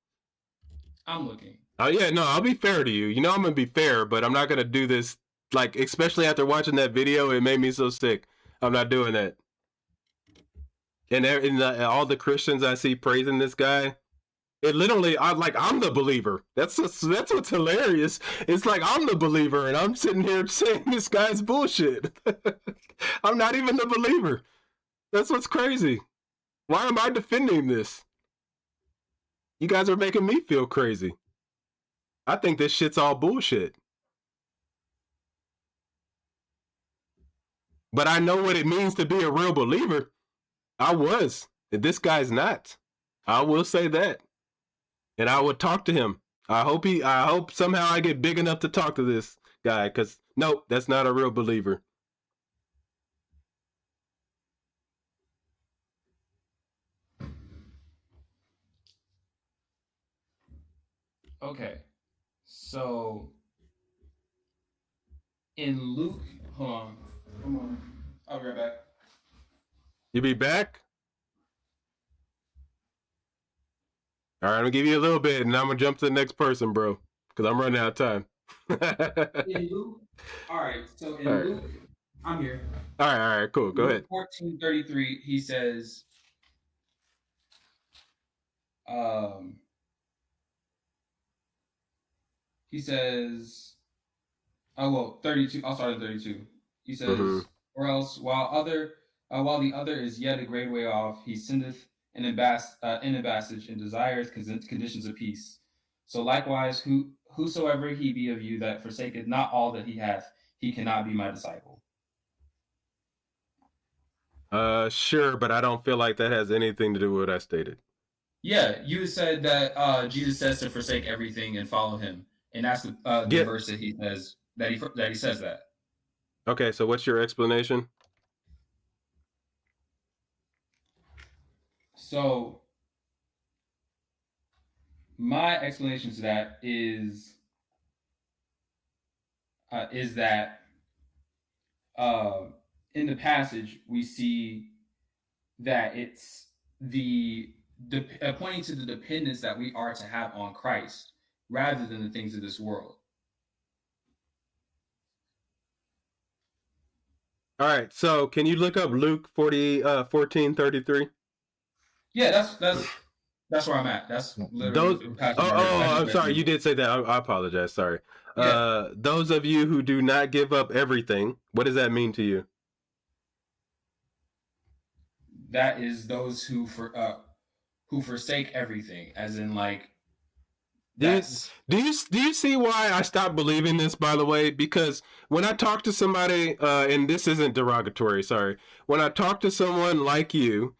I'm looking. Yeah, no, I'll be fair to you. You know I'm gonna be fair, but I'm not gonna do this. Like, especially after watching that video, it made me so sick. I'm not doing that. And all the Christians I see praising this guy, it literally, I'm the believer. That's what's hilarious. It's like I'm the believer, and I'm sitting here saying this guy's bullshit. I'm not even the believer. That's what's crazy. Why am I defending this? You guys are making me feel crazy. I think this shit's all bullshit. But I know what it means to be a real believer. I was. This guy's not. I will say that. And I would talk to him. I hope somehow I get big enough to talk to this guy, because nope, that's not a real believer. Okay. So in Luke, hold on. I'll be right back. You be back? All right, I'm gonna give you a little bit, and I'm gonna jump to the next person, bro, because I'm running out of time. In Luke, all right. So in Luke, I'm here. All right, cool. Go ahead. 14:33, he says, oh well, 32. I'll start at 32. He says, or else while the other is yet a great way off, he sendeth an ambassage and desires conditions of peace. So likewise, whosoever he be of you that forsaketh not all that he hath, he cannot be my disciple. Sure, but I don't feel like that has anything to do with what I stated. Yeah, you said that Jesus says to forsake everything and follow him, and that's the verse that he says that he says that. Okay, so what's your explanation? So my explanation to that is that in the passage we see that it's pointing to the dependence that we are to have on Christ rather than the things of this world. All right, so can you look up Luke 14:33? Yeah, that's where I'm at. That's literally I'm sorry, you did say that. I apologize. Sorry. Yeah. Those of you who do not give up everything, what does that mean to you? That is those who forsake everything, as in like. Do you see why I stopped believing this, by the way? Because when I talk to somebody, and this isn't derogatory, sorry. When I talk to someone like you,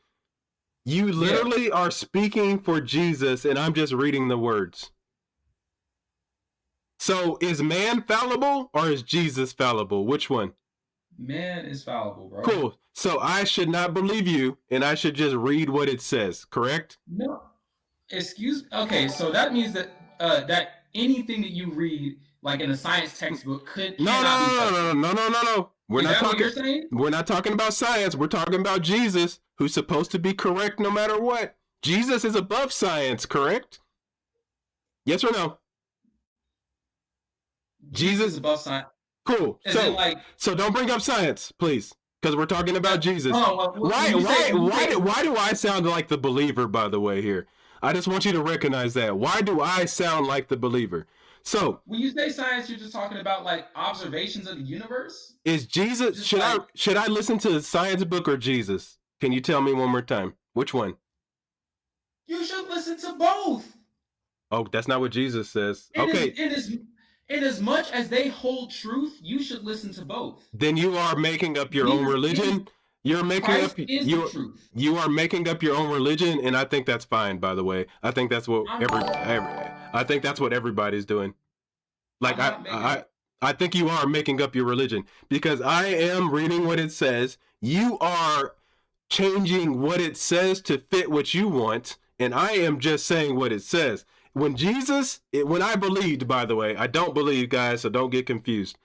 you literally are speaking for Jesus, and I'm just reading the words. So is man fallible or is Jesus fallible? Which one? Man is fallible, bro. Cool. So I should not believe you, and I should just read what it says, correct? No. Okay, so that means that that anything that you read, like in a science textbook, cannot be No. We're not talking. What you're saying? We're not talking about science. We're talking about Jesus, who's supposed to be correct no matter what. Jesus is above science, correct? Yes or no? Jesus is above science. Cool. So don't bring up science, please, because we're talking about Jesus. Why do I sound like the believer, by the way, here? I just want you to recognize that. Why do I sound like the believer? So when you say science, you're just talking about like observations of the universe? Is Jesus should I listen to the science book or Jesus? Can you tell me one more time? Which one? You should listen to both. Oh, that's not what Jesus says. Okay. In as much as they hold truth, you should listen to both. Then you are making up your own religion. You're making up you are making up your own religion, and I think that's fine, by the way. I think that's what I think that's what everybody's doing. Like I think you are making up your religion, because I am reading what it says. You are changing what it says to fit what you want, and I am just saying what it says. When I believed, by the way, I don't believe, guys, so don't get confused.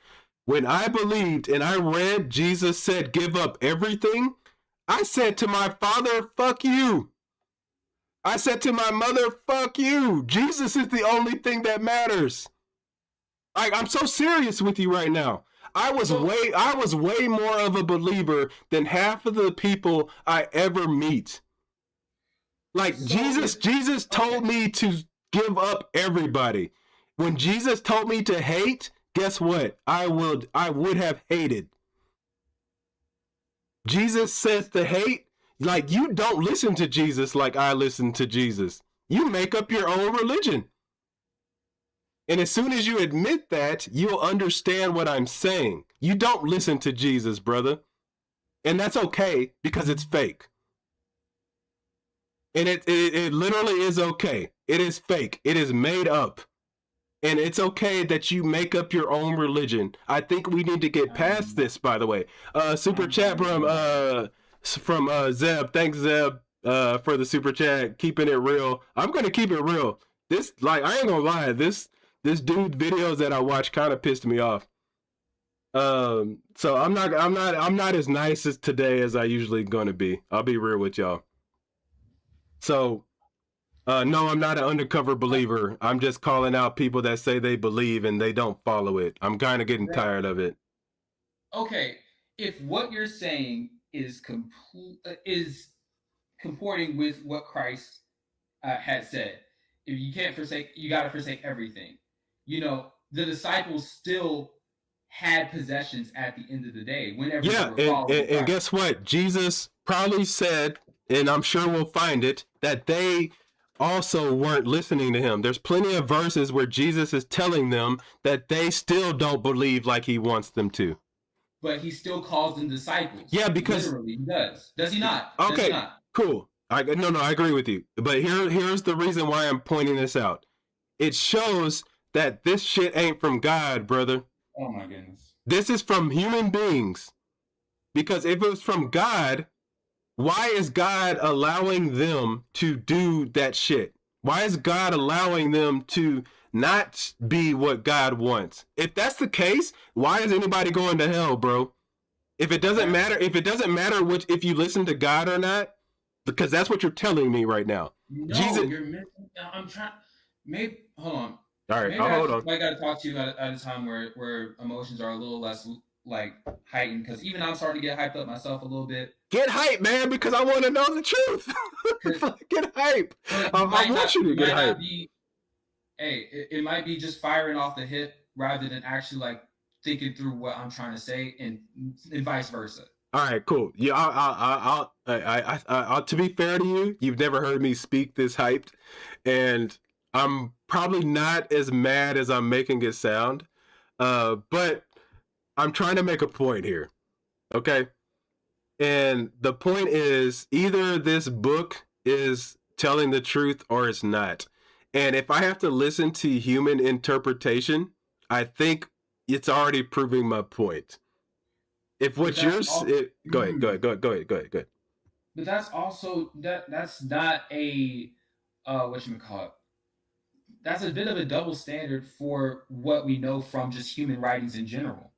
When I believed and I read Jesus said, give up everything, I said to my father, fuck you. I said to my mother, fuck you. Jesus is the only thing that matters. I'm so serious with you right now. I was way more of a believer than half of the people I ever meet. Like Jesus told me to give up everybody. When Jesus told me to hate, guess what? I would have hated. Jesus says to hate, like you don't listen to Jesus like I listen to Jesus. You make up your own religion. And as soon as you admit that, you'll understand what I'm saying. You don't listen to Jesus, brother. And that's okay because it's fake. And it literally is okay. It is fake. It is made up. And it's okay that you make up your own religion. I think we need to get past this, by the way. Super chat from Zeb. Thanks, Zeb, for the super chat. Keeping it real. I'm going to keep it real. This, like, I ain't going to lie. This dude videos that I watch kind of pissed me off. So I'm not as nice as today as I usually going to be. I'll be real with y'all. So, no, I'm not an undercover believer. I'm just calling out people that say they believe and they don't follow it. I'm kind of getting tired of it. Okay, if what you're saying is comporting with what Christ had said, if you can't forsake, you got to forsake everything. You know, the disciples still had possessions at the end of the day. Whenever and guess what? Jesus probably said, and I'm sure we'll find it, that they also weren't listening to him. There's plenty of verses where Jesus is telling them that they still don't believe like he wants them to. But he still calls them disciples. Yeah, because literally he does. Does he not? Okay, does he not? Cool. I agree with you. But here's the reason why I'm pointing this out. It shows that this shit ain't from God, brother. Oh my goodness. This is from human beings. Because if it was from God, why is God allowing them to do that shit? Why is God allowing them to not be what God wants? If that's the case, why is anybody going to hell, bro? If it doesn't matter, if you listen to God or not, because that's what you're telling me right now. No, Jesus, you're missing. I'm trying. Maybe hold on. All right, maybe hold on. I got to talk to you at a time where emotions are a little less like heightened, because even I'm starting to get hyped up myself a little bit. Get hype, man, because I want to know the truth. Get hype. I want you to get hype. It might be just firing off the hip rather than actually like thinking through what I'm trying to say, and vice versa. All right, cool. Yeah, I'll to be fair to you, you've never heard me speak this hyped, and I'm probably not as mad as I'm making it sound, but I'm trying to make a point here, okay? And the point is, either this book is telling the truth or it's not. And if I have to listen to human interpretation, I think it's already proving my point. If what you're go ahead. But that's also that's not a whatchamacallit. That's a bit of a double standard for what we know from just human writings in general.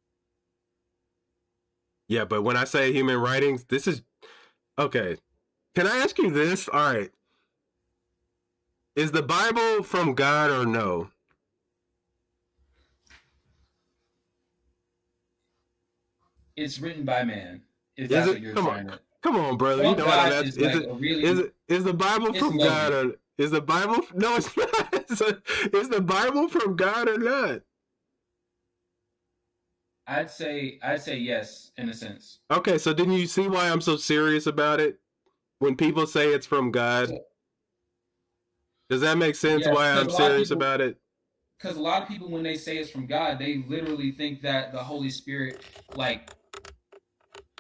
Yeah, but when I say human writings, this is okay. Can I ask you this? All right. Is the Bible from God or no? It's written by man. Is it? Come on, brother. You know what I'm asking. Is the Bible from God or is the Bible? No, it's not. Is the Bible from God or not? I'd say yes, in a sense. Okay, so didn't you see why I'm so serious about it? When people say it's from God, does that make sense? Yeah, why I'm serious about it? Because a lot of people, when they say it's from God, they literally think that the Holy Spirit like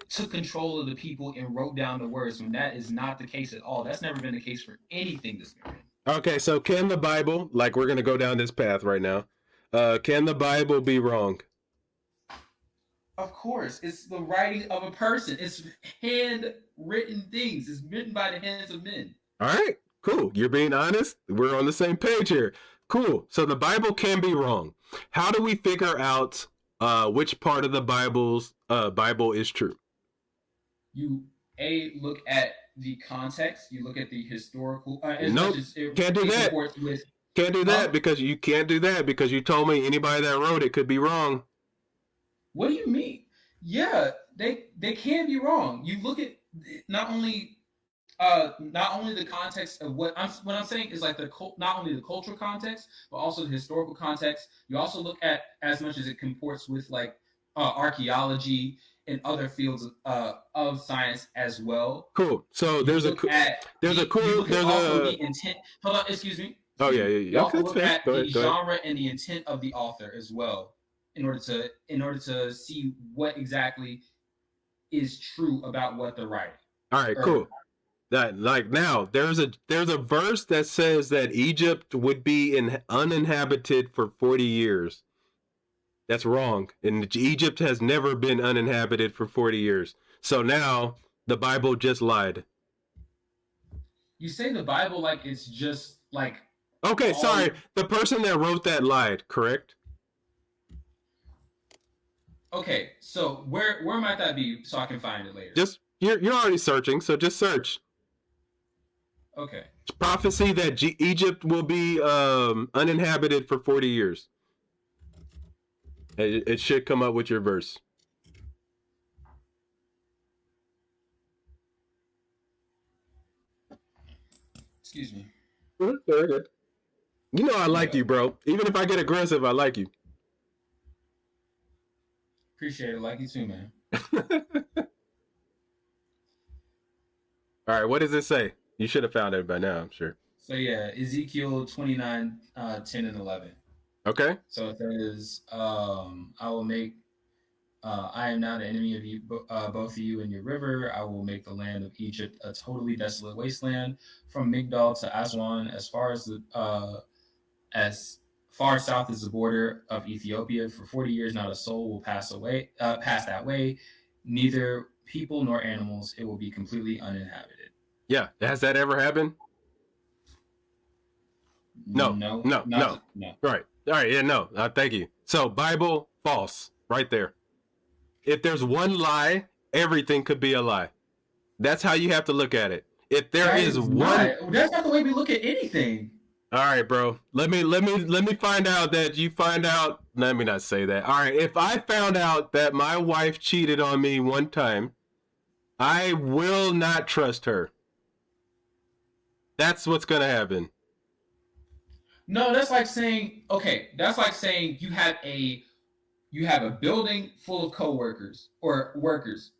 took control of the people and wrote down the words, when that is not the case at all. That's never been the case for anything this morning. Okay, so can the Bible, like we're going to go down this path right now, can the Bible be wrong? Of course. It's the writing of a person. It's handwritten things. It's written by the hands of men. All right, cool. You're being honest. We're on the same page here. Cool. So the Bible can be wrong. How do we figure out which part of the Bible is true? You look at the context. You look at the historical. Nope. Can't do that. Can't do that because you can't do that because you told me anybody that wrote it could be wrong. What do you mean? Yeah, they can be wrong. You look at not only the context of what I'm saying is like not only the cultural context but also the historical context. You also look at as much as it comports with like archaeology and other fields of science as well. Cool. So the intent. Hold on, excuse me. Oh yeah. You also look at the genre and the intent of the author as well, in order to see what exactly is true about what they're writing. All right, cool. That like now there's a verse that says that Egypt would be uninhabited for 40 years. That's wrong. And Egypt has never been uninhabited for 40 years. So now the Bible just lied. You say the Bible like it's just like... Okay, sorry. The person that wrote that lied, correct? Okay, so where might that be so I can find it later? Just you're already searching, so just search. Okay. It's prophecy that Egypt will be uninhabited for 40 years. It should come up with your verse. Excuse me. Very good. You know I like you, bro. Even if I get aggressive, I like you. Appreciate it. Like you too, man. All right, what does it say? You should have found it by now, I'm sure. So yeah, Ezekiel 29, 10 and 11. Okay. So it says, I will make, I am now the enemy of you, both of you and your river. I will make the land of Egypt a totally desolate wasteland, from Migdol to Aswan, as far south as the border of Ethiopia. For 40 years, not a soul will pass that way, neither people nor animals. It will be completely uninhabited. Yeah, has that ever happened? No. Right. All right. Yeah. No. Thank you. So Bible false, right there. If there's one lie, everything could be a lie. That's how you have to look at it. If there is one, that's not the way we look at anything. All right, bro. Let me find out that you find out. Let me not say that. All right. If I found out that my wife cheated on me one time, I will not trust her. That's what's gonna happen. No, that's like saying you have a building full of coworkers or workers,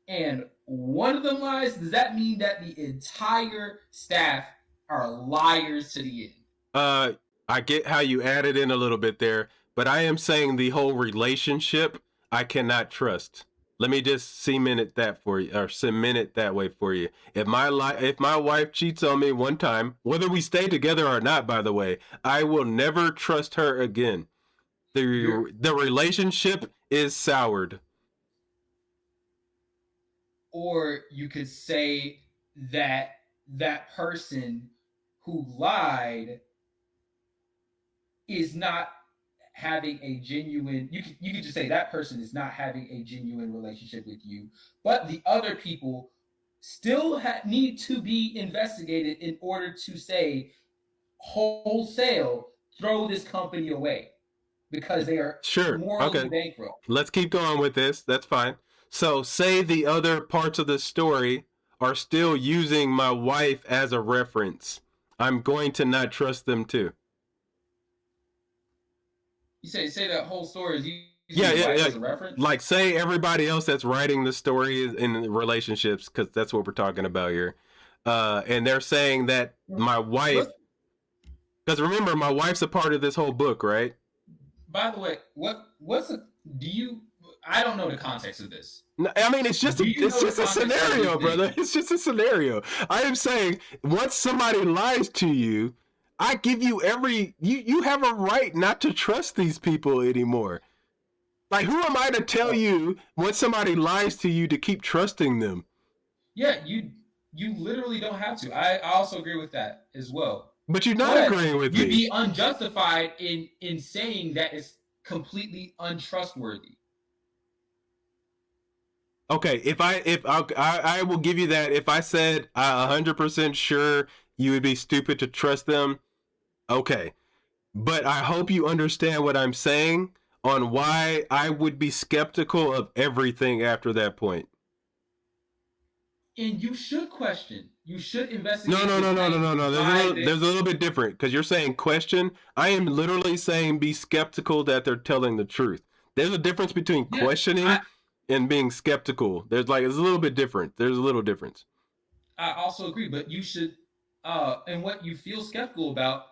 and one of them lies. Does that mean that the entire staff are liars to the end? I get how you added in a little bit there, but I am saying the whole relationship I cannot trust. Let me just cement it that way for you. If my wife cheats on me one time, whether we stay together or not, by the way, I will never trust her again. The relationship is soured. Or you could say that person who lied is not having a genuine, you could just say that person is not having a genuine relationship with you, but the other people still need to be investigated in order to say wholesale throw this company away because they are morally bankrupt. Let's keep going with this. That's fine. So say the other parts of the story are still using my wife as a reference. I'm going to not trust them too. You say that whole story is using as a reference? Like say everybody else that's writing the story is in relationships, because that's what we're talking about here. And they're saying that my wife, because remember, my wife's a part of this whole book, right? By the way, I don't know the context of this. No, I mean, it's just a scenario, brother. It's just a scenario. I am saying once somebody lies to you, I give you you have a right not to trust these people anymore. Like, who am I to tell you when somebody lies to you to keep trusting them? Yeah, you literally don't have to. I also agree with that as well. But you're not agreeing with me. You'd be unjustified in saying that it's completely untrustworthy. Okay, I will give you that. If I said 100% sure you would be stupid to trust them, okay. But I hope you understand what I'm saying on why I would be skeptical of everything after that point. And you should question. You should No, investigate. no. There's a little bit different because you're saying question. I am literally saying be skeptical that they're telling the truth. There's a difference between questioning and being skeptical. There's a little bit different. There's a little difference. I also agree, but you should, and what you feel skeptical about,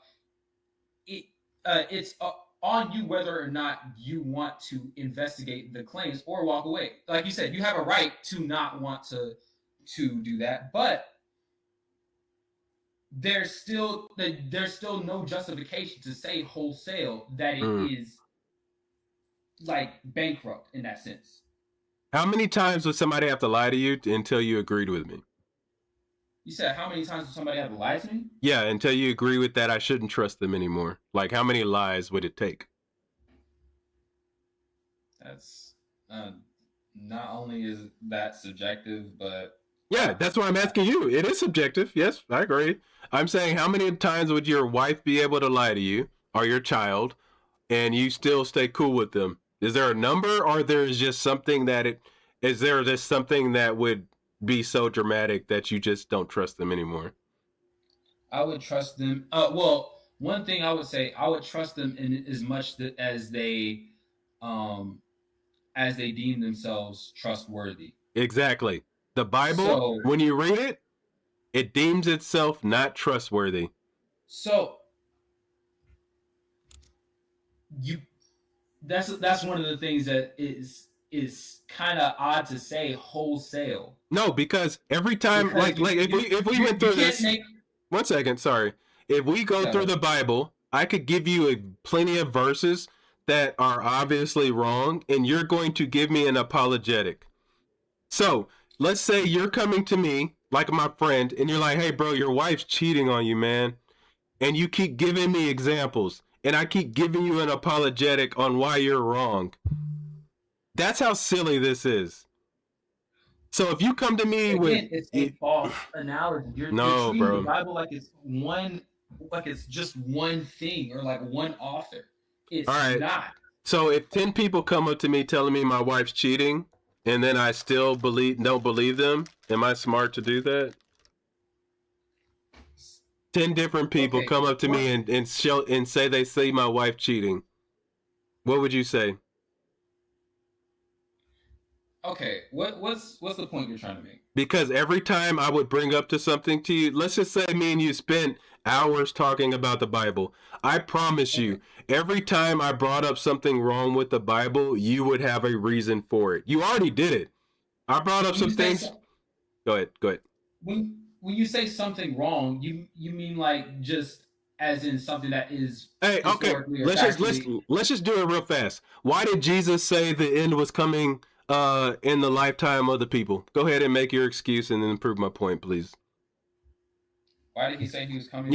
it's on you whether or not you want to investigate the claims or walk away. Like you said, you have a right to not want to do that, but there's still no justification to say wholesale that it is like bankrupt in that sense. How many times would somebody have to lie to you until you agreed with me? You said how many times would somebody have to lie to me? Yeah, until you agree with that I shouldn't trust them anymore. Like, how many lies would it take? That's not only is that subjective, but... Yeah, that's why I'm asking you. It is subjective. Yes, I agree. I'm saying how many times would your wife be able to lie to you or your child and you still stay cool with them? Is there a number or there's just something that is there just something that would be so dramatic that you just don't trust them anymore? I would trust them. Well, one thing I would say, I would trust them in as much as they deem themselves trustworthy. Exactly. The Bible, when you read it, it deems itself not trustworthy. So that's one of the things that is kind of odd to say wholesale. No, because every time, if we went through this, 1 second, sorry. If we go through the Bible, I could give you plenty of verses that are obviously wrong, and you're going to give me an apologetic. So let's say you're coming to me like my friend, and you're like, "Hey, bro, your wife's cheating on you, man," and you keep giving me examples, and I keep giving you an apologetic on why you're wrong. That's how silly this is. if you come to me it's a false analogy. You're treating bro. The Bible like it's just one thing or like one author. It's all right. Not. So if 10 people come up to me telling me my wife's cheating, and then I still don't believe them, am I smart to do that? 10 different people come up to me and say they see my wife cheating. What would you say? Okay, what's the point you're trying to make? Because every time I would bring up to something to you, let's just say me and you spent hours talking about the Bible. I promise you, every time I brought up something wrong with the Bible, you would have a reason for it. You already did it. I brought up some things. Go ahead. When you say something wrong, you mean like just as in something that is... Hey, okay, let's just do it real fast. Why did Jesus say the end was coming in the lifetime of the people? Go ahead and make your excuse and then prove my point, please. Why did he say he was coming?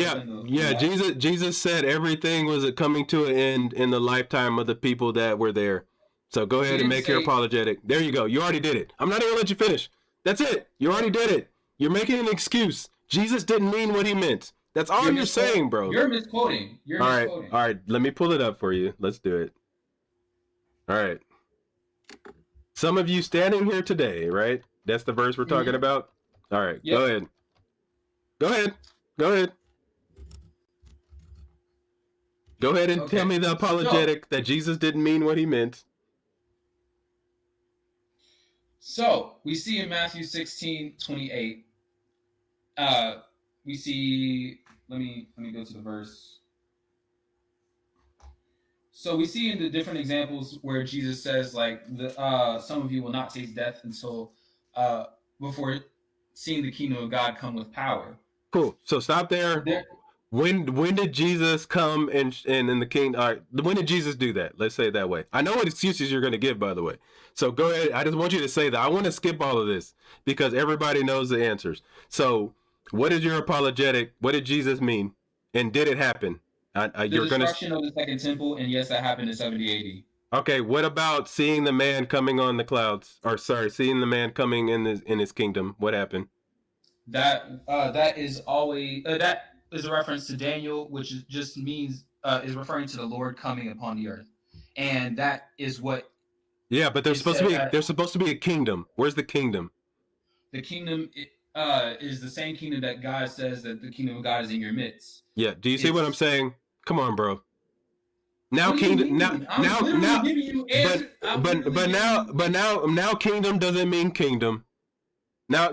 Jesus said everything was coming to an end in the lifetime of the people that were there. So go ahead and make your apologetic. There you go. You already did it. I'm not even gonna let you finish. That's it. You already did it. You're making an excuse. Jesus didn't mean what he meant. That's all you're saying, bro. You're misquoting. All right. Let me pull it up for you. Let's do it. All right. Some of you standing here today, right? That's the verse we're talking about? All right. Yep. Go ahead. Go ahead and tell me the apologetic that Jesus didn't mean what he meant. So, we see in Matthew 16:28, we see, let me go to the verse. So we see in the different examples where Jesus says, like, some of you will not taste death until before seeing the kingdom of God come with power. Cool. So stop there. When did Jesus come and in the kingdom? All right. When did Jesus do that? Let's say it that way. I know what excuses you're going to give, by the way. So go ahead. I just want you to say that. I want to skip all of this because everybody knows the answers. So what is your apologetic? What did Jesus mean? And did it happen? The destruction of the second temple, and yes, that happened in 70 AD. Okay, what about seeing the man coming on the clouds? Or sorry, seeing the man coming in his kingdom. What happened? That is always that is a reference to Daniel, which just means is referring to the Lord coming upon the earth, and that is what. Yeah, but there's supposed to be a kingdom. Where's the kingdom? The kingdom is the same kingdom that God says that the kingdom of God is in your midst. Yeah. Do you see what I'm saying? Come on, bro. Now what kingdom. Now giving you answers. Now kingdom doesn't mean kingdom. Now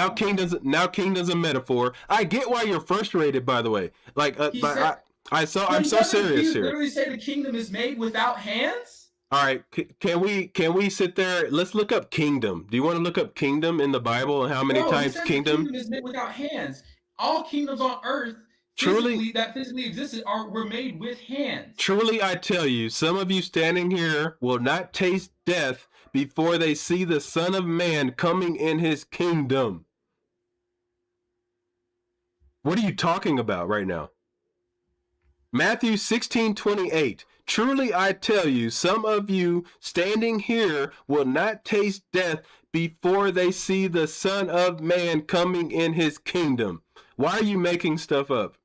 kingdom's a metaphor. I get why you're frustrated, by the way. Like, I'm so serious here. Literally say the kingdom is made without hands. All right, can we sit there? Let's look up kingdom. Do you want to look up kingdom in the Bible and how many times kingdom? The kingdom is made without hands. All kingdoms on earth that physically existed were made with hands. Truly, I tell you, some of you standing here will not taste death before they see the Son of Man coming in his kingdom. What are you talking about right now? Matthew 16:28. Truly I tell you, some of you standing here will not taste death before they see the Son of Man coming in his kingdom. Why are you making stuff up?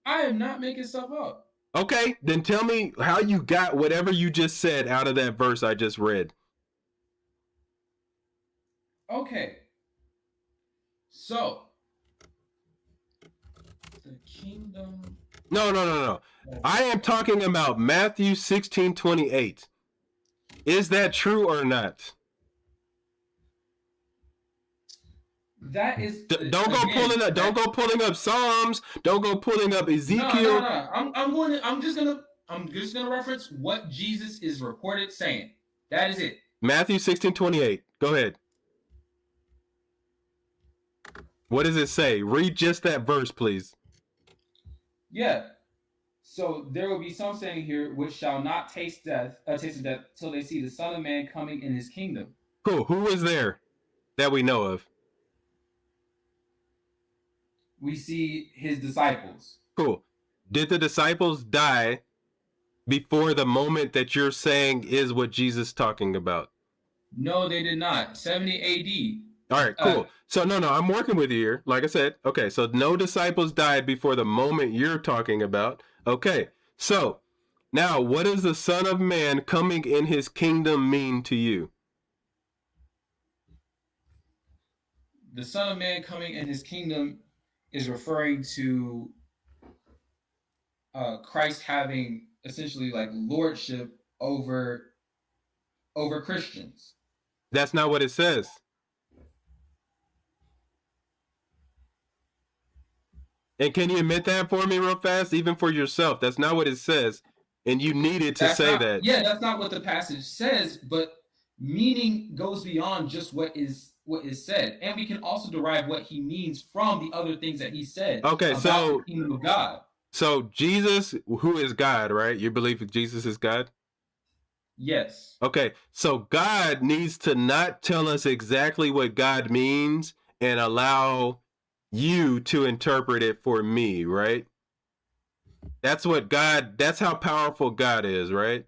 I am not making stuff up. Okay, then tell me how you got whatever you just said out of that verse I just read. Okay. So, the kingdom... No. I am talking about Matthew 16:28. Is that true or not? That is. Don't go pulling up Psalms. Don't go pulling up Ezekiel. No. I'm just gonna reference what Jesus is reported saying. That is it. Matthew 16:28. Go ahead. What does it say? Read just that verse, please. Yeah. So there will be some saying here, which shall not taste death till they see the Son of Man coming in his kingdom. Cool. Who was there that we know of? We see his disciples. Cool. Did the disciples die before the moment that you're saying is what Jesus is talking about? No, they did not. 70 AD. All right, cool. So no, I'm working with you here. Like I said, okay, so no disciples died before the moment you're talking about. Okay, so now what does the Son of Man coming in his kingdom mean to you? The Son of Man coming in his kingdom is referring to Christ having essentially like lordship over Christians. That's not what it says. And can you admit that for me real fast, even for yourself? That's not what it says. And you needed to say that. Yeah, that's not what the passage says, but meaning goes beyond just what is said. And we can also derive what he means from the other things that he said. Okay, about so the kingdom of God. So Jesus, who is God, right? You believe that Jesus is God? Yes. Okay, so God needs to not tell us exactly what God means and allow you to interpret it for me, right? That's how powerful God is, right?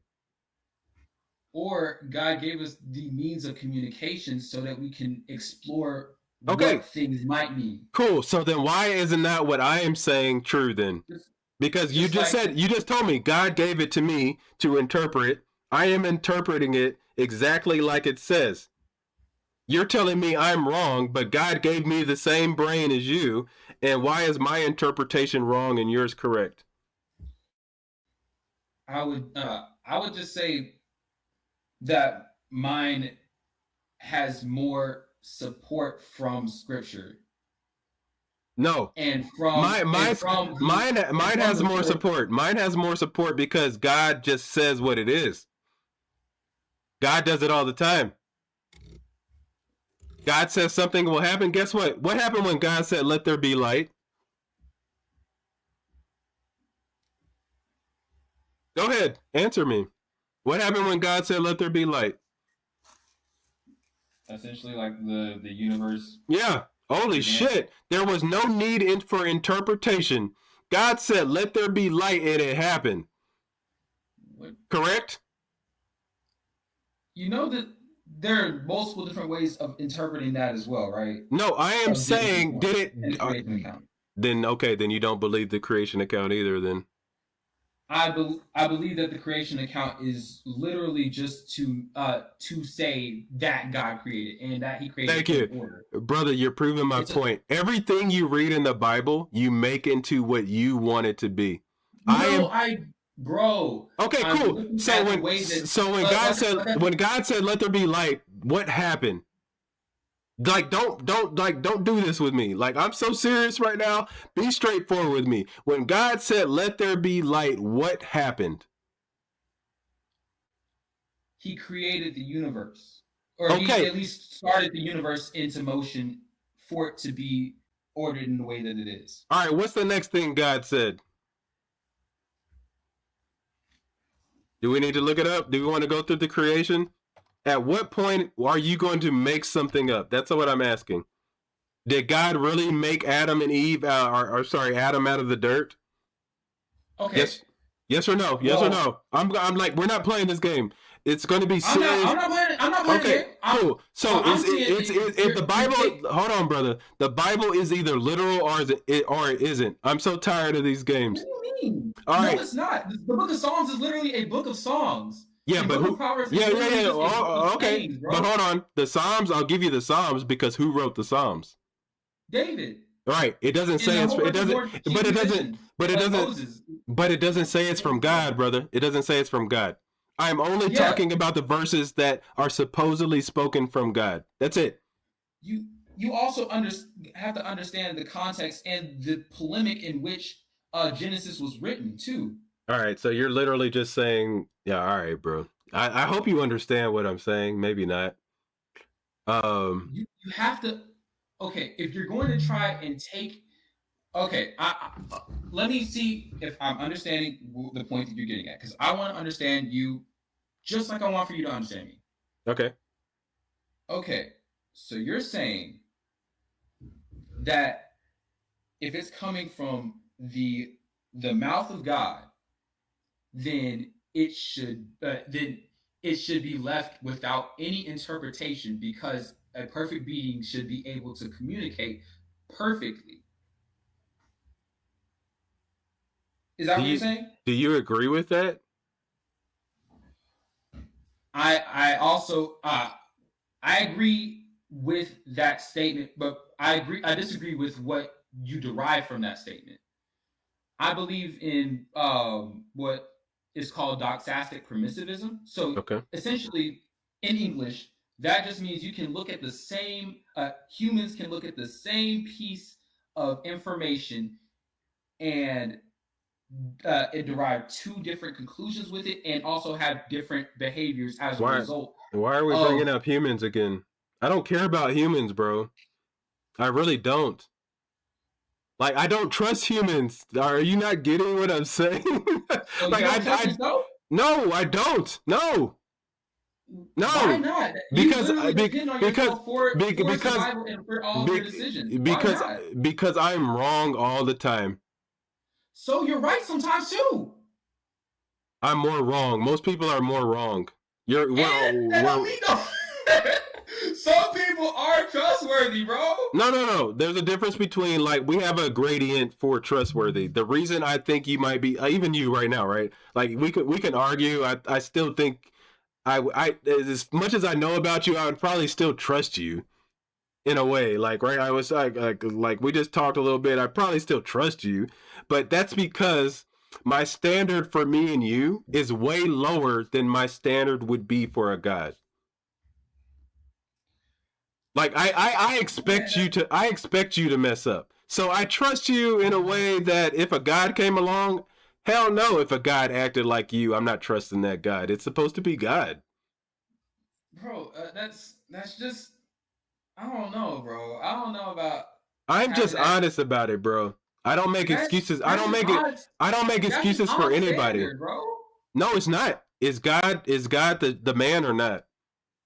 Or God gave us the means of communication so that we can explore what things might mean. Cool. So then why isn't that what I am saying true then? Because you just told me God gave it to me to interpret. I am interpreting it exactly like it says. You're telling me I'm wrong, but God gave me the same brain as you. And why is my interpretation wrong and yours correct? I would just say that mine has more support from Scripture. No, and mine has more support. Mine has more support because God just says what it is. God does it all the time. God says something will happen. Guess what? What happened when God said, "Let there be light"? Go ahead, answer me. What happened when God said, "Let there be light"? Essentially, like the universe. Yeah. Holy shit. There was no need for interpretation. God said, "Let there be light," and it happened. Correct? You know that there are multiple different ways of interpreting that as well, right? No, I am Of saying, Genesis did and the it? creation account. Then okay, then you don't believe the creation account either. Then I believe that the creation account is literally just to say that God created and that He created. Thank you, order. brother. You're proving my point. Everything you read in the Bible, you make into what you want it to be. Bro. Okay, cool. So when God said, "Let there be light," what happened? Like, don't do this with me. Like, I'm so serious right now. Be straightforward with me. When God said, "Let there be light," what happened? He created the universe, or he at least started the universe into motion for it to be ordered in the way that it is. All right. What's the next thing God said? Do we need to look it up? Do we want to go through the creation? At what point are you going to make something up? That's what I'm asking. Did God really make Adam and Eve, Adam out of the dirt? Okay. Yes or no? Yes or no? I'm like, we're not playing this game. It's going to be serious. I'm not playing okay, cool. So if the Bible, hold on, brother. The Bible is either literal or it isn't. I'm so tired of these games. What do you mean? All right. No, it's not. The book of Psalms is literally a book of songs. Yeah, but who? Yeah. Okay, but hold on. The Psalms, I'll give you the Psalms because who wrote the Psalms? David. Right. It doesn't say but it doesn't say it's from God, brother. It doesn't say it's from God. I'm only talking about the verses that are supposedly spoken from God. That's it. You also have to understand the context and the polemic in which Genesis was written too. All right, so you're literally just saying, yeah, all right, bro. I hope you understand what I'm saying. Maybe not. You have to. Okay, if you're going to try and take. Okay, let me see if I'm understanding the point that you're getting at, because I want to understand you just like I want for you to understand me. Okay. Okay, so you're saying that if it's coming from the mouth of God, then it should be left without any interpretation, because a perfect being should be able to communicate perfectly. Is that what you're saying? Do you agree with that? I also I agree with that statement, but I disagree with what you derive from that statement. I believe in what is called doxastic permissivism. So essentially, in English, that just means you can look at the same, humans can look at the same piece of information and it derive two different conclusions with it, and also have different behaviors as a result. Why are we bringing up humans again? I don't care about humans, bro. I really don't. Like, I don't trust humans. Are you not getting what I'm saying? So like, no, I don't. No. Why not? Because I'm wrong all the time. So you're right sometimes too. I'm more wrong. Most people are more wrong. Some people are trustworthy, bro. No. There's a difference between, like, we have a gradient for trustworthy. The reason I think you might be, even you right now, right? Like, we can argue. I still think I as much as I know about you, I would probably still trust you in a way. Like, right? I was like we just talked a little bit. I probably still trust you, but that's because my standard for me and you is way lower than my standard would be for a God. Like, I expect you to mess up. So I trust you in a way that if a God came along, hell no, if a God acted like you, I'm not trusting that God. It's supposed to be God. Bro, that's just, I don't know, bro. I don't know about. I'm just honest about it, bro. I don't make excuses. I don't make excuses for anybody. Bro. No, it's not. Is God the man or not?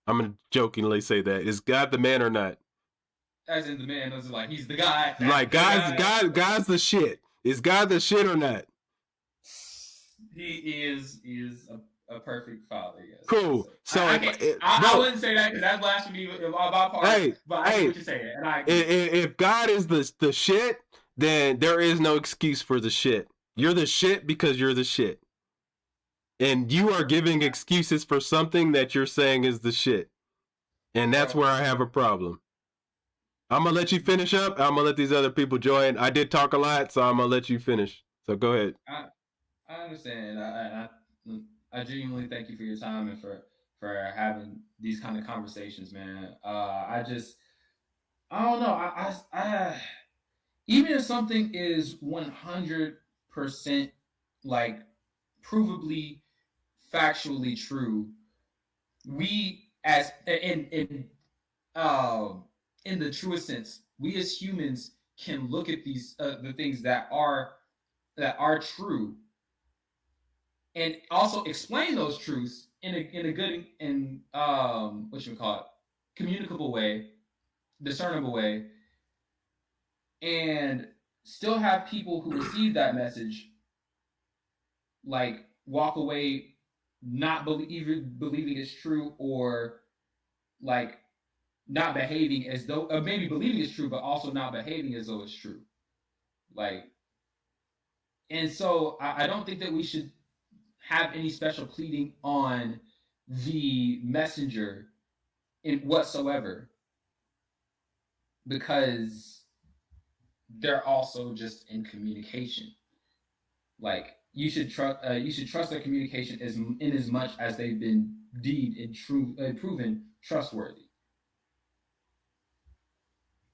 I'm gonna jokingly say that. Is God the man or not? As in the man, is like he's the guy. Like God's the shit. Is God the shit or not? He is a perfect father. Yes. Cool. So I wouldn't say that because that's blasphemy on my part. Hey, but I get what you're saying, and I agree. If God is the shit, then there is no excuse for the shit. You're the shit because you're the shit. And you are giving excuses for something that you're saying is the shit. And that's where I have a problem. I'm going to let you finish up. I'm going to let these other people join. I did talk a lot, so I'm going to let you finish. So go ahead. I understand. I genuinely thank you for your time and for having these kind of conversations, man. I don't know. I even if something is 100% like provably factually true, we as in the truest sense, we as humans can look at these the things that are true and also explain those truths in a good and what should we call it, communicable way, discernible way, and still have people who receive that message like walk away not believing it's true, or like not behaving as though, or maybe believing it's true but also not behaving as though it's true. Like, and so I don't think that we should have any special pleading on the messenger in whatsoever, because they're also just in communication. Like, you should trust their communication in as much as they've been deemed and proven trustworthy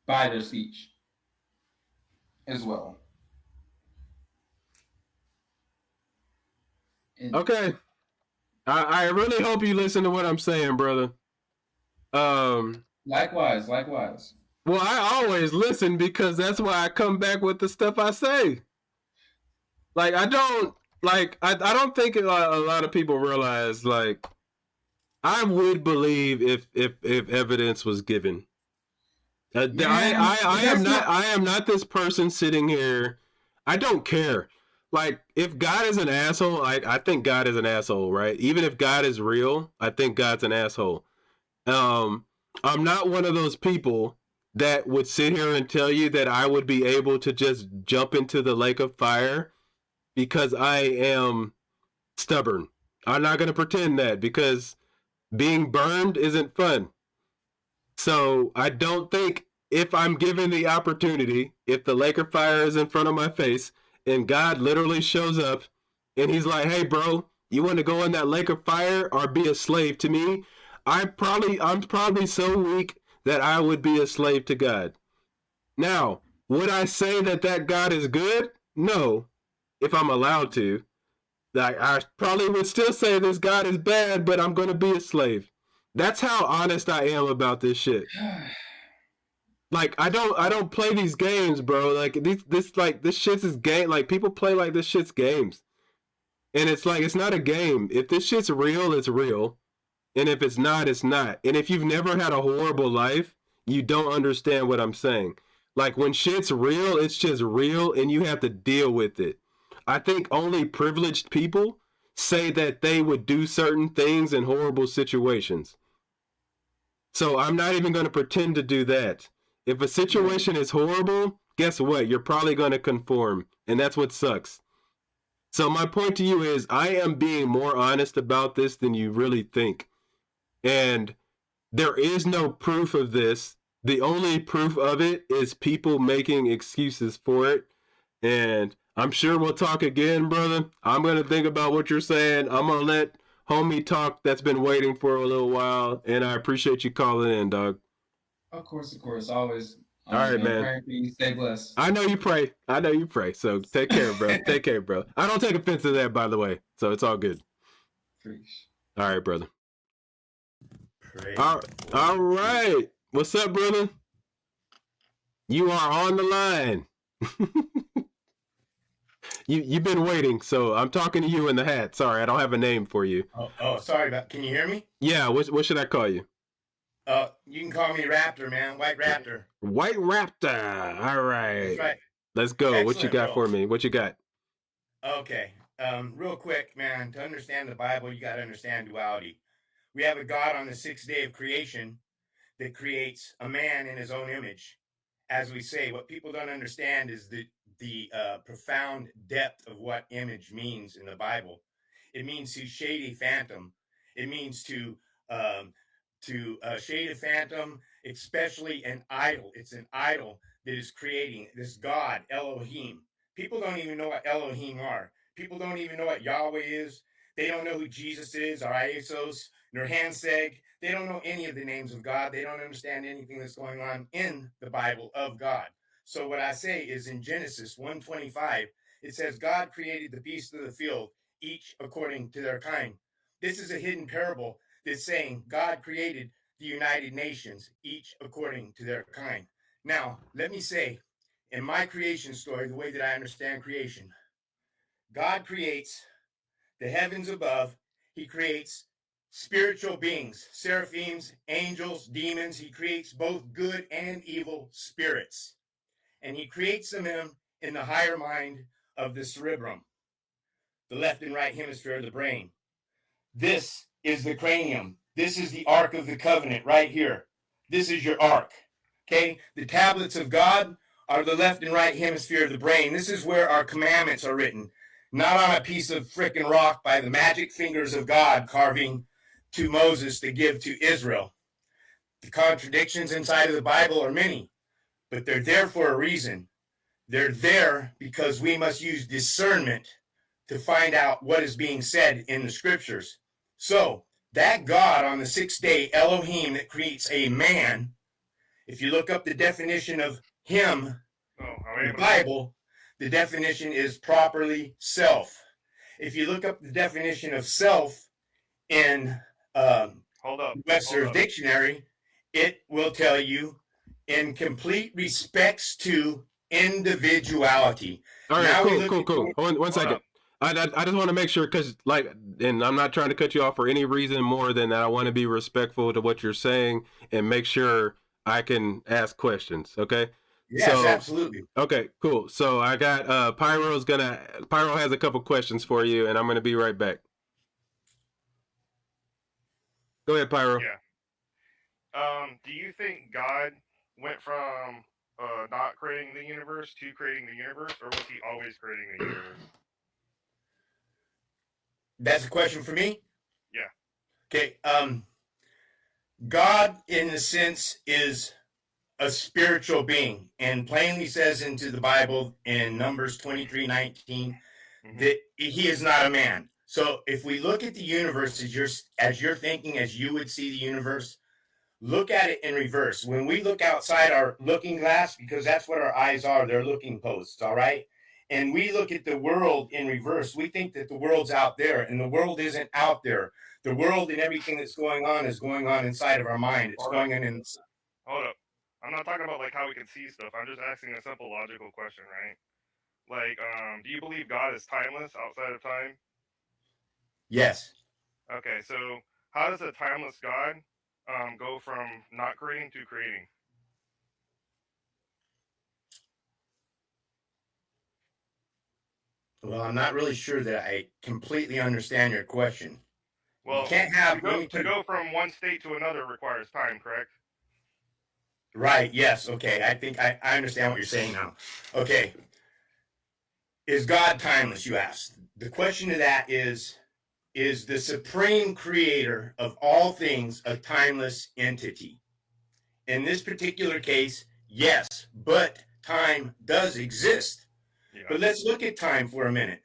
by their speech as well. Okay. I really hope you listen to what I'm saying, brother. Likewise. Well, I always listen because that's why I come back with the stuff I say. Like, I don't think a lot of people realize, like, I would believe if evidence was given. I am not this person sitting here. I don't care. Like, if God is an asshole, I think God is an asshole, right? Even if God is real, I think God's an asshole. I'm not one of those people that would sit here and tell you that I would be able to just jump into the lake of fire because I am stubborn. I'm not going to pretend that, because being burned isn't fun. So I don't think, if I'm given the opportunity, if the lake of fire is in front of my face and God literally shows up and he's like, hey bro, you want to go in that lake of fire or be a slave to me? I'm probably so weak that I would be a slave to God. Now, would I say that God is good? No, if I'm allowed to. Like, I probably would still say this God is bad, but I'm going to be a slave. That's how honest I am about this shit. Like, I don't play these games, bro. Like, this shit's is game. Like, people play like this shit's games. And it's like, it's not a game. If this shit's real, it's real. And if it's not, it's not. And if you've never had a horrible life, you don't understand what I'm saying. Like, when shit's real, it's just real and you have to deal with it. I think only privileged people say that they would do certain things in horrible situations. So I'm not even going to pretend to do that. If a situation is horrible, guess what? You're probably going to conform. And that's what sucks. So my point to you is, I am being more honest about this than you really think. And there is no proof of this. The only proof of it is people making excuses for it. And I'm sure we'll talk again, brother. I'm going to think about what you're saying. I'm going to let homie talk that's been waiting for a little while. And I appreciate you calling in, dog. Of course. Always. All right, man. Stay blessed. I know you pray. So take care, bro. Take care, bro. I don't take offense to that, by the way. So it's all good. Preach. All right, brother. All right. What's up, brother? You are on the line. You've been waiting, so I'm talking to you in the hat. Sorry, I don't have a name for you. Oh, sorry. Can you hear me? Yeah. What should I call you? You can call me Raptor, man. White Raptor. White Raptor. All right. That's right. Let's go. Excellent, what you got bro. for me? What you got? Okay. Real quick, man, to understand the Bible, you got to understand duality. We have a God on the sixth day of creation that creates a man in his own image. As we say, what people don't understand is the profound depth of what image means in the Bible. It means to shade a phantom. It means to shade a phantom, especially an idol. It's an idol that is creating this God, Elohim. People don't even know what Elohim are. People don't even know what Yahweh is. They don't know who Jesus is, or Iesos, nor Hanseg. They don't know any of the names of God. They don't understand anything that's going on in the Bible of God. So what I say is in Genesis 1:25, it says, God created the beasts of the field, each according to their kind. This is a hidden parable that's saying God created the United Nations, each according to their kind. Now, let me say, in my creation story, the way that I understand creation, God creates the heavens above. He creates spiritual beings, seraphims, angels, demons. He creates both good and evil spirits. And he creates them in the higher mind of the cerebrum, the left and right hemisphere of the brain. This is the cranium. This is the Ark of the Covenant right here. This is your Ark. Okay? The tablets of God are the left and right hemisphere of the brain. This is where our commandments are written, not on a piece of frickin' rock by the magic fingers of God carving to Moses to give to Israel. The contradictions inside of the Bible are many, but they're there for a reason. They're there because we must use discernment to find out what is being said in the scriptures. So that God on the sixth day, Elohim, that creates a man, if you look up the definition of him in the Bible, the definition is properly self. If you look up the definition of self in Webster's dictionary, it will tell you in complete respects to individuality. All right, cool. One second. I just want to make sure, because, like, and I'm not trying to cut you off for any reason more than that I want to be respectful to what you're saying and make sure I can ask questions, okay? Yes, absolutely. Okay, cool. So I got Pyro has a couple questions for you, and I'm gonna be right back. Go ahead, Pyro. Yeah. Do you think God went from not creating the universe to creating the universe, or was he always creating the universe? That's a question for me? Yeah. Okay. God, in a sense, is a spiritual being, and plainly says into the Bible in Numbers 23:19 that he is not a man. So if we look at the universe as you're thinking, as you would see the universe, look at it in reverse. When we look outside our looking glass, because that's what our eyes are, they're looking posts, all right? And we look at the world in reverse. We think that the world's out there, and the world isn't out there. The world and everything that's going on is going on inside of our mind. It's going on in. Hold up. I'm not talking about like how we can see stuff. I'm just asking a simple logical question, right? Like, do you believe God is timeless outside of time? Yes. Okay, so how does a timeless God go from not creating to creating? Well, I'm not really sure that I completely understand your question. Well, you can't have to go from one state to another requires time, correct? Right. Yes. Okay. I think I understand what you're saying now. Okay. Is God timeless, you asked? The question to that is the supreme creator of all things a timeless entity? In this particular case, yes, but time does exist. Yeah. But let's look at time for a minute.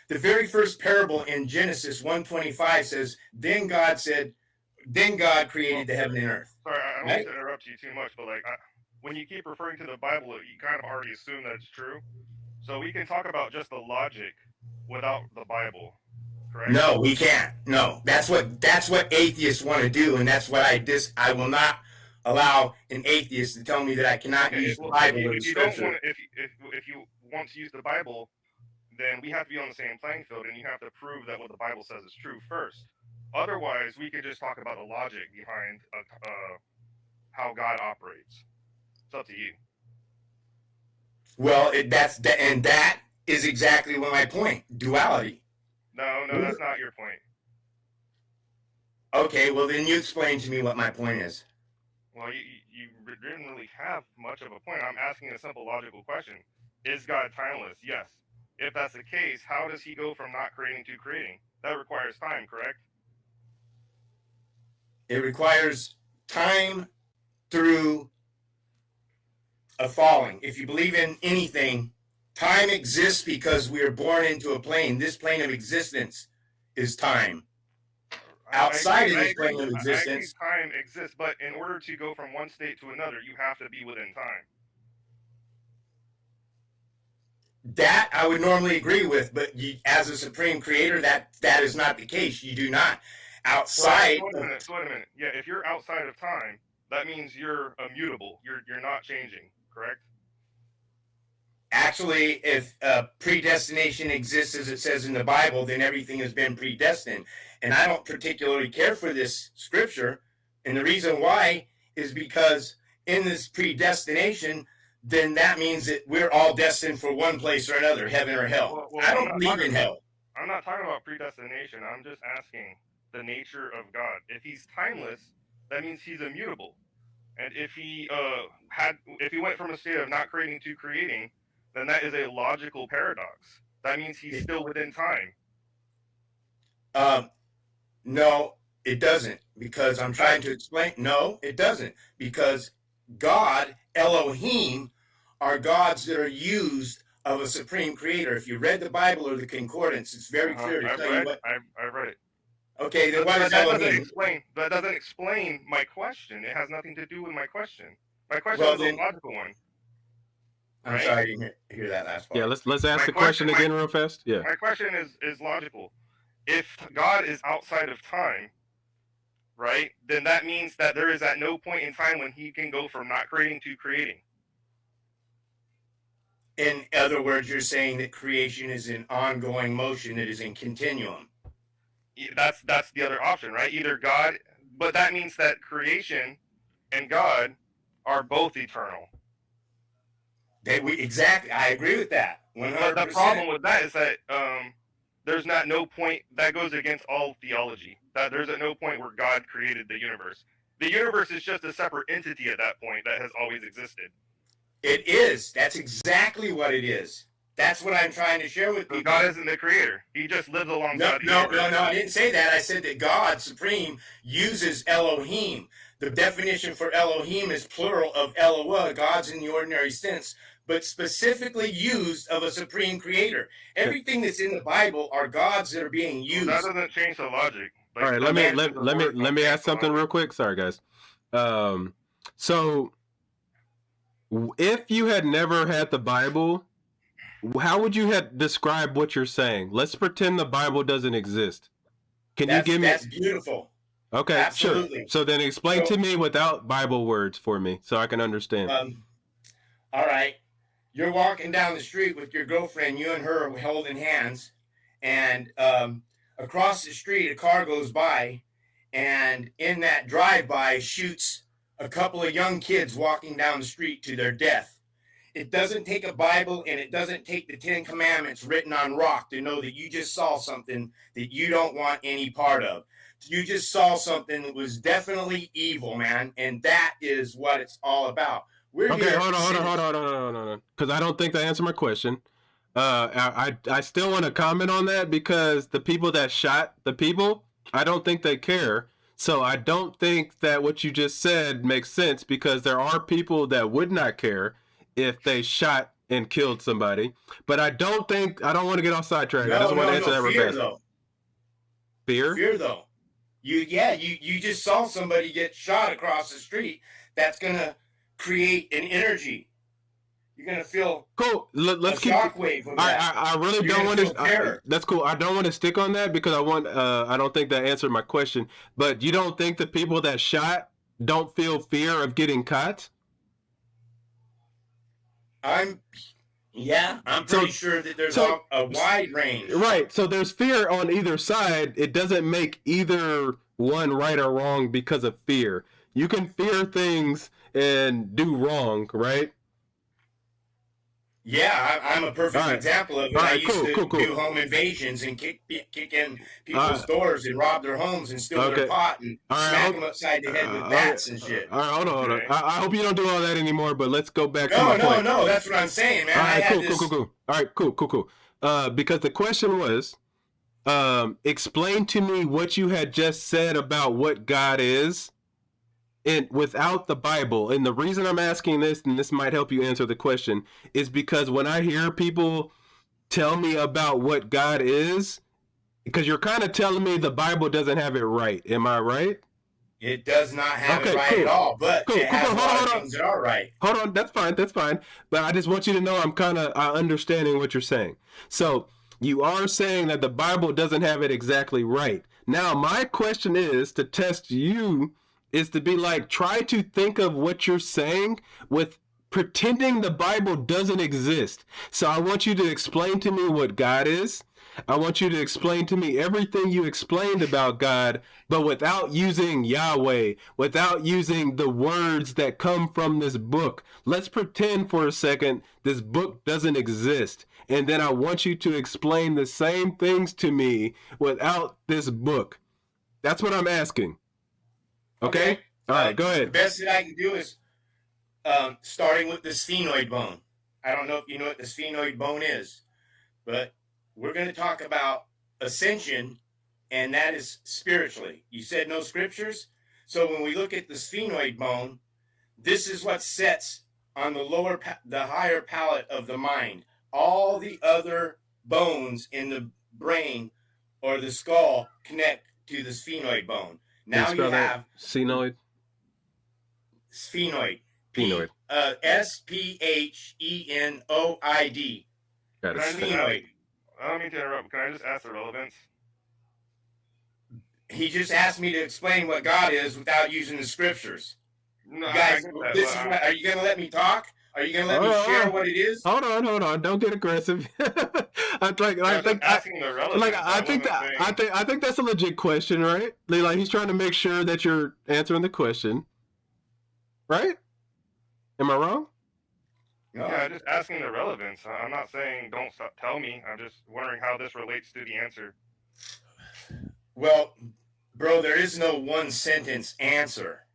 The very first parable in Genesis 1:25 says, then God created the heaven and earth. Sorry, I don't want to interrupt you too much, but like when you keep referring to the Bible, you kind of already assume that it's true. So we can talk about just the logic without the Bible, correct? No, we can't. No, that's what atheists want to do, and that's what I will not allow an atheist to tell me that I cannot use the Bible or the Scripture. If you want to use the Bible, then we have to be on the same playing field, and you have to prove that what the Bible says is true first. Otherwise, we could just talk about the logic behind how God operates. It's up to you. Well, that is exactly my point. Duality. No, that's not your point. Okay, well then you explain to me what my point is. Well, you didn't really have much of a point. I'm asking a simple logical question. Is God timeless? Yes. If that's the case, how does he go from not creating to creating? That requires time, correct? It requires time through a falling. If you believe in anything, time exists because we are born into a plane. This plane of existence is time. Outside of this plane of existence, I agree time exists, but in order to go from one state to another, you have to be within time. that I would normally agree with, but you, as a supreme creator, that is not the case. You do not. Outside. Wait a minute. Yeah, if you're outside of time, that means you're immutable. You're not changing, correct? Actually, if predestination exists as it says in the Bible, then everything has been predestined. And I don't particularly care for this scripture. And the reason why is because in this predestination, then that means that we're all destined for one place or another, heaven or hell. Well, I don't believe in hell. I'm not talking about predestination. I'm just asking the nature of God. If he's timeless, that means he's immutable. And if he went from a state of not creating to creating, then that is a logical paradox. That means he's still within time. No, it doesn't, because I'm trying to explain. No, it doesn't, because God, Elohim, are gods that are used of a supreme creator. If you read the Bible or the concordance, it's very clear to tell you what. I've read it. Okay, then what is Elohim? That doesn't explain my question. It has nothing to do with my question. My question is a logical one. I'm sorry, I didn't hear that last part. Yeah, let's ask the question again real fast. Yeah. My question is logical. If God is outside of time, right, then that means that there is at no point in time when he can go from not creating to creating. In other words, you're saying that creation is in ongoing motion, it is in continuum. That's the other option, right? Either God, but that means that creation and God are both eternal. Exactly, I agree with that. 100%. But the problem with that is that there's no point that goes against all theology. That there's at no point where God created the universe. The universe is just a separate entity at that point that has always existed. It is. That's exactly what it is. That's what I'm trying to share with people. God isn't the creator. He just lives alongside No, I didn't say that. I said that God, Supreme, uses Elohim. The definition for Elohim is plural of Eloah, gods in the ordinary sense, but specifically used of a supreme creator. Everything that's in the Bible are gods that are being used. Well, that doesn't change the logic. All right, let me ask something real quick. Sorry, guys. So if you had never had the Bible, how would you have described what you're saying? Let's pretend the Bible doesn't exist. Can you give me? That's beautiful. Okay, absolutely. Sure. So then explain to me without Bible words for me so I can understand. All right. You're walking down the street with your girlfriend, you and her are holding hands, and across the street a car goes by, and in that drive-by shoots a couple of young kids walking down the street to their death. It doesn't take a Bible and it doesn't take the 10 Commandments written on rock to know that you just saw something that you don't want any part of. You just saw something that was definitely evil, man, and that is what it's all about. Okay, hold on, because I don't think that answered my question. I still want to comment on that because the people that shot the people, I don't think they care. So I don't think that what you just said makes sense because there are people that would not care if they shot and killed somebody. But I don't want to get off sidetrack. I just want to answer that real fast. Fear? Fear, though. You just saw somebody get shot across the street. That's going to create an energy. You're going to feel cool. Let's keep shockwave of that. I really don't want to. That's cool. I don't want to stick on that because I don't think that answered my question. But you don't think the people that shot don't feel fear of getting caught? I'm pretty sure that there's a wide range. Right. So there's fear on either side. It doesn't make either one right or wrong because of fear. You can fear things and do wrong, right? Yeah, I'm a perfect All right. example of it. All I right, used to cool. do home invasions and kick in people's doors and rob their homes and steal Okay. their pot and All right, smack them upside the head with bats and shit. All right, hold on. Okay. I hope you don't do all that anymore, but let's go back to my point. No, that's what I'm saying, man. All right, I had cool. All right, cool. Because the question was, explain to me what you had just said about what God is, and without the Bible. And the reason I'm asking this, and this might help you answer the question, is because when I hear people tell me about what God is, because you're kind of telling me the Bible doesn't have it right. Am I right? It does not have it right at all, but it has a lot of things that are right. Hold on, that's fine. But I just want you to know I'm kind of understanding what you're saying. So you are saying that the Bible doesn't have it exactly right. Now, my question is to test you, is to be like, try to think of what you're saying with pretending the Bible doesn't exist. So I want you to explain to me what God is. I want you to explain to me everything you explained about God, but without using Yahweh, without using the words that come from this book. Let's pretend for a second this book doesn't exist. And then I want you to explain the same things to me without this book. That's what I'm asking. Okay? All right, go ahead. The best that I can do is starting with the sphenoid bone. I don't know if you know what the sphenoid bone is, but we're going to talk about ascension, and that is spiritually. You said no scriptures? So when we look at the sphenoid bone, this is what sets on the higher palate of the mind. All the other bones in the brain or the skull connect to the sphenoid bone. Now you have sphenoid. Sphenoid. Sphenoid. SPHENOID. Got it. Sphenoid. I don't mean to interrupt. Can I just ask the relevance? He just asked me to explain what God is without using the scriptures. No, Guys, are you going to let me talk? Are you going to let me share what it is? Hold on. Don't get aggressive. I think that's a legit question, right? Like he's trying to make sure that you're answering the question, right? Am I wrong? Yeah, just asking the relevance. I'm not saying don't stop, tell me. I'm just wondering how this relates to the answer. Well, bro, there is no one sentence answer.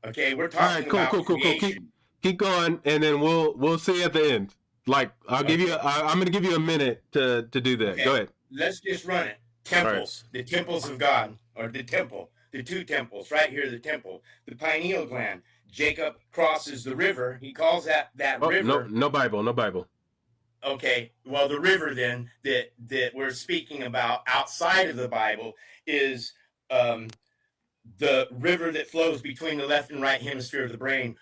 Okay, we're talking about creation. Keep going, and then we'll see at the end. Like I'm going to give you a minute to do that. Okay. Go ahead. Let's just run it. Temples, right. The temples of God, or the temple, the two temples, right here, the temple, the pineal gland. Jacob crosses the river. He calls that river. No Bible. Okay, well, the river then that we're speaking about outside of the Bible is the river that flows between the left and right hemisphere of the brain.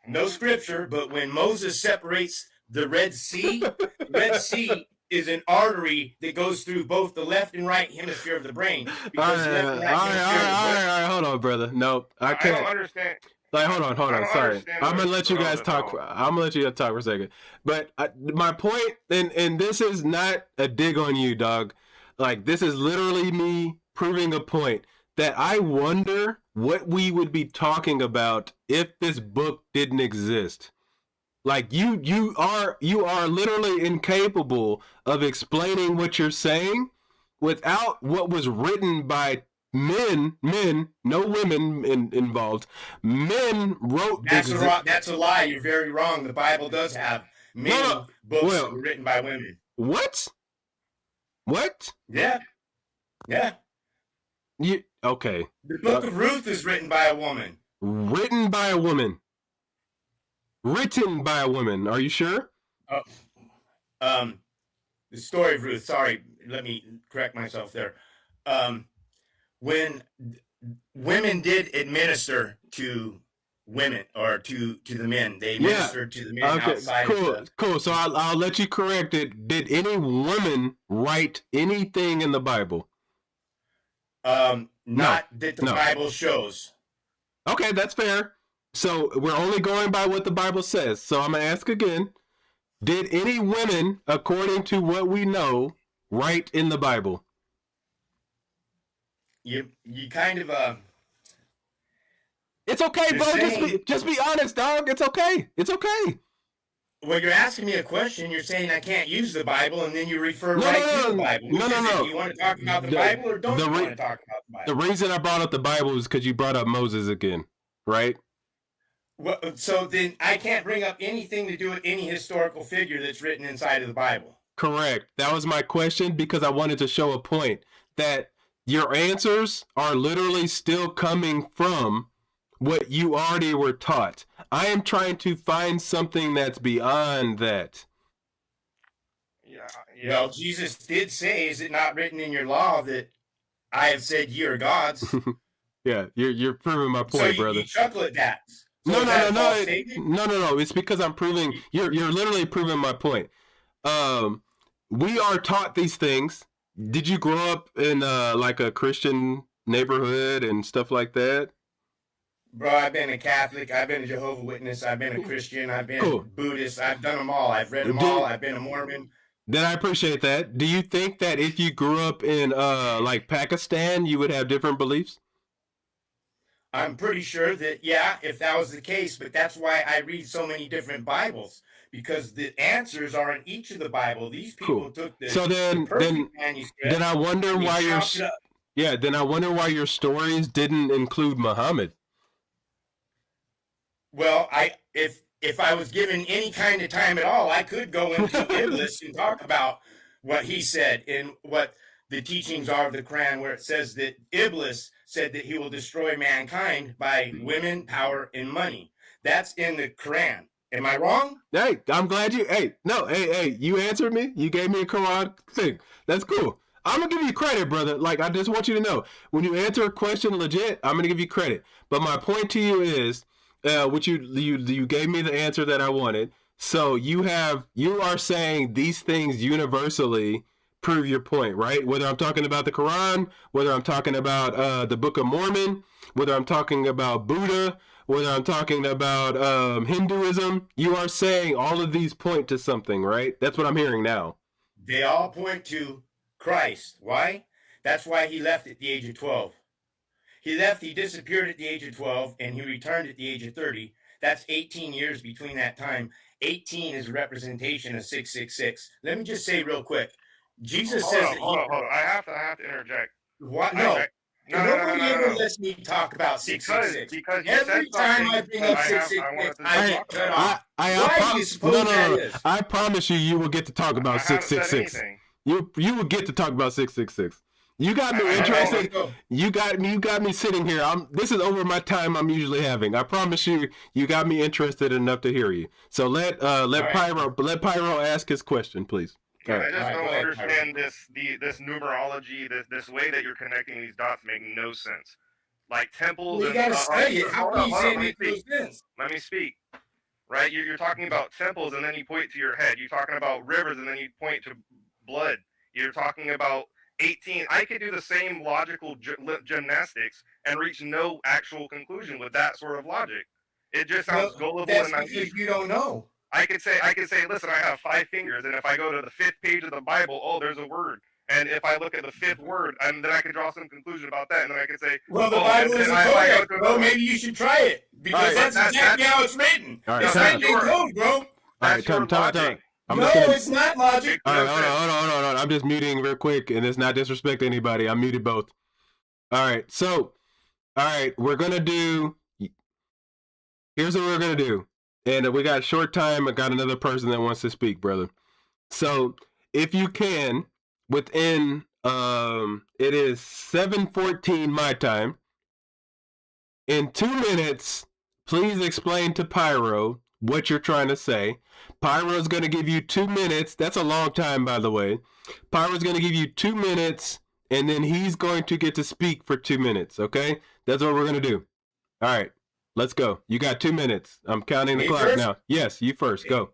No scripture, but when Moses separates the Red Sea, Red Sea is an artery that goes through both the left and right hemisphere of the brain. All right, hold on, brother. No, I can't. I don't understand. Like, hold on. Sorry, I'm gonna let you guys talk. I'm gonna let you guys talk for a second. But my point, and this is not a dig on you, dog. Like, this is literally me proving a point that I wonder what we would be talking about if this book didn't exist. Like, you are literally incapable of explaining what you're saying without what was written by men, no women involved. Men wrote this. That's a lie. You're very wrong. The Bible does have many books written by women. What? Yeah. Okay. The book of Ruth is written by a woman. Written by a woman. Are you sure? The story of Ruth. Sorry, let me correct myself there. When women did administer to women or to the men, they ministered to the men outside. Cool. So I'll let you correct it. Did any woman write anything in the Bible? Not that the Bible shows. Okay, that's fair. So we're only going by what the Bible says. So I'm gonna ask again: did any women, according to what we know, write in the Bible? You kind of It's okay, bro. Just be honest, dog. It's okay. Well, you're asking me a question. You're saying I can't use the Bible, and then you refer No, right no, to the no, Bible. no, Which no, is it? no. Do you want to talk about the The- Bible, or don't the you re- want to talk about the The Bible? reason I brought up the Bible is because you brought up Moses again, right? Well, so then I can't bring up anything to do with any historical figure that's written inside of the Bible. Correct. That was my question because I wanted to show a point that your answers are literally still coming from what you already were taught. I am trying to find something that's beyond that. Yeah. Well, Jesus did say, "Is it not written in your law that I have said ye are gods?" Yeah, you're proving my point, So brother. you chuckle at that. So No, is no, that no, a false no, statement? no. It's because I'm proving you're literally proving my point. We are taught these things. Did you grow up in like a Christian neighborhood and stuff like that? Bro, I've been a Catholic, I've been a Jehovah's Witness, I've been a Christian, I've been Cool. Buddhist, I've done them all. I've read them all. I've been a Mormon. Then I appreciate that. Do you think that if you grew up in like Pakistan, you would have different beliefs? I'm pretty sure that, yeah, if that was the case, but that's why I read so many different Bibles, because the answers are in each of the Bible. These people Cool. took the, So then manuscript. then I wonder why then I wonder why your stories didn't include Muhammad. Well, if I was given any kind of time at all, I could go into Iblis and talk about what he said and what the teachings are of the Quran, where it says that Iblis said that he will destroy mankind by women, power, and money. That's in the Quran. Am I wrong? Hey, I'm glad you. Hey, you answered me. You gave me a Quran thing. That's cool. I'm gonna give you credit, brother. Like, I just want you to know, when you answer a question legit, I'm gonna give you credit. But my point to you is, which you gave me the answer that I wanted. So you are saying these things universally prove your point, right? Whether I'm talking about the Quran, whether I'm talking about the Book of Mormon, whether I'm talking about Buddha, whether I'm talking about Hinduism, you are saying all of these point to something, right? That's what I'm hearing now. They all point to Christ. Why? That's why he left at the age of 12. He disappeared at the age of 12, and he returned at the age of 30. That's 18 years between that time. 18 is a representation of 666. Let me just say real quick. Jesus says that hold on. I have to interject. What? No. Nobody ever lets me talk about 666. Because every time I bring up 666, I get cut off. Why do you suppose that is? I promise you will get to talk about 666. You will get to talk about 666. You got me interested. You got me sitting here. This is over my time I'm usually having. I promise you, you got me interested enough to hear you. So let Pyro ask his question, please. I just don't understand this numerology, this way that you're connecting these dots make no sense. Like temples. Well, you gotta study it. How can you say it makes no sense? Let me speak. Right? You're talking about temples and then you point to your head. You're talking about rivers and then you point to blood. You're talking about 18. I could do the same logical gymnastics and reach no actual conclusion with that sort of logic. It just sounds gullible that's and because you don't know. I could say, listen, I have 5 fingers, and if I go to the 5th page of the Bible, oh, there's a word. And if I look at the 5th word, and then I could draw some conclusion about that, and then I could say, well, the Bible is a code. Well, maybe you should try it, because that's exactly how it's written. It's written in code, bro. All right, time. No, it's not logic. All right, hold on. I'm just muting real quick, and it's not disrespect to anybody. I muted both. All right, so, we're going to do, here's what we're going to do. And we got a short time. I got another person that wants to speak, brother. So, if you can, within, it is 7:14 my time. In 2 minutes, please explain to Pyro what you're trying to say. Pyro's going to give you 2 minutes. That's a long time, by the way. Pyro's going to give you 2 minutes, and then he's going to get to speak for 2 minutes, okay? That's what we're going to do. All right, let's go. You got 2 minutes. I'm counting the clock now. Yes, you first. Go.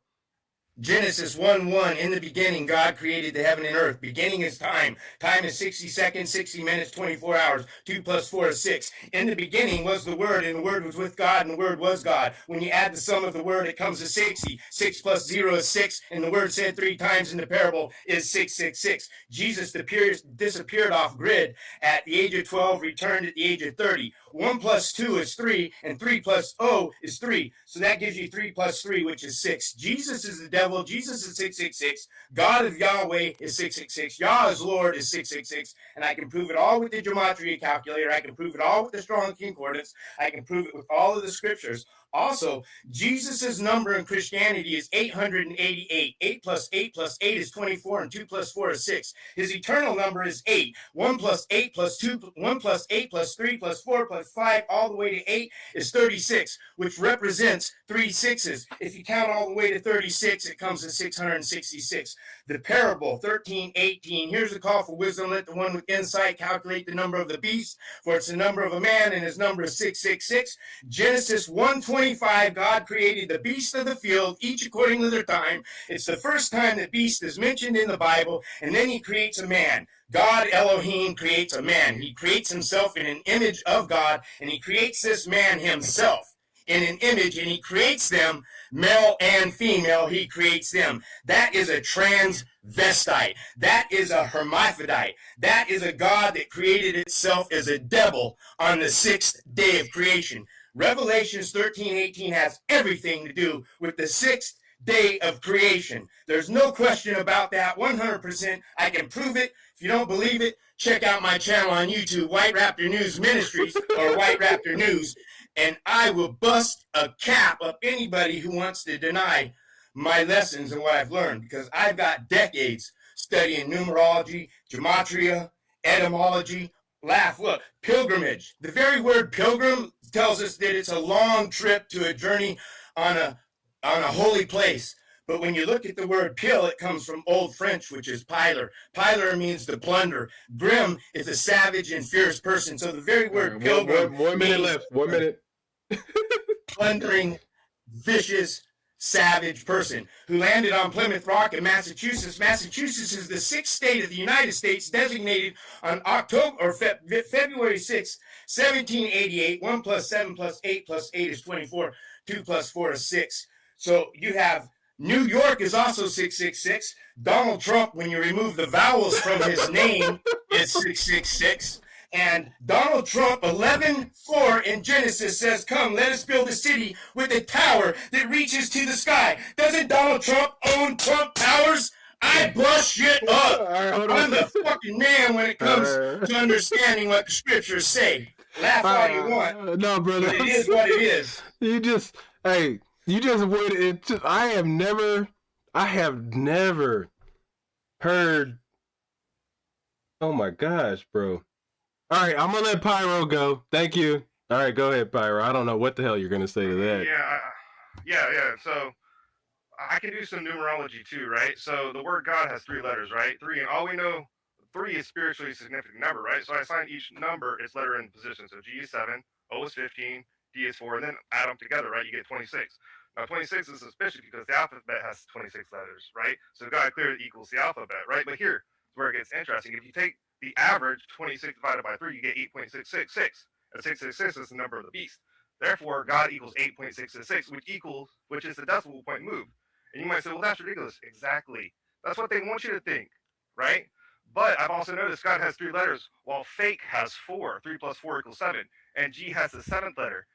Genesis 1:1, in the beginning, God created the heaven and earth. Beginning is time. Time is 60 seconds, 60 minutes, 24 hours. 2 + 4 is 6. In the beginning was the Word, and the Word was with God, and the Word was God. When you add the sum of the Word, it comes to 60. 6 + 0 is 6, and the Word said 3 times in the parable is 666. Jesus disappeared off grid at the age of 12, returned at the age of 30. 1 plus 2 is 3, and 3 plus O is 3. So that gives you 3 plus 3, which is 6. Jesus is the devil. Jesus is 666. God of Yahweh is 666. Yah is Lord is 666. And I can prove it all with the gematria calculator. I can prove it all with the strong concordance. I can prove it with all of the scriptures. Also, Jesus's number in Christianity is 888. 8 plus 8 plus 8 is 24, and 2 plus 4 is 6. His eternal number is 8. 1 plus 8 plus 2, 1 plus 8 plus 3 plus 4 plus 5, all the way to 8 is 36, which represents 3 sixes. If you count all the way to 36, it comes to 666. The parable, 13:18. Here's a call for wisdom. Let the one with insight calculate the number of the beast, for it's the number of a man, and his number is 666. Genesis 1:25, God created the beasts of the field, each according to their time. It's the first time that beast is mentioned in the Bible, and then he creates a man. God Elohim creates a man. He creates himself in an image of God, and he creates this man himself in an image, and he creates them male and female. He creates them. That is a transvestite. That is a hermaphrodite. That is a God that created itself as a devil on the sixth day of creation. Revelations 13:18 has everything to do with the sixth day of creation. There's no question about that. 100%. I can prove it. If you don't believe it, check out my channel on YouTube, White Raptor News Ministries, or White Raptor News, and I will bust a cap up anybody who wants to deny my lessons and what I've learned, because I've got decades studying numerology, gematria, etymology. Look, pilgrimage. The very word pilgrim tells us that it's a long trip to a journey on a holy place. But when you look at the word pil, it comes from Old French, which is piler. Piler means to plunder. Grim is a savage and fierce person. So the very word pilgrim. One minute left. 1 minute. Plundering, vicious, savage person who landed on Plymouth Rock in Massachusetts. Massachusetts is the sixth state of the United States, designated on February 6, 1788. 1 plus 7 plus 8 plus 8 is 24. 2 plus 4 is 6. So you have New York is also 666. Donald Trump, when you remove the vowels from his name, is 666. And Donald Trump, 11:4 in Genesis says, "Come, let us build a city with a tower that reaches to the sky." Doesn't Donald Trump own Trump Towers? I bust shit up. I'm the fucking man when it comes to understanding what the scriptures say. Laugh all you want. No, brother. But it is what it is. You just waited. I have never heard. Oh my gosh, bro. All right, I'm gonna let Pyro go. Thank you. All right, go ahead, Pyro. I don't know what the hell you're gonna say to that. Yeah. So I can do some numerology too, right? So the word God has 3 letters, right? 3, and all we know, 3 is spiritually significant number, right? So I assign each number its letter in position. So G is 7, O is 15, D is 4, and then add them together, right? You get 26. Now 26 is suspicious because the alphabet has 26 letters, right? So God clearly equals the alphabet, right? But here's where it gets interesting. If you take the average 26 divided by 3, you get 8.666. And 666 is the number of the beast. Therefore, God equals 8.666, which is the decimal point moved. And you might say, well, that's ridiculous. Exactly. That's what they want you to think, right? But I've also noticed God has 3 letters, while fake has 4. 3 plus 4 equals 7. And G has the 7th letter.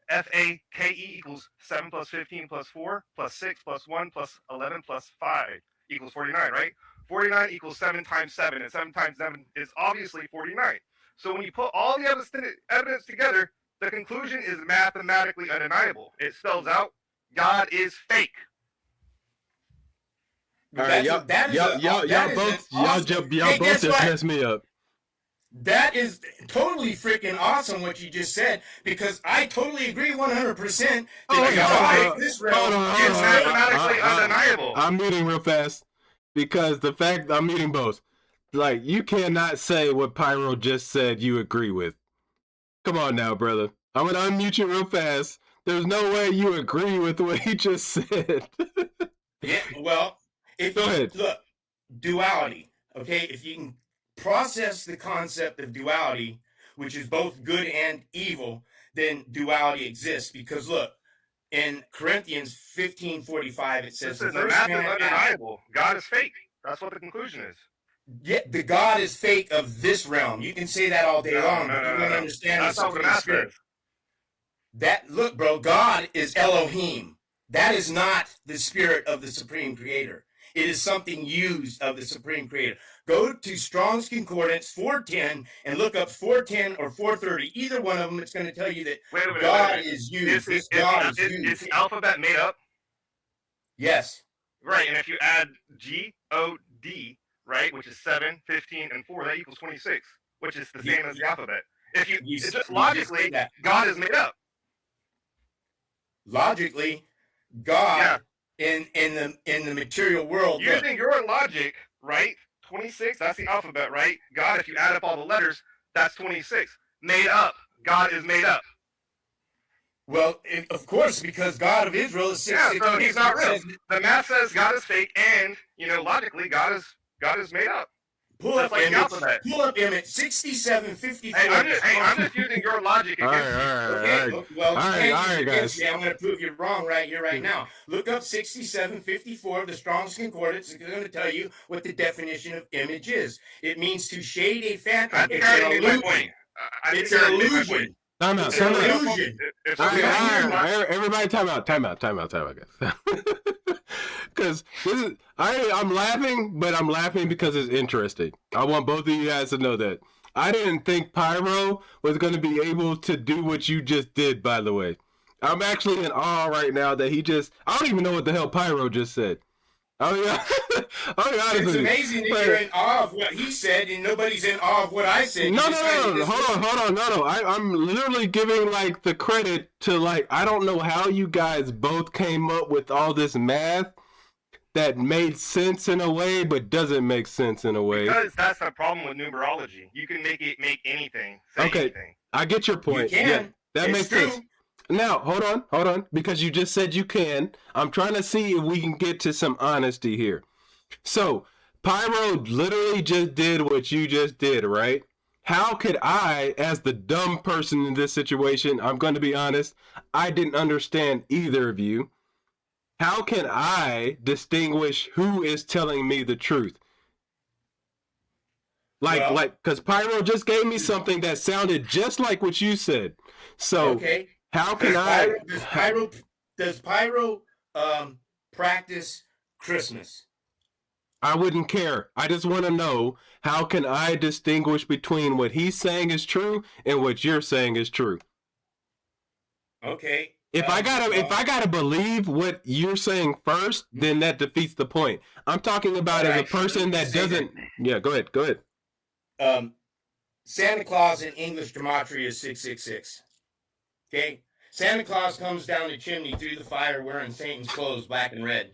Godfake equals 7 plus 15 plus 4 plus 6 plus 1 plus 11 plus 5 equals 49, right? 49 equals 7 times 7, and 7 times 7 is obviously 49. So when you put all the evidence together, the conclusion is mathematically undeniable. It spells out God is fake. All right, y'all both just messed me up. That is totally freaking awesome what you just said, because I totally agree 100% that this realm is mathematically undeniable. I'm muting real fast because the fact I'm muting both. Like, you cannot say what Pyro just said you agree with. Come on now, brother. I'm going to unmute you real fast. There's no way you agree with what he just said. Yeah, well, Go ahead. Look, duality, okay? If you can process the concept of duality, which is both good and evil, then duality exists. Because look, in Corinthians 15:45, it says, the math is undeniable. God is fake. That's what the conclusion is. Yeah, the God is fake of this realm. You can say that all day long, but you don't No. understand That's the not what the Supreme math Spirit. says. That look, bro, God is Elohim. That is not the spirit of the Supreme Creator. It is something used of the Supreme Creator. Go to Strong's Concordance 410 and look up 410 or 430. Either one of them, it's going to tell you that Wait a minute. God is used. Is the alphabet made up? Yes. Right, and if you add G-O-D, right, which is 7, 15, and 4, that equals 26, which is the same as the alphabet. If it's just logically, God is made up. Logically, God in the material world. Using your logic, right? 26, that's the alphabet, right? God, if you add up all the letters, that's 26. Made up. God is made up. Well, of course, because God of Israel is 666. Yeah, so he's not real. The math says God is fake, and logically, God is made up. Pull up image 6754. Hey, I'm just using your logic against you. Okay, well, all right, guys. I'm going to prove you wrong right here, right now. Look up 6754 of the Strong's Concordance. It's going to tell you what the definition of image is. It means to shade a phantom. I think I already made my point. It's an illusion. Time out. It's an illusion. Everybody, time out, guys. Because I'm laughing, but I'm laughing because it's interesting. I want both of you guys to know that. I didn't think Pyro was going to be able to do what you just did, by the way. I'm actually in awe right now that I don't even know what the hell Pyro just said. Oh yeah, it's amazing that you're in awe of what he said and nobody's in awe of what I said. No. Hold on. I'm literally giving like the credit to I don't know how you guys both came up with all this math that made sense in a way, but doesn't make sense in a way. Because that's the problem with numerology. You can make it make anything. Say anything. I get your point. You can. Yeah, that makes sense. Now, hold on, because you just said you can. I'm trying to see if we can get to some honesty here. So, Pyro literally just did what you just did, right? How could I, as the dumb person in this situation, I'm going to be honest, I didn't understand either of you. How can I distinguish who is telling me the truth? Because Pyro just gave me something that sounded just like what you said. So, okay. How can Does Pyro practice Christmas? I wouldn't care. I just want to know, how can I distinguish between what he's saying is true and what you're saying is true? Okay. If I gotta believe what you're saying first, then that defeats the point. I'm talking about as a person that doesn't. Yeah, go ahead. Santa Claus in English gematria is 666. Okay? Santa Claus comes down the chimney through the fire wearing Satan's clothes, black and red.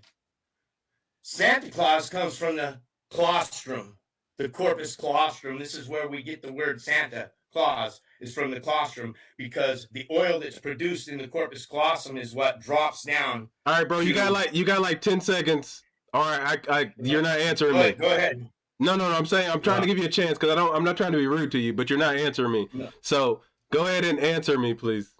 Santa Claus comes from the claustrum, the corpus claustrum. This is where we get the word Santa Claus, is from the claustrum, because the oil that's produced in the corpus claustrum is what drops down. All right, bro, you got like 10 seconds. All right, you're not answering me. Go ahead. No, I'm saying I'm trying to give you a chance because I'm not trying to be rude to you, but you're not answering me. No. So go ahead and answer me, please.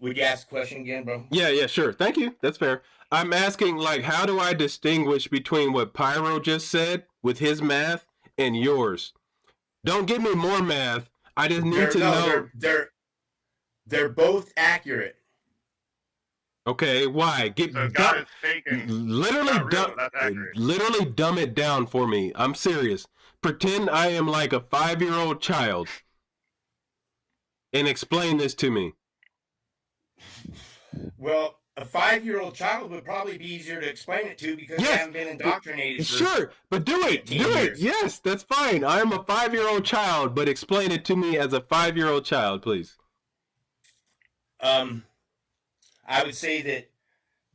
Would you ask the question again, bro? Yeah, sure. Thank you. That's fair. I'm asking, how do I distinguish between what Pyro just said with his math and yours? Don't give me more math. I just need to know. They're both accurate. Okay, why? God is fake and literally dumb it down for me. I'm serious. Pretend I am like a 5-year-old child and explain this to me. Well, a 5-year-old child would probably be easier to explain it to because they haven't been indoctrinated. Sure, but do it. Yes, that's fine. I am a 5-year-old child, but explain it to me as a 5-year-old child, please. I would say that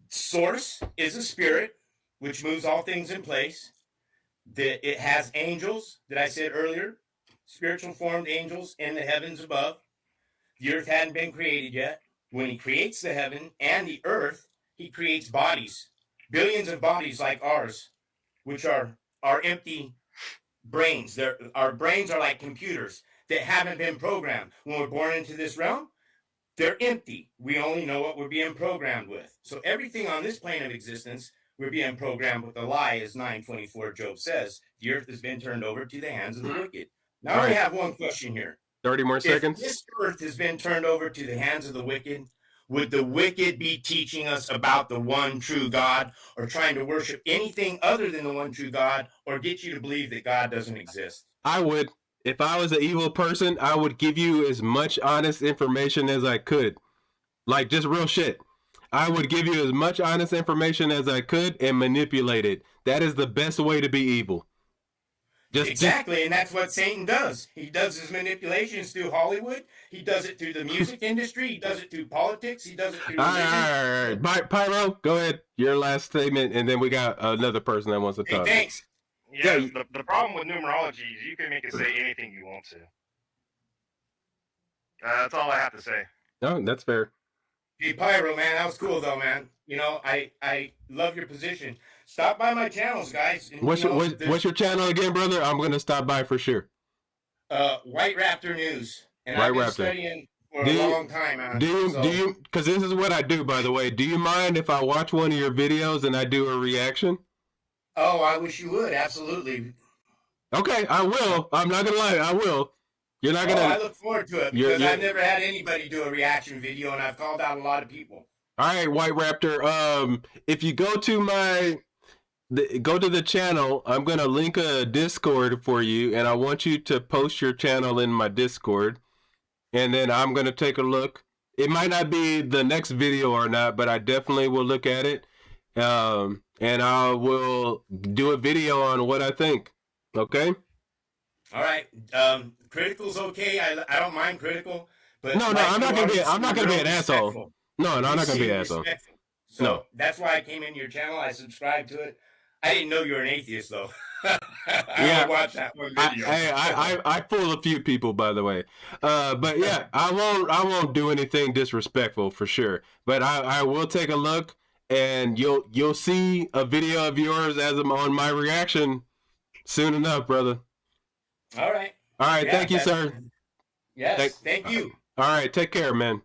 Source is a spirit which moves all things in place. That it has angels that I said earlier, spiritual formed angels in the heavens above. The earth hadn't been created yet. When he creates the heaven and the earth, he creates bodies, billions of bodies like ours, which are our empty brains. Our brains are like computers that haven't been programmed. When we're born into this realm, they're empty. We only know what we're being programmed with. So everything on this plane of existence, We're being programmed with a lie, as 9:24 Job says. The earth has been turned over to the hands of the wicked. Now, I only have one question here. 30 more If seconds. this earth has been turned over to the hands of the wicked, would the wicked be teaching us about the one true God, or trying to worship anything other than the one true God, or get you to believe that God doesn't exist? I would. If I was an evil person, I would give you as much honest information as I could. Like, just real shit. I would give you as much honest information as I could and manipulate it. That is the best way to be evil. Exactly, and that's what Satan does. He does his manipulations through Hollywood. He does it through the music industry. He does it through politics. He does it through religion. All right. Pyro, go ahead. Your last statement, and then we got another person that wants to talk. Thanks. Yeah, the problem with numerology is you can make it say anything you want to. That's all I have to say. No, that's fair. Hey, Pyro, man, that was cool, though, man. You know, I love your position. Stop by my channels, guys. And, what's your channel again, brother? I'm going to stop by for sure. White Raptor News. And White I've been Raptor. studying for a long time, man. Do you, because this is what I do, by the way. Do you mind if I watch one of your videos and I do a reaction? Oh, I wish you would. Absolutely. Okay, I will. I'm not going to lie. I will. You're not going to. I look forward to it because I've never had anybody do a reaction video, and I've called out a lot of people. All right, White Raptor. If you go to the channel, I'm going to link a Discord for you, and I want you to post your channel in my Discord, and then I'm going to take a look. It might not be the next video or not, but I definitely will look at it, and I will do a video on what I think. Okay? All right. Critical's okay. I don't mind critical, but no, I'm not gonna be an asshole. No, I'm not gonna be an asshole. So no, that's why I came into your channel. I subscribed to it. I didn't know you were an atheist, though. I watched that one video. I fool a few people, by the way. But yeah, I won't do anything disrespectful for sure. But I will take a look, and you'll see a video of yours as I'm on my reaction soon enough, brother. All right. Yeah, thank you, sir. Yes, thank you. All right, take care, man.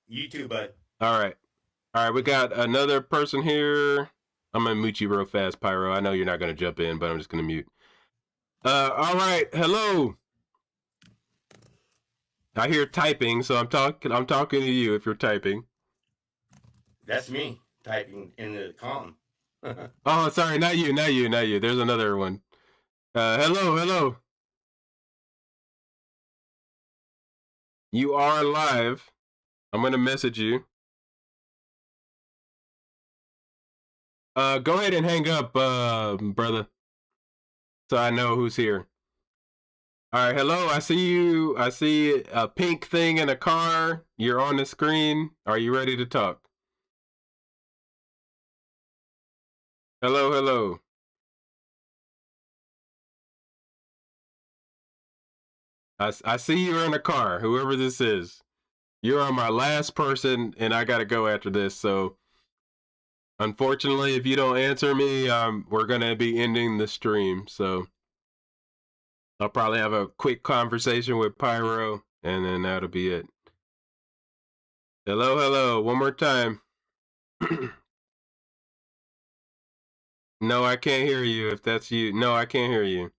You too, bud. All right, we got another person here. I'm gonna mute you real fast, Pyro. I know you're not gonna jump in, but I'm just gonna mute. All right, hello. I hear typing, so I'm talking to you if you're typing. That's me typing in the com. Oh, sorry, not you. There's another one. Hello. You are live. I'm going to message you. Go ahead and hang up, brother. So I know who's here. All right, hello. I see you. I see a pink thing in a car. You're on the screen. Are you ready to talk? Hello. I see you're in a car, whoever this is. You are my last person, and I got to go after this. So, unfortunately, if you don't answer me, we're going to be ending the stream. So, I'll probably have a quick conversation with Pyro, and then that'll be it. Hello. One more time. No, I can't hear you if that's you. No, I can't hear you.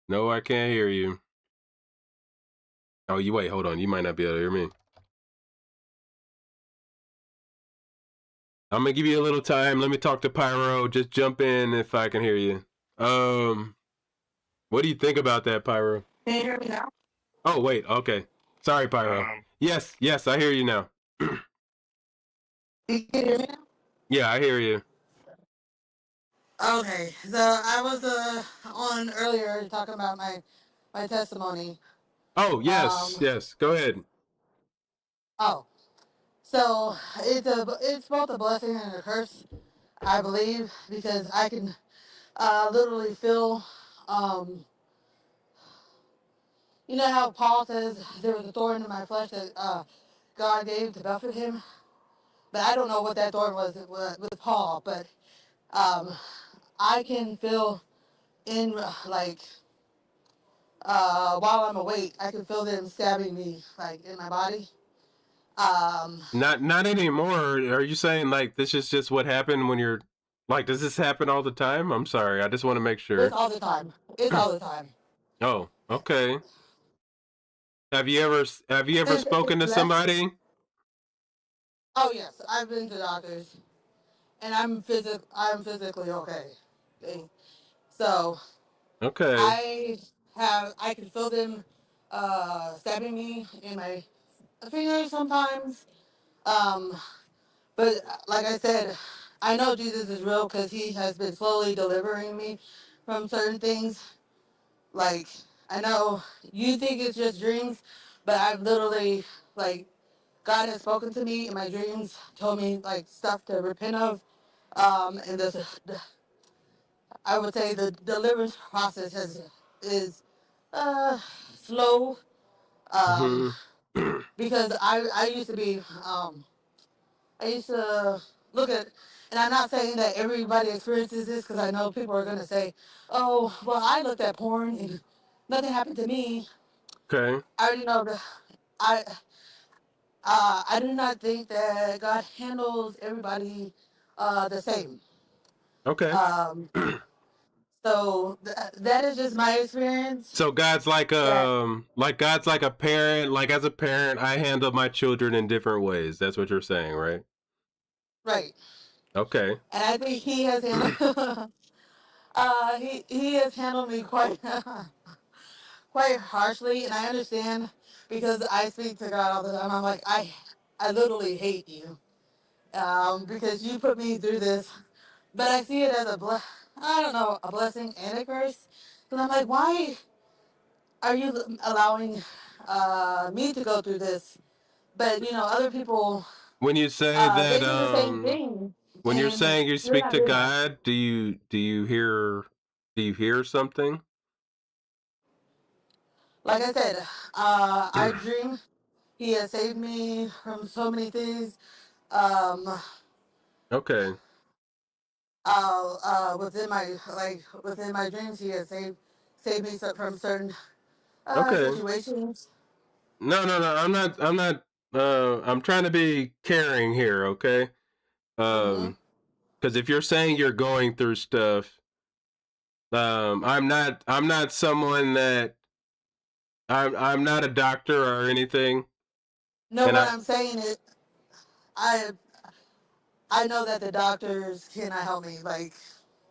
No, I can't hear you. Oh, wait, hold on. You might not be able to hear me. I'm gonna give you a little time. Let me talk to Pyro. Just jump in if I can hear you. What do you think about that, Pyro? Can you hear me now? Oh, wait. Okay. Sorry, Pyro. Yes, I hear you now. You can hear me now? Yeah, I hear you. Okay, so I was on earlier talking about my testimony. Oh, yes. Go ahead. Oh, so it's both a blessing and a curse, I believe, because I can literally feel, you know how Paul says there was a thorn in my flesh that God gave to buffet him, but I don't know what that thorn was with Paul, but I can feel in while I'm awake, I can feel them stabbing me like in my body. Not anymore. Are you saying like this is just what happened when you're like? Does this happen all the time? I'm sorry. I just want to make It's sure. all the time. It's all the time. Oh, okay. Have you ever spoken It's to less. somebody? Oh yes, I've been to doctors, and I'm physically okay. So Okay. I can feel them stabbing me in my fingers sometimes. Um, but like I said, I know Jesus is real because he has been slowly delivering me from certain things. Like, I know you think it's just dreams, but I've literally, like, God has spoken to me in my dreams, told me, like, stuff to repent of. And I would say the deliverance process is uh, slow. Um, Hmm. because I used to be, I used to look at, and I'm not saying that everybody experiences this because I know people are going to say, oh, well, I looked at porn and nothing happened to me. Okay. I already know that I I do not think that God handles everybody the same. Okay. Um, so that is just my experience. So God's That like God's like a parent. Like as a parent, I handle my children in different ways. That's what you're saying, right? right, Okay. and I think He has handled he has handled me quite quite harshly, and I understand because I speak to God all the time. I'm like I literally hate you because you put me through this. But I see it as I don't know, a blessing and a curse. Because I'm like, why are you allowing me to go through this? But you know, other people, When you say that they do the same thing, when you're and saying you you're speak not to doing that. God, do you hear something? Like I said, I dream. He has saved me from so many things. Um, Okay. within my dreams, he has saved me from certain Okay. situations. No. I'm not I'm trying to be caring here, okay? Hmm. Cuz if you're saying you're going through stuff, I'm not someone that I'm not a doctor or anything. No, And what I I'm saying is, I I know that the doctors cannot help me. Like,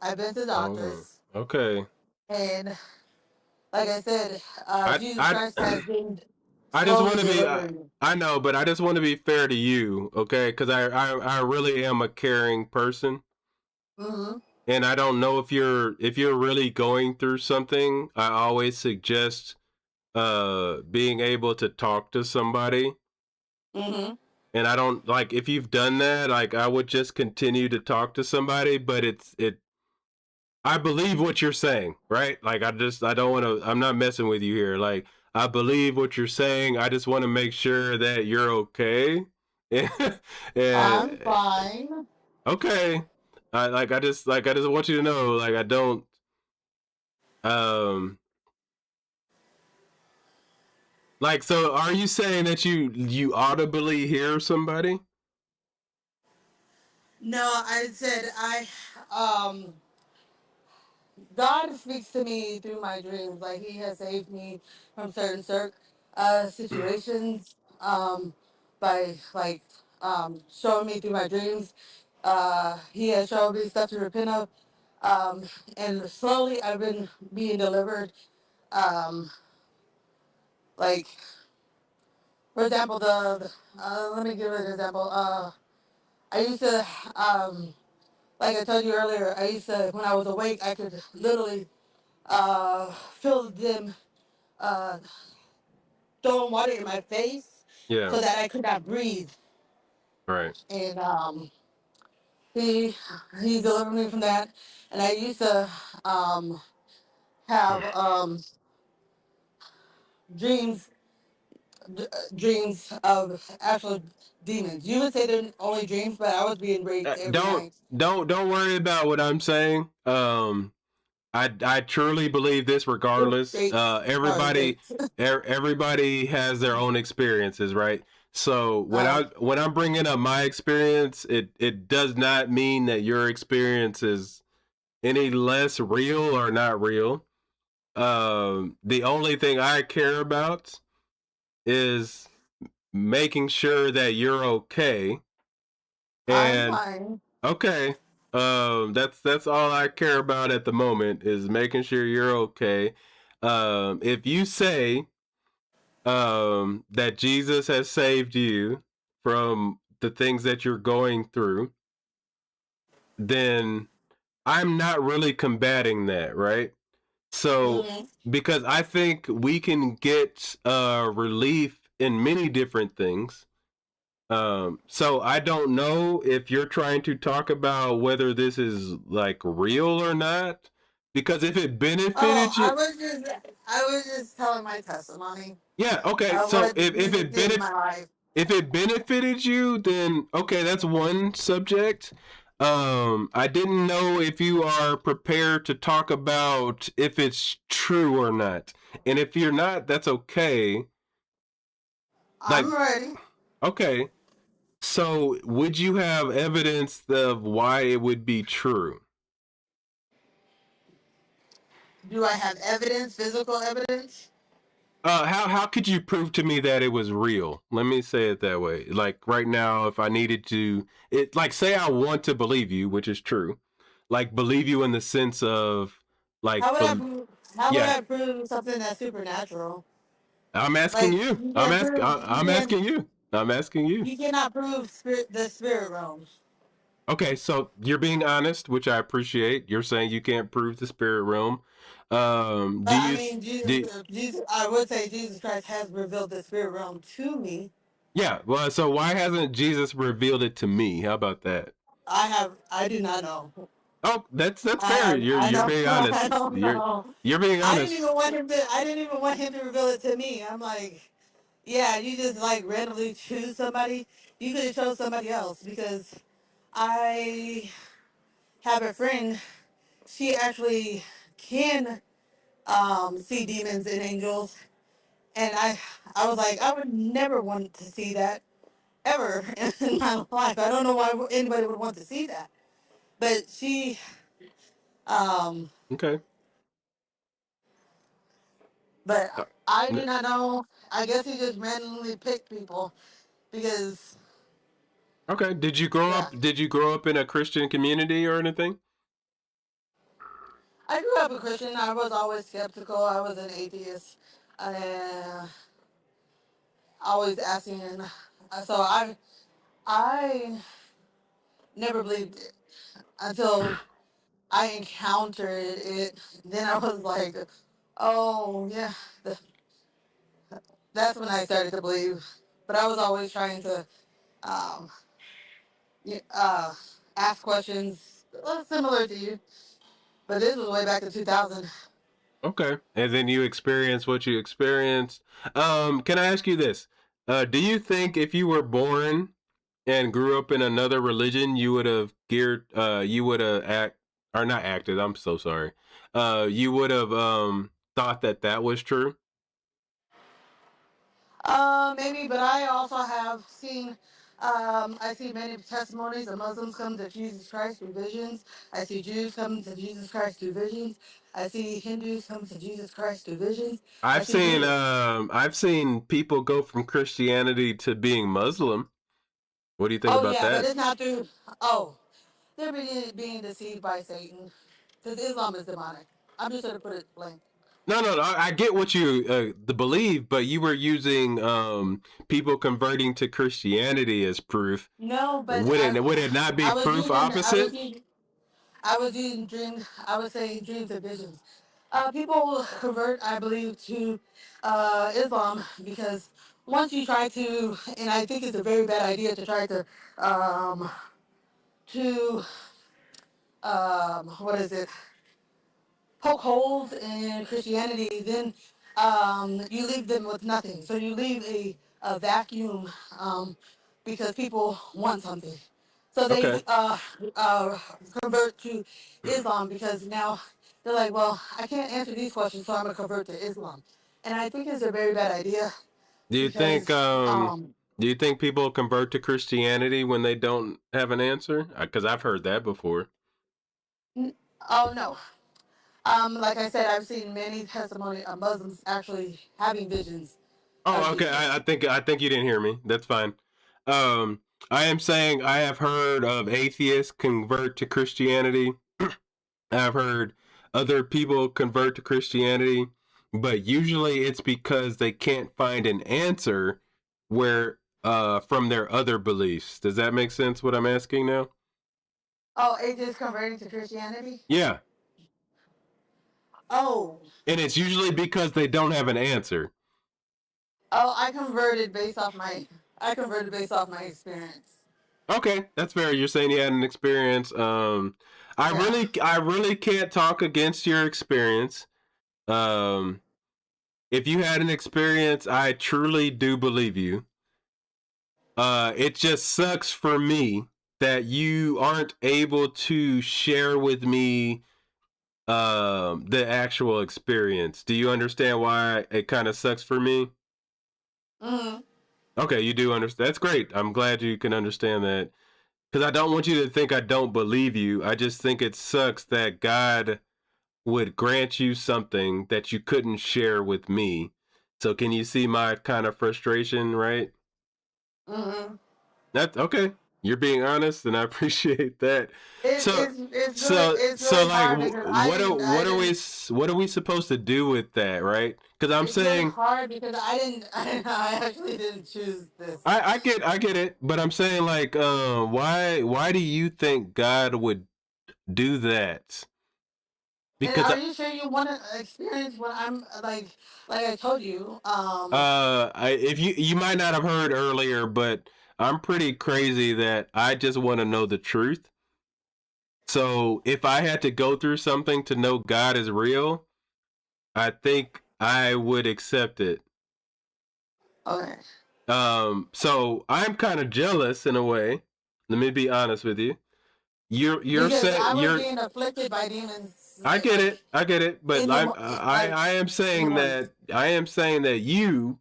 I've been to Oh, doctors, okay. and like I said, I Jesus I Christ has been I just want slowly to be. delivering me. I know, but I just want to be fair to you, okay? Because I really am a caring person, Hmm. and I don't know if you're really going through something. I always suggest being able to talk to somebody, Hmm. and I don't like if you've done that. Like I would just continue to talk to somebody, but it. I believe what you're saying, right? Like I don't want to. I'm not messing with you here. Like I believe what you're saying. I just want to make sure that you're okay. and I'm fine. okay, I just want you to know. Like I don't. Um. Like so, are you saying that you audibly hear somebody? No, I said um God speaks to me through my dreams. Like He has saved me from certain situations by showing me through my dreams. He has shown me stuff to repent of, um, and slowly I've been being delivered. Um, like for example, let me give an example. I used to like I told you earlier. I used to when I was awake, I could literally feel them uh, throwing water in my face Yeah. so that I could not breathe. Right. And he he delivered me from that. And I used to um, have dreams dreams of actual demons. You would say they're only dreams, but I was being raped every Don't night. don't worry about what I'm saying. I truly believe this. Regardless, Raped. Sorry, raped. everybody has their own experiences, right? So when I'm bringing up my experience, it does not mean that your experience is any less real or not real. The only thing I care about is making sure that you're okay. I'm And fine. okay, that's all I care about at the moment is making sure you're okay. If you say that Jesus has saved you from the things that you're going through, then I'm not really combating that, right? So, Hmm. because I think we can get relief in many different things. So I don't know if you're trying to talk about whether this is like real or not, because if it Oh, benefited you, I was just telling my testimony yeah, okay. of So what Jesus did in my life. if it benefited you, then okay, that's one subject. I didn't know if you are prepared to talk about if it's true or not, and if you're not, that's okay. Like, I'm ready. okay, so would you have evidence of why it would be true? Do I have evidence, physical evidence? How could you prove to me that it was real? Let me say it that way. Like right now, if I needed to, it like say I want to believe you, which is true, like believe you in the sense of like, How would I prove? How would yeah. I prove something that's supernatural? I'm asking Like you. you can't prove. I'm asking you. I'm asking you. You cannot prove the spirit realm. Okay, so you're being honest, which I appreciate. You're saying you can't prove the spirit realm. Do But I you mean, do? Jesus. I would say Jesus Christ has revealed the spirit realm to me. Yeah. Well, so why hasn't Jesus revealed it to me? How about that? I have. I do not know. Oh, that's I fair. have. I You're don't. being I honest. don't know. You're being I didn't honest. even want him to. I didn't even want him to reveal it to me. I'm like, yeah, you just like randomly choose somebody. You could have chose somebody else because I have a friend. She actually can see demons and angels, and I was like, I would never want to see that ever in my life. I don't know why anybody would want to see that, but she, um, Okay. but Uh, I do n- not know. I guess he just randomly picked people because, okay. yeah, Did you grow up in a Christian community or anything? I grew up a Christian. I was always skeptical. I was an atheist, and always asking. So I never believed it until I encountered it. Then I was like, oh yeah, that's when I started to believe. But I was always trying to um, uh, ask questions similar to you. But this was way back in 2000. Okay. And then you experienced what you experienced. Can I ask you this? Do you think if you were born and grew up in another religion, you would have you would have or not acted, I'm so sorry. You would have thought that that was true? Maybe, but I also have seen. I see many testimonies of Muslims come to Jesus Christ through visions. I see Jews come to Jesus Christ through visions. I see Hindus come to Jesus Christ through visions. I see Buddhists. I've seen people go from Christianity to being Muslim. What do you think Oh about yeah, but that? it's not through. Oh, they're being deceived by Satan, because Islam is demonic. I'm just gonna put it blank. No. I get what you the believe, but you were using people converting to Christianity as proof. No, but Would it not be I was proof using I was opposite? using I was using dreams. I was saying dreams and visions. People convert, I believe, to Islam because once you try to, and I think it's a very bad idea to try um, to what is it? Poke holes in Christianity, then you leave them with nothing. So you leave a vacuum because people want something. So Okay. they uh, convert to Islam because now they're like, well, I can't answer these questions, so I'm going to convert to Islam. And I think it's a very bad idea Do you think because Do you think people convert to Christianity when they don't have an answer? Because I've heard that before. Oh no. Like I said, I've seen many testimony of Muslims actually having visions of Oh, okay. Jesus. I think you didn't hear me. That's fine. Um, I am saying I have heard of atheists convert to Christianity. I've heard other people convert to Christianity, but usually it's because they can't find an answer where from their other beliefs. Does that make sense what I'm asking now? Oh, atheists converting to Christianity? Yeah. Oh. And it's usually because they don't have an answer. Oh, I converted based off my experience. Okay, that's fair. You're saying you had an experience. I really can't talk against your experience. Um, if you had an experience, I truly do believe you. It just sucks for me that you aren't able to share with me the actual experience. Do you understand why it kind of sucks for me? Mm-hmm. Okay, you do understand. That's great. I'm glad you can understand that. Because I don't want you to think I don't believe you. I just think it sucks that God would grant you something that you couldn't share with me. So can you see my kind of frustration, right? Mm-hmm. That's okay. You're being honest, and I appreciate that. It's So, really like, hard because what are we supposed to do with that, right? Because I'm it's really saying hard because I actually didn't choose this. I get it, but I'm saying like, why do you think God would do that? And Because are you sure you want to experience what I'm like I told you? if you might not have heard earlier, but I'm pretty crazy that I just want to know the truth. So if I had to go through something to know God is real, I think I would accept it. Okay. So I'm kind of jealous in a way. Let me be honest with you. You're Because saying I was you're being afflicted by demons, I get like it, but in the I am in the saying morning. that you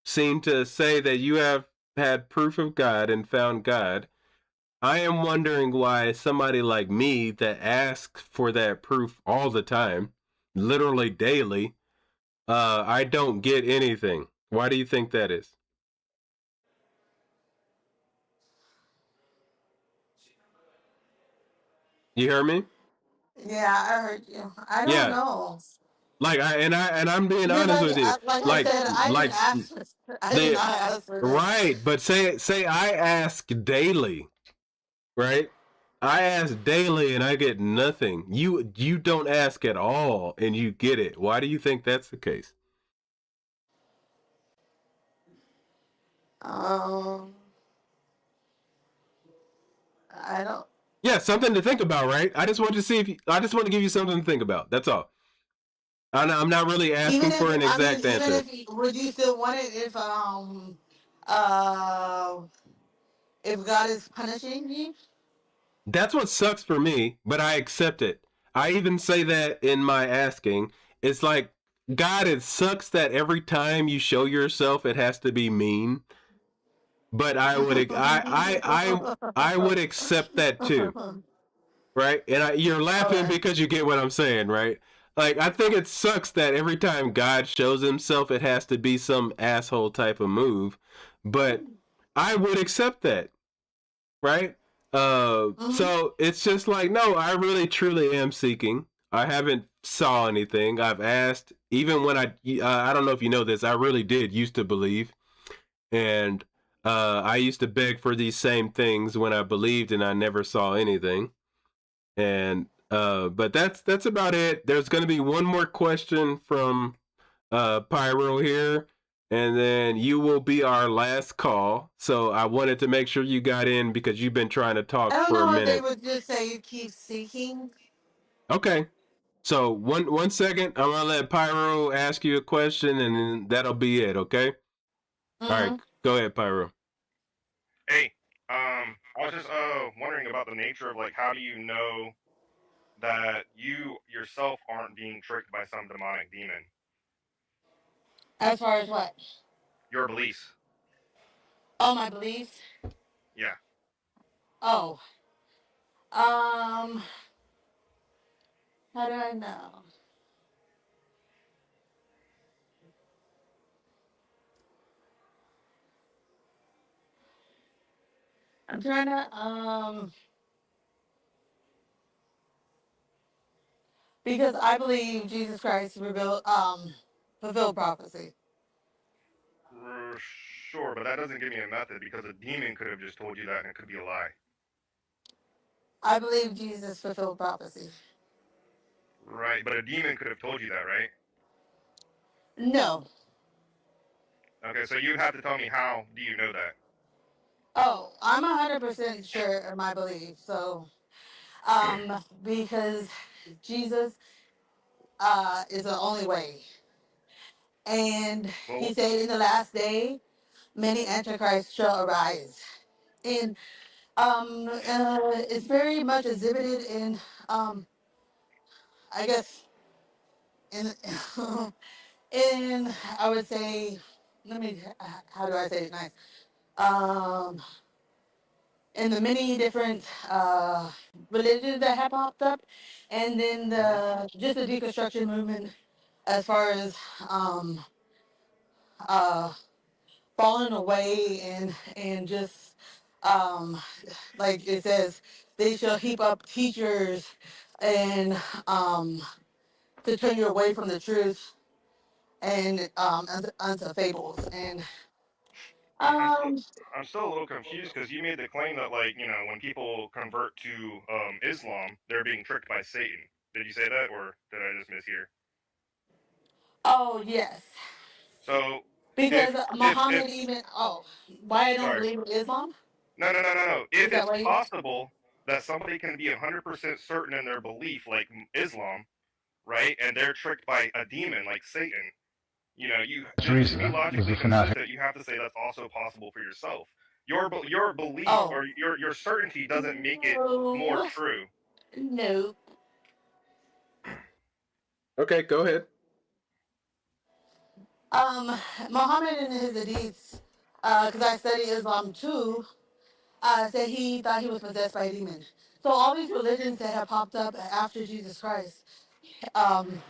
seem to say that you have had proof of God and found God. I am wondering why somebody like me that asks for that proof all the time, literally daily, I don't get anything. Why do you think that is? You hear me? Yeah, I heard you. I don't Yeah. know. Like I'm being Because honest with you. like I Like said, I didn't like ask. I did the not ask for this. right, but say I ask daily, right? I ask daily and I get nothing. You don't ask at all and you get it. Why do you think that's the case? Um, I don't. Yeah, something to think about, right? I just want to see if I just want to give you something to think about. That's all. I'm not really Even asking if for an I mean, exact even answer. if would you still want it uh if God is punishing you? That's what sucks for me, but I accept it. I even say that in my asking. It's like, God, it sucks that every time you show yourself, it has to be mean. But I would accept that too, right? And you're laughing Okay. because you get what I'm saying, right? Like, I think it sucks that every time God shows himself, it has to be some asshole type of move. But I would accept that, right? Mm-hmm. So it's just like, no, I really truly am seeking. I haven't saw anything. I've asked, even when I don't know if you know this, I really did used to believe, and I used to beg for these same things when I believed, and I never saw anything. And but that's about it. There's going to be one more question from Pyro here, and then you will be our last call. So I wanted to make sure you got in because you've been trying to I talk don't for a know if they minute. would just say you keep seeking. Okay. So one second, I'm gonna let Pyro ask you a question, and then that'll be it. Okay. All right. Mm-hmm. Go ahead, Pyro. Hey, I was just wondering about the nature of like how do you know that you yourself aren't being tricked by some demonic demon? As far as what? Your beliefs. Oh, my beliefs. Yeah. Oh, how do I know? I'm trying to because I believe Jesus Christ revealed fulfilled prophecy. Sure, but that doesn't give me a method because a demon could have just told you that and it could be a lie. I believe Jesus fulfilled prophecy. Right, but a demon could have told you that, right? No. Okay, so you'd have to tell me how do you know that? Oh, I'm 100% sure of my belief. So, because Jesus is the only way, and Well, He said in the last day, many antichrists shall arise, and it's very much exhibited in I guess in in I would say, let me, how do I say it nice? Um, in the many different religions that have popped up, and then the just the deconstruction movement as far as um, uh, falling away and just um, like it says, they shall heap up teachers and to turn you away from the truth and unto fables and I'm still um I'm still a little confused because you made the claim that like when people convert to Islam, they're being tricked by Satan. Did you say that, or did I just mishear? oh yes, So because if Muhammad even why I don't sorry, believe in Islam, no. is If that it's what you possible that somebody can be 100% certain in their belief, like Islam, right, and they're tricked by a demon like Satan, to be logically consistent, you have to say that's also possible for yourself. Your belief oh or your certainty doesn't make it more no true. no Okay, go ahead. Muhammad in his hadiths, because I study Islam too, said he thought he was possessed by a demon. So all these religions that have popped up after Jesus Christ um,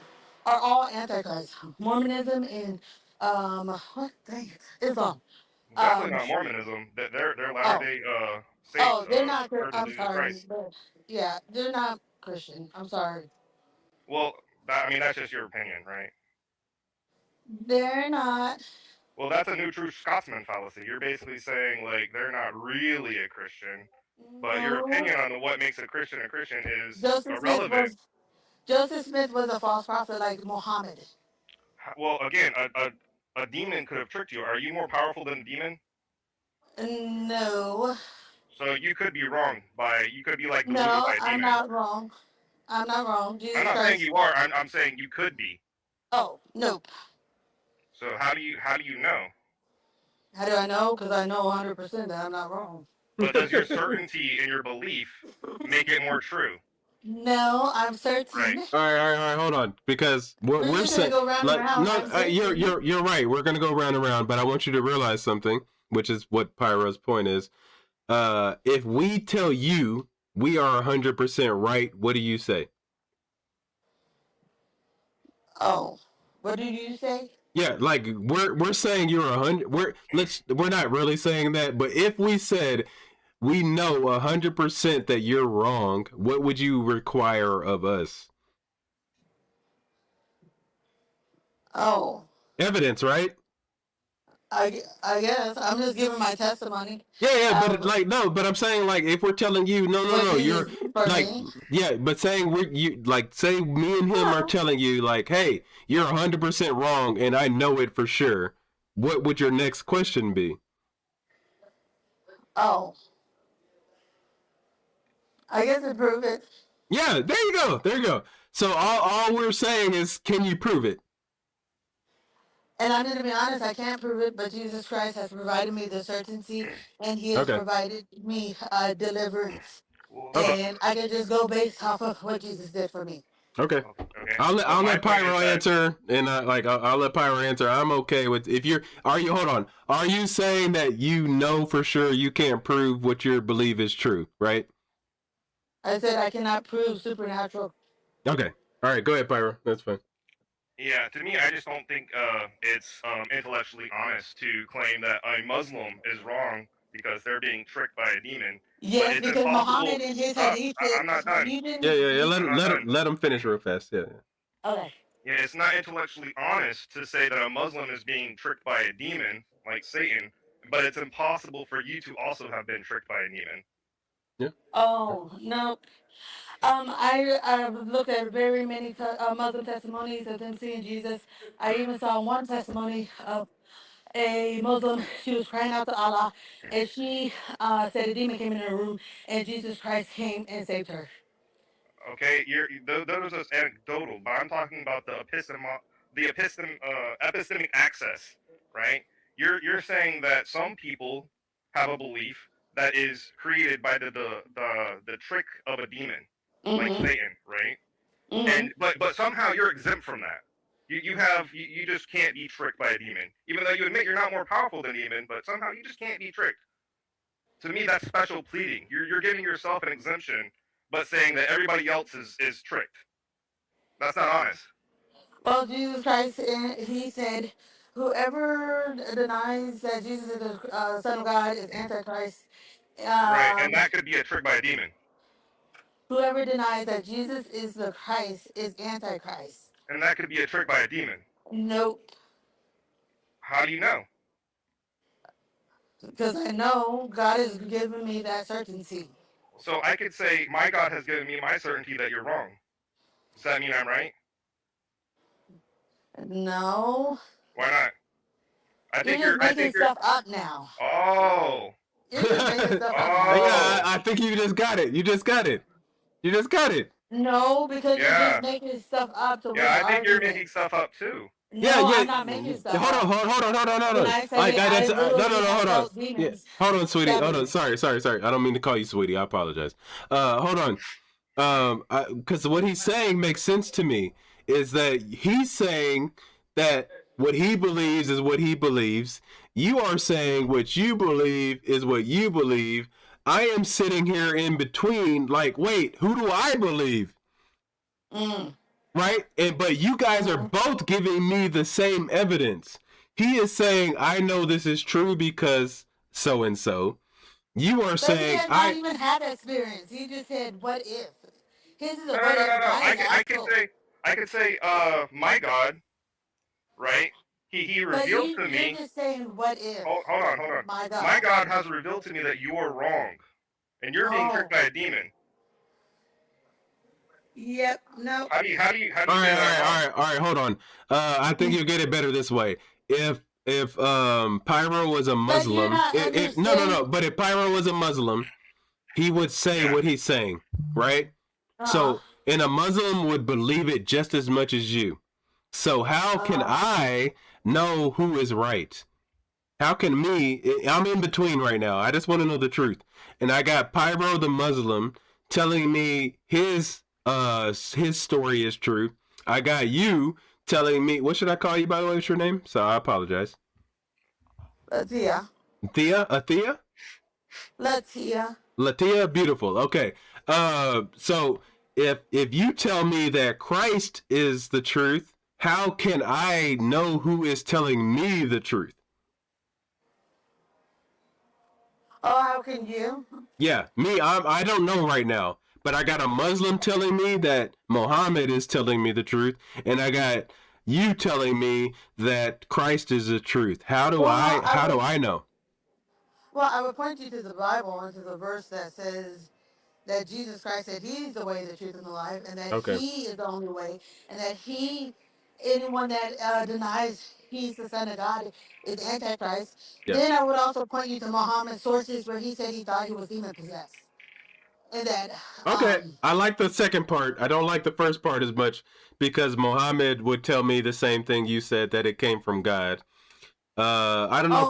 are all antichrist. Mormonism and what? Dang it, Islam. Definitely Um, not Mormonism. They're Latter oh, Day Saints, they're not. Church of I'm Jesus sorry, Christ. but yeah, they're not Christian. I'm sorry. Well, that's just your opinion, right? They're not. Well, that's a new true Scotsman fallacy. You're basically saying like they're not really a Christian, but your No. opinion on what makes a Christian is Joseph Smith irrelevant. was Joseph Smith was a false prophet like Muhammad. Well, again, a demon could have tricked you. Are you more powerful than a demon? No. So you could be wrong you could be like deluded No, by a I'm demon. not wrong. I'm not wrong. I'm Jesus not saying Christ. you are. I'm saying you could be. Oh, nope. So how do you know? How do I know? Because I know 100% that I'm not wrong. But does your certainty in your belief make it more true? No, I'm Right. certain. All right, hold on, because We're we're just gonna saying go round and like round. no, I'm certain. you're right. We're gonna go round and round, but I want you to realize something, which is what Pyro's point is. If we tell you we are 100% right, what do you say? Oh, what did you say? Yeah, like we're saying you're 100. We're not really saying that, but if we said we know 100% that you're wrong, what would you require of us? Oh, Evidence, right? I guess I'm just giving my testimony. Yeah, but Of like no, but I'm saying like if we're telling you what no, Jesus you're did for like me. yeah, but saying you like say me and him are No. telling you like, hey, you're 100% wrong, and I know it for sure. What would your next question be? Oh, I guess to prove it. Yeah, there you go, there you go. So all we're saying is, can you prove it? And I'm going to be honest, I can't prove it, but Jesus Christ has provided me the certainty, and He has Okay, provided me deliverance. Well, okay. And I can just go based off of what Jesus did for me. Okay. Okay. I'll But my let point Pyro is that- answer, and I'll let Pyro answer. I'm okay with hold on? Are you saying that you know for sure you can't prove what you believe is true, right? I said I cannot prove supernatural. Okay. All right. Go ahead, Pyro. That's fine. Yeah, to me, I just don't think it's intellectually honest to claim that a Muslim is wrong because they're being tricked by a demon. Yes, it's because impossible. Muhammad in his Stop. hadith I'm not done. you didn't. Yeah. I'm not done. Let him finish real fast. Yeah. Okay. Yeah, it's not intellectually honest to say that a Muslim is being tricked by a demon like Satan, but it's impossible for you to also have been tricked by a demon. Oh no. I've looked at very many Muslim testimonies of them seeing Jesus. I even saw one testimony of a Muslim. She was crying out to Allah, and she said a demon came in her room, and Jesus Christ came and saved her. Okay, those are just anecdotal, but I'm talking about the epistemic access, right? You're saying that some people have a belief that is created by the trick of a demon, like Satan, right? And but somehow you're exempt from that. You just can't be tricked by a demon, even though you admit you're not more powerful than a demon, but somehow you just can't be tricked. To me, that's special pleading. You're giving yourself an exemption, but saying that everybody else is tricked. That's not honest. Well, Jesus Christ, he said, whoever denies that Jesus is the Son of God is Antichrist. Right, and that could be a trick by a demon. Whoever denies that Jesus is the Christ is Antichrist. And that could be a trick by a demon. Nope. How do you know? Because I know God has given me that certainty. So I could say, my God has given me my certainty that you're wrong. Does that mean I'm right? No. Why not? You're just making stuff up now. Oh. You're just making stuff up Oh. now. Yeah, I think you just got it. You just got it. No, because you're Yeah. just making stuff up to win Yeah, the I think you're argument. making stuff up too. No, I'm not making stuff Hold up. on. When I say That's, I literally hold have on. those Yeah, demons. hold on, sweetie. Hold on. Sorry. Sorry. I don't mean to call you sweetie. I apologize. Hold on. Because what he's saying makes sense to me. Is that he's saying that what he believes is what he believes. You are saying what you believe is what you believe. I am sitting here in between, like, wait, who do I believe? Right? But you guys are both giving me the same evidence. He is saying, I know this is true because so and so. You are saying, he has not even had that experience. He just said, what if? His is a what if. I could say, my God, right? He revealed to me. You're just saying, what if? Hold on. My God has revealed to me that you are wrong, and you're being tricked by a demon. Yep. No. How do you all right, hold on. I think you'll get it better this way. If Pyro was a Muslim, but if Pyro was a Muslim, he would say what he's saying, right? So, and a Muslim would believe it just as much as you. So how can I know who is right? How can I'm in between right now. I just want to know the truth. And I got Pyro the Muslim telling me his story is true. I got you telling me, what should I call you, by the way? What's your name? So I apologize. Latia. Athea? Latia, beautiful. Okay. So if you tell me that Christ is the truth, how can I know who is telling me the truth? Oh, how can you? Yeah, me, I don't know right now. But I got a Muslim telling me that Muhammad is telling me the truth, and I got you telling me that Christ is the truth. How do I know? Well, I would point you to the Bible and to the verse that says that Jesus Christ said he's the way, the truth, and the life, and that he is the only way, and that anyone that denies he's the Son of God is Antichrist. Yeah. Then I would also point you to Muhammad's sources where he said he thought he was demon possessed. And that, I like the second part. I don't like the first part as much because Muhammad would tell me the same thing you said, that it came from God. I don't know.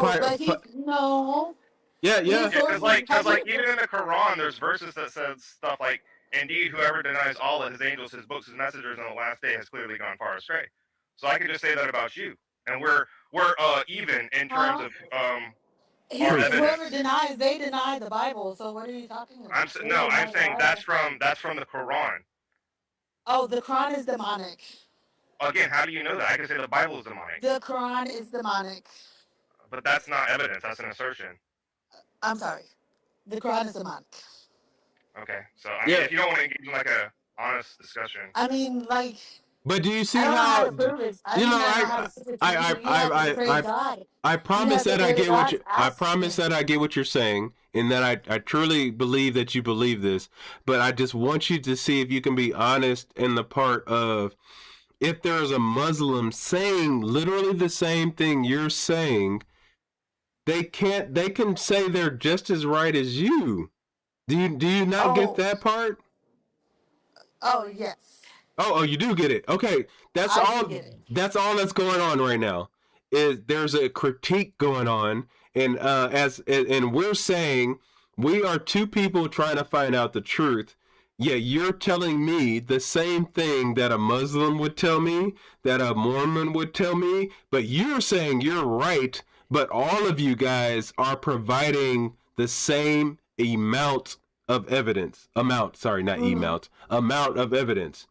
No. Yeah. Because like even in the Quran, there's verses that says stuff like Indeed, whoever denies Allah, his angels, his books, his messengers on the last day has clearly gone far astray. So I could just say that about you, and we're even in terms of our evidence. Whoever denies, they deny the Bible. So what are you talking about? I'm saying that's from the Quran. Oh, the Quran is demonic. Again, how do you know that? I can say the Bible is demonic. The Quran is demonic. But that's not evidence. That's an assertion. I'm sorry. The Quran is demonic. Okay, so I mean, if you don't want to engage in like a honest discussion, I mean, like. But do you see I don't know how how to prove it. I promise that I get what you I promise that I get what you're saying, and that I truly believe that you believe this. But I just want you to see if you can be honest in the part of, if there is a Muslim saying literally the same thing you're saying, they can say they're just as right as you. Do you not get that part? Oh, yes. Oh, you do get it. Okay, that's all. That's all that's going on right now. Is there's a critique going on, and and we're saying we are two people trying to find out the truth. Yeah, you're telling me the same thing that a Muslim would tell me, that a Mormon would tell me, but you're saying you're right. But all of you guys are providing the same amount of evidence. Amount of evidence.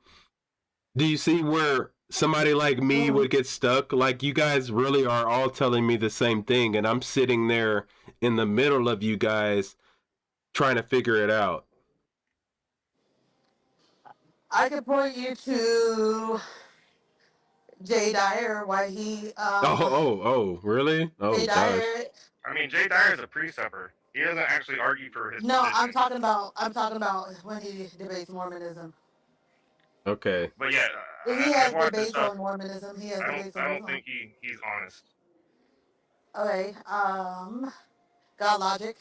Do you see where somebody like me would get stuck? Like, you guys really are all telling me the same thing, and I'm sitting there in the middle of you guys trying to figure it out. I could point you to Jay Dyer, why he really? Oh, Jay gosh. Dyer. I mean, Jay Dyer is a preceptor. He doesn't actually argue for his No, position. I'm talking about when he debates Mormonism. Okay. But yeah, he has debates on Mormonism. He has debates on I don't think he's honest. Okay. God Logic.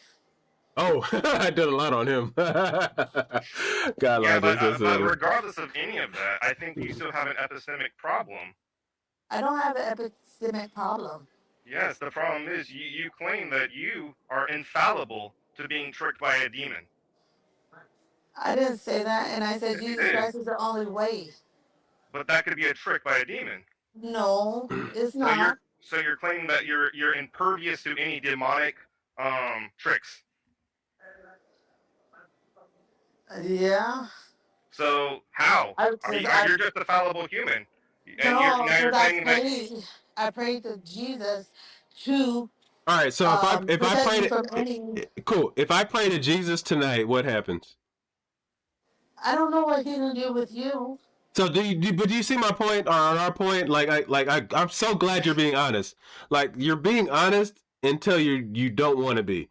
Oh, I did a lot on him. God, yeah, but regardless of any of that, I think you still have an epistemic problem. I don't have an epistemic problem. Yes, the problem is you claim that you are infallible to being tricked by a demon. I didn't say that, and I said Jesus Christ is the only way. But that could be a trick by a demon. No, it's not. So you're claiming that you're impervious to any demonic tricks. Yeah. So how? You're just a fallible human. And no, you're saying I prayed to Jesus to. All right, so if I pray to cool. If I pray to Jesus tonight, what happens? I don't know what he's gonna do with you. So do you see my point, or our point? I'm so glad you're being honest. Like, you're being honest until you don't want to be.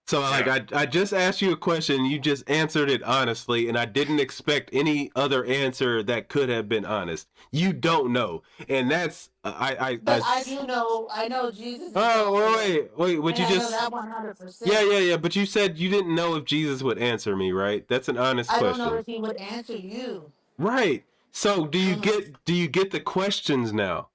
So I just asked you a question, you just answered it honestly, and I didn't expect any other answer that could have been honest. You don't know, and that's I do know. I know Jesus. Oh wait! What you just? I know that 100%. Yeah. But you said you didn't know if Jesus would answer me, right? That's an honest question. I don't know if he would answer you. Right. So do you get the questions now?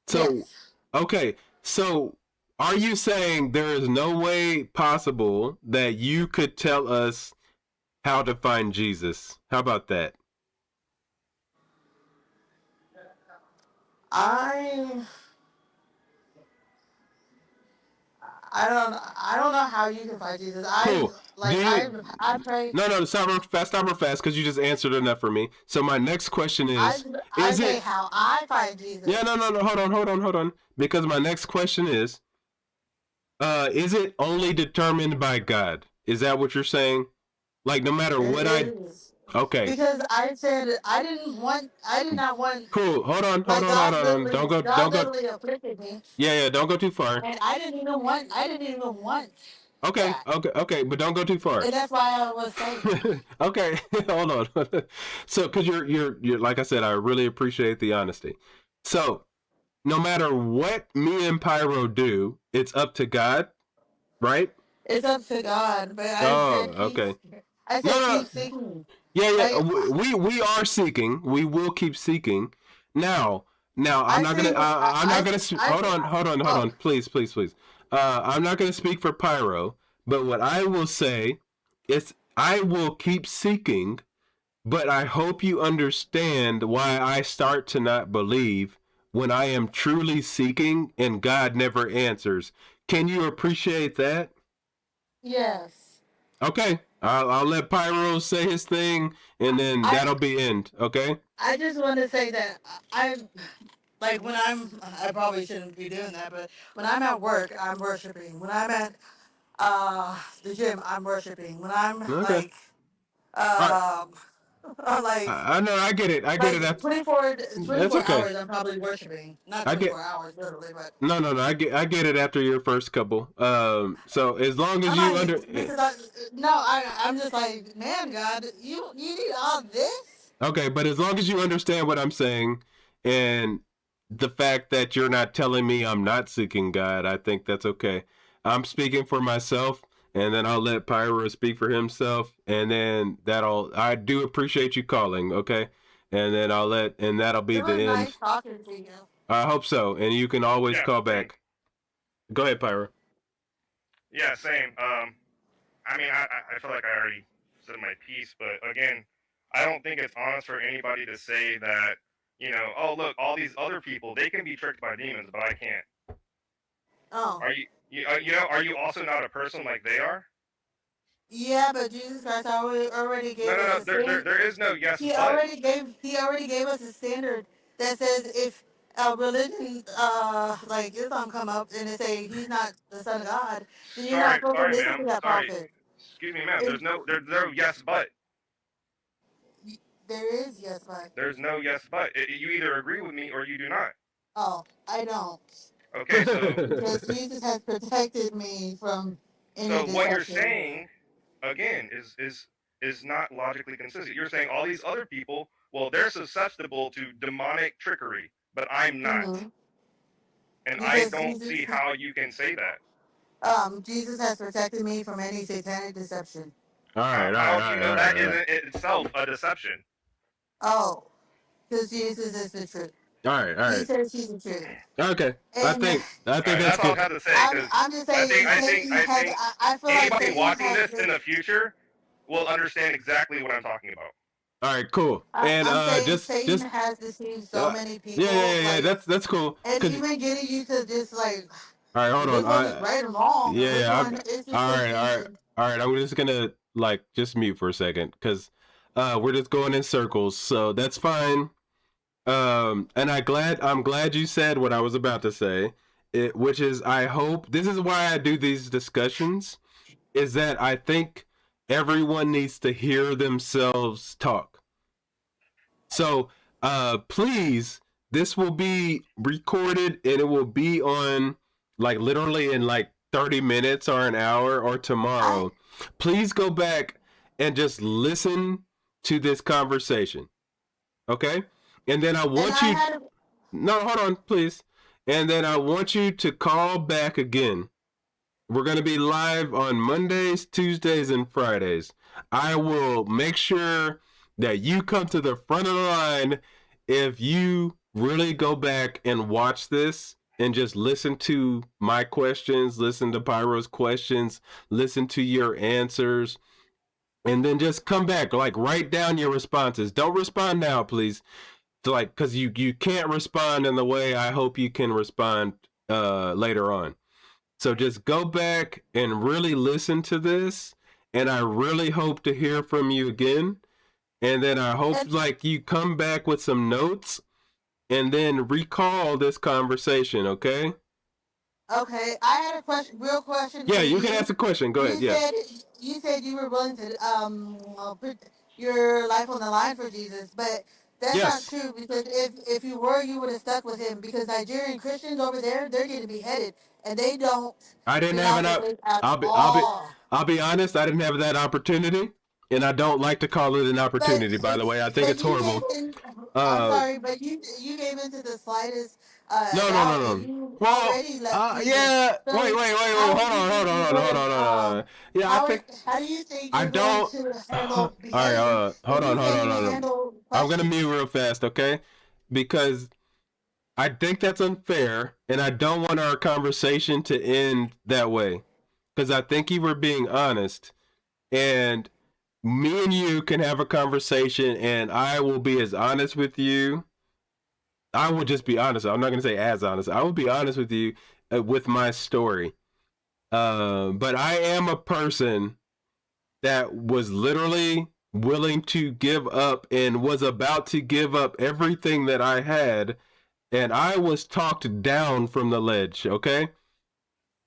So yes. Okay. So are you saying there is no way possible that you could tell us how to find Jesus? How about that? I don't know how you can find Jesus. Cool. I pray. No, stop real fast, because you just answered enough for me. So my next question is how I find Jesus? Yeah, no, hold on. Because my next question is it only determined by God? Is that what you're saying? Like, no matter what Okay. Because I said I did not want. Cool. Hold on. Don't go. Afflicted me. Yeah. Don't go too far. And I didn't even want. Okay. That. Okay. But don't go too far. And that's why I was saying. Okay. Hold on. So, because you're like I said, I really appreciate the honesty. So, no matter what me and Pyro do, it's up to God, right? It's up to God. But okay. I said keep seeking. Yeah. We are seeking. We will keep seeking. Now, I'm not gonna. Hold on. Please. I'm not gonna speak for Pyro, but what I will say is I will keep seeking But I hope you understand why I start to not believe when I am truly seeking and God never answers. Can you appreciate that? Yes. Okay, I'll let Pyro say his thing, and then that'll be end. Okay. I just want to say that I like when I probably shouldn't be doing that, but when I'm at work, I'm worshiping. When I'm at the gym, I'm worshiping. When I'm Okay. like All right. um like I know. I get it. I get it. 24 That's okay. hours, I'm probably worshiping. Not I 24 get. hours literally, but No, no, no. I get it after your first couple. So as long as I'm you like because I'm just like, man, God, you need all this? okay, but as long as you understand what I'm saying, and the fact that you're not telling me I'm not seeking God, I think that's okay. I'm speaking for myself, and then I'll let Pyro speak for himself, and then I do appreciate you calling, okay? And then that'll be It the was end. nice talking to you. I hope so, and you can always Yeah, call same. back. Go ahead, Pyro. Yeah, same. I mean, I feel like I already said my piece, but again, I don't think it's honest for anybody to say that, oh look, all these other people, they can be tricked by demons, but I can't. Oh. Are you also not a person like they are? Yeah, but Jesus Christ already gave us No. a standard. There is no yes, He but. already gave us a standard that says if a religion like Islam come up and they say he's not the son of God, then you're not supposed to Sorry, listen ma'am. to that Sorry. prophet. Excuse me, ma'am. And There's no yes, but. there is yes, but There's no yes, but. You either agree with me or you do not. oh, I don't. Okay, so Because Jesus has protected me from any what you're deception. saying again is not logically consistent. You're saying all these other people, well, they're susceptible to demonic trickery, but I'm not. Mhm. And I Because don't see how you can say that. Jesus has protected me from any satanic deception. All right, How do you know that isn't itself a deception? Oh, because Jesus is the truth. All right. He says he's the truth. Okay, And I think All right, that's that's all good. I have to say. I'm just saying, I feel like Anybody Satan watching has this in the future will understand exactly what I'm talking about. All right, cool. And I'm saying Satan just has deceived so many people. yeah. Like, That's cool. and 'Cause even getting you to just like, all right, hold on. which one is right and wrong, or which one is just confusion. All right. I'm just gonna like just mute for a second because we're just going in circles, so that's fine. And I'm glad you said what I was about to say, which is I hope this is why I do these discussions, is that I think everyone needs to hear themselves talk. So, please, this will be recorded and it will be on like literally in like 30 minutes or an hour or tomorrow. Please go back and just listen to this conversation. Okay? And then I want you. No, hold on, please. And then I want you to call back again. We're going to be live on Mondays, Tuesdays, and Fridays. I will make sure that you come to the front of the line if you really go back and watch this and just listen to my questions, listen to Pyro's questions, listen to your answers, and then just come back. Like, write down your responses. Don't respond now, please. Like, because you can't respond in the way I hope you can respond later on. So just go back and really listen to this, and I really hope to hear from you again. And then I hope like you come back with some notes and then recall this conversation, okay? Okay, I had a real question. Yeah, you can ask a question. Go ahead. Yeah. You said you were willing to put your life on the line for Jesus, but that's not true because if you were, you would have stuck with him because Nigerian Christians over there, they're getting beheaded and they don't. I didn't have an I'll be honest, I didn't have that opportunity, and I don't like to call it an opportunity. By the way, I think it's horrible. I'm sorry, but you gave into the slightest no. You Well, already left yeah. so Wait. Hold on. Yeah, I think how do you think I you're don't. going to handle beheading? All right, hold on. I'm gonna mute real fast, okay? Because I think that's unfair, and I don't want our conversation to end that way. Because I think you were being honest, and me and you can have a conversation, and I will be as honest with you. I will just be honest. I'm not going to say as honest. I will be honest with you with my story. But I am a person that was literally willing to give up and was about to give up everything that I had, and I was talked down from the ledge, okay?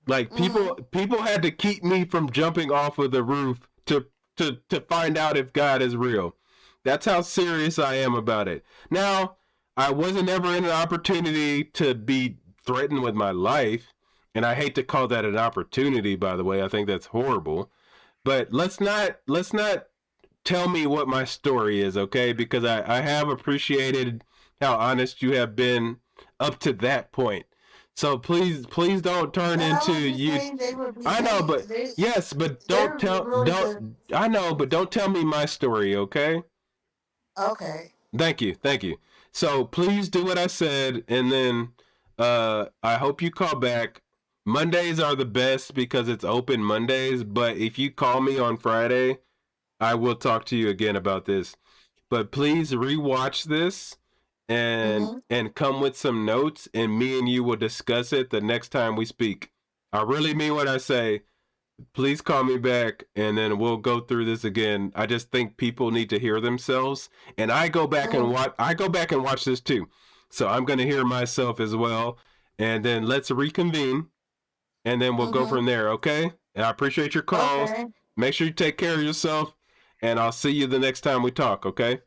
Like people had to keep me from jumping off of the roof to find out if God is real. That's how serious I am about it. Now, I wasn't ever in an opportunity to be threatened with my life, and I hate to call that an opportunity, by the way. I think that's horrible. But let's not tell me what my story is, okay? Because I have appreciated how honest you have been up to that point. So please don't turn into you. I know, but yes, but don't I know, but don't tell me my story, okay? Okay. Thank you. So please do what I said, and then I hope you call back. Mondays are the best because it's open Mondays, but if you call me on Friday, I will talk to you again about this. But please rewatch this and come with some notes, and me and you will discuss it the next time we speak. I really mean what I say. Please call me back, and then we'll go through this again. I just think people need to hear themselves, and I go back and watch this too. So I'm going to hear myself as well, and then let's reconvene, and then we'll go from there, okay? And I appreciate your calls. Okay. Make sure you take care of yourself, and I'll see you the next time we talk, okay?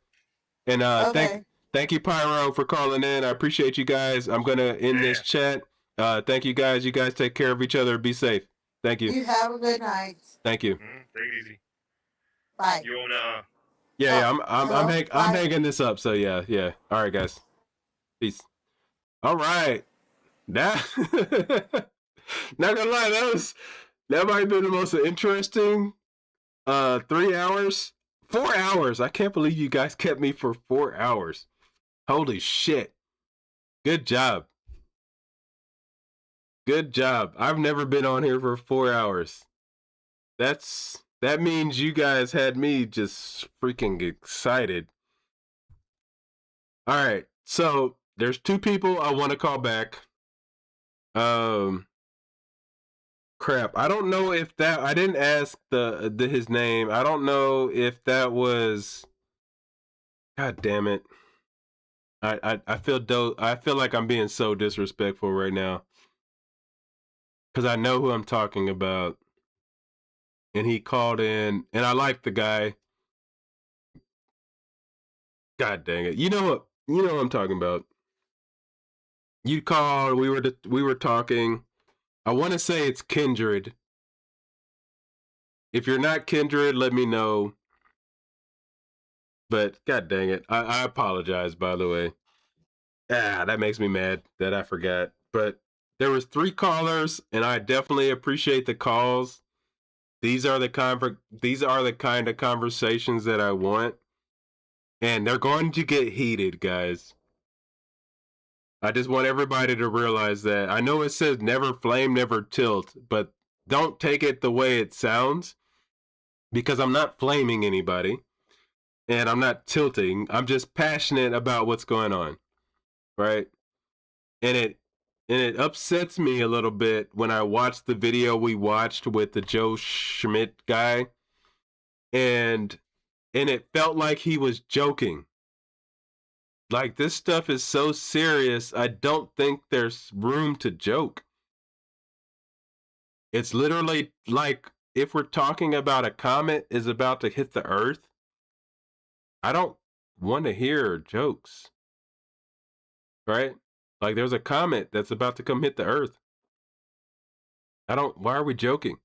And thank you, Pyro, for calling in. I appreciate you guys. I'm going to end this chat. Thank you guys. You guys take care of each other. Be safe. Thank you. You have a good night. Thank you. Take it easy. Bye. You wanna? Yeah, I'm hanging this up. So yeah. All right, guys. Peace. All right. That not gonna lie, that might have been the most interesting 3 hours. 4 hours. I can't believe you guys kept me for 4 hours. Holy shit. Good job. Good job. I've never been on here for 4 hours. That means you guys had me just freaking excited. All right. So there's 2 people I want to call back. Crap. I don't know if that I didn't ask his name. I don't know if that was God damn it. I feel like I'm being so disrespectful right now. Cuz I know who I'm talking about. And he called in, and I like the guy. God dang it. You know what I'm talking about. You called, we were talking. I want to say it's Kindred. If you're not Kindred, let me know. But god dang it. I apologize, by the way. That makes me mad that I forgot. But there was 3 callers, and I definitely appreciate the calls. These are the kind of conversations that I want. And they're going to get heated, guys. I just want everybody to realize that. I know it says never flame, never tilt, but don't take it the way it sounds, because I'm not flaming anybody and I'm not tilting. I'm just passionate about what's going on, right? And it upsets me a little bit when I watch the video we watched with the Joe Schmid guy, and it felt like he was joking. Like, this stuff is so serious, I don't think there's room to joke. It's literally like if we're talking about a comet is about to hit the Earth, I don't want to hear jokes, right? Like, there's a comet that's about to come hit the Earth. Why are we joking?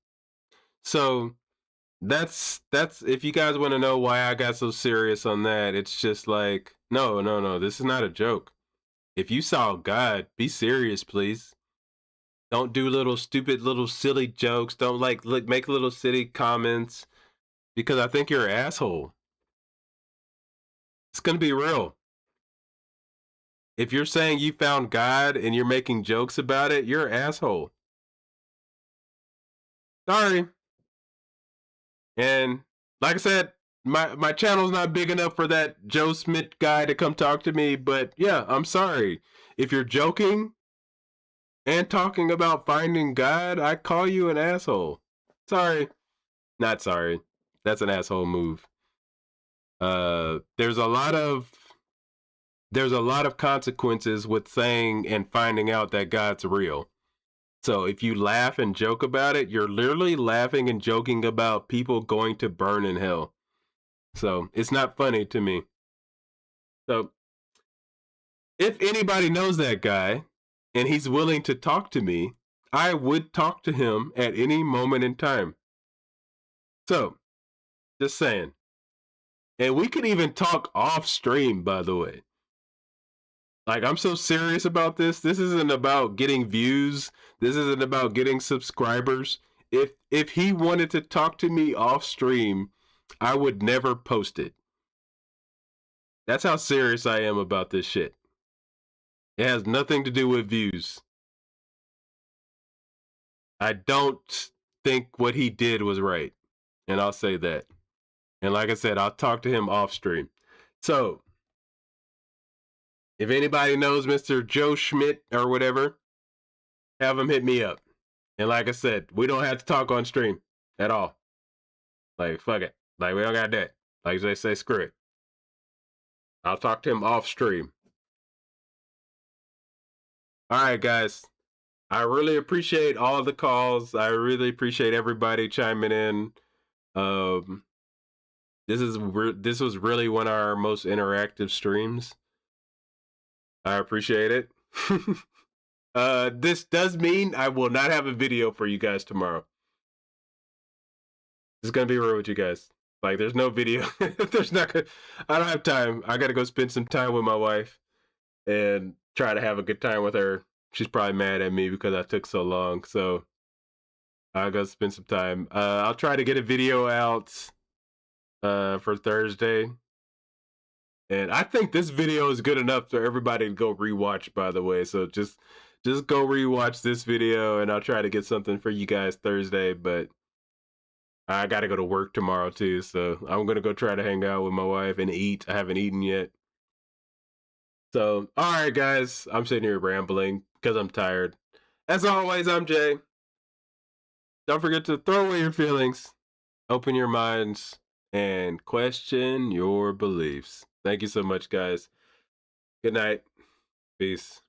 So that's if you guys want to know why I got so serious on that, it's just like, no, this is not a joke. If you saw God, be serious, please. Don't do little stupid, little silly jokes. Don't make little silly comments, because I think you're an asshole. It's gonna be real. If you're saying you found God and you're making jokes about it, you're an asshole. Sorry. And like I said, my channel's not big enough for that Joe Schmid guy to come talk to me, but yeah, I'm sorry. If you're joking and talking about finding God, I call you an asshole. Sorry. Not sorry. That's an asshole move. There's a lot of consequences with saying and finding out that God's real. So if you laugh and joke about it, you're literally laughing and joking about people going to burn in hell. So it's not funny to me. So if anybody knows that guy and he's willing to talk to me, I would talk to him at any moment in time. So, just saying. And we could even talk off stream, by the way. Like, I'm so serious about this. This isn't about getting views. This isn't about getting subscribers. If he wanted to talk to me off stream, I would never post it. That's how serious I am about this shit. It has nothing to do with views. I don't think what he did was right. And I'll say that. And like I said, I'll talk to him off stream. So, if anybody knows Mr. Joe Schmid or whatever, have him hit me up. And like I said, we don't have to talk on stream at all. Like, fuck it. Like, we don't got that. Like they say, screw it. I'll talk to him off stream. All right, guys. I really appreciate all the calls. I really appreciate everybody chiming in. This was really one of our most interactive streams. I appreciate it. This does mean I will not have a video for you guys tomorrow. It's gonna be real with you guys. Like, there's no video. I don't have time. I gotta go spend some time with my wife and try to have a good time with her. She's probably mad at me because I took so long. So I'll go spend some time. I'll try to get a video out for Thursday. And I think this video is good enough for everybody to go rewatch, by the way. So just go rewatch this video, and I'll try to get something for you guys Thursday. But I got to go to work tomorrow, too. So I'm going to go try to hang out with my wife and eat. I haven't eaten yet. So, all right, guys. I'm sitting here rambling because I'm tired. As always, I'm Jay. Don't forget to throw away your feelings, open your minds, and question your beliefs. Thank you so much, guys. Good night. Peace.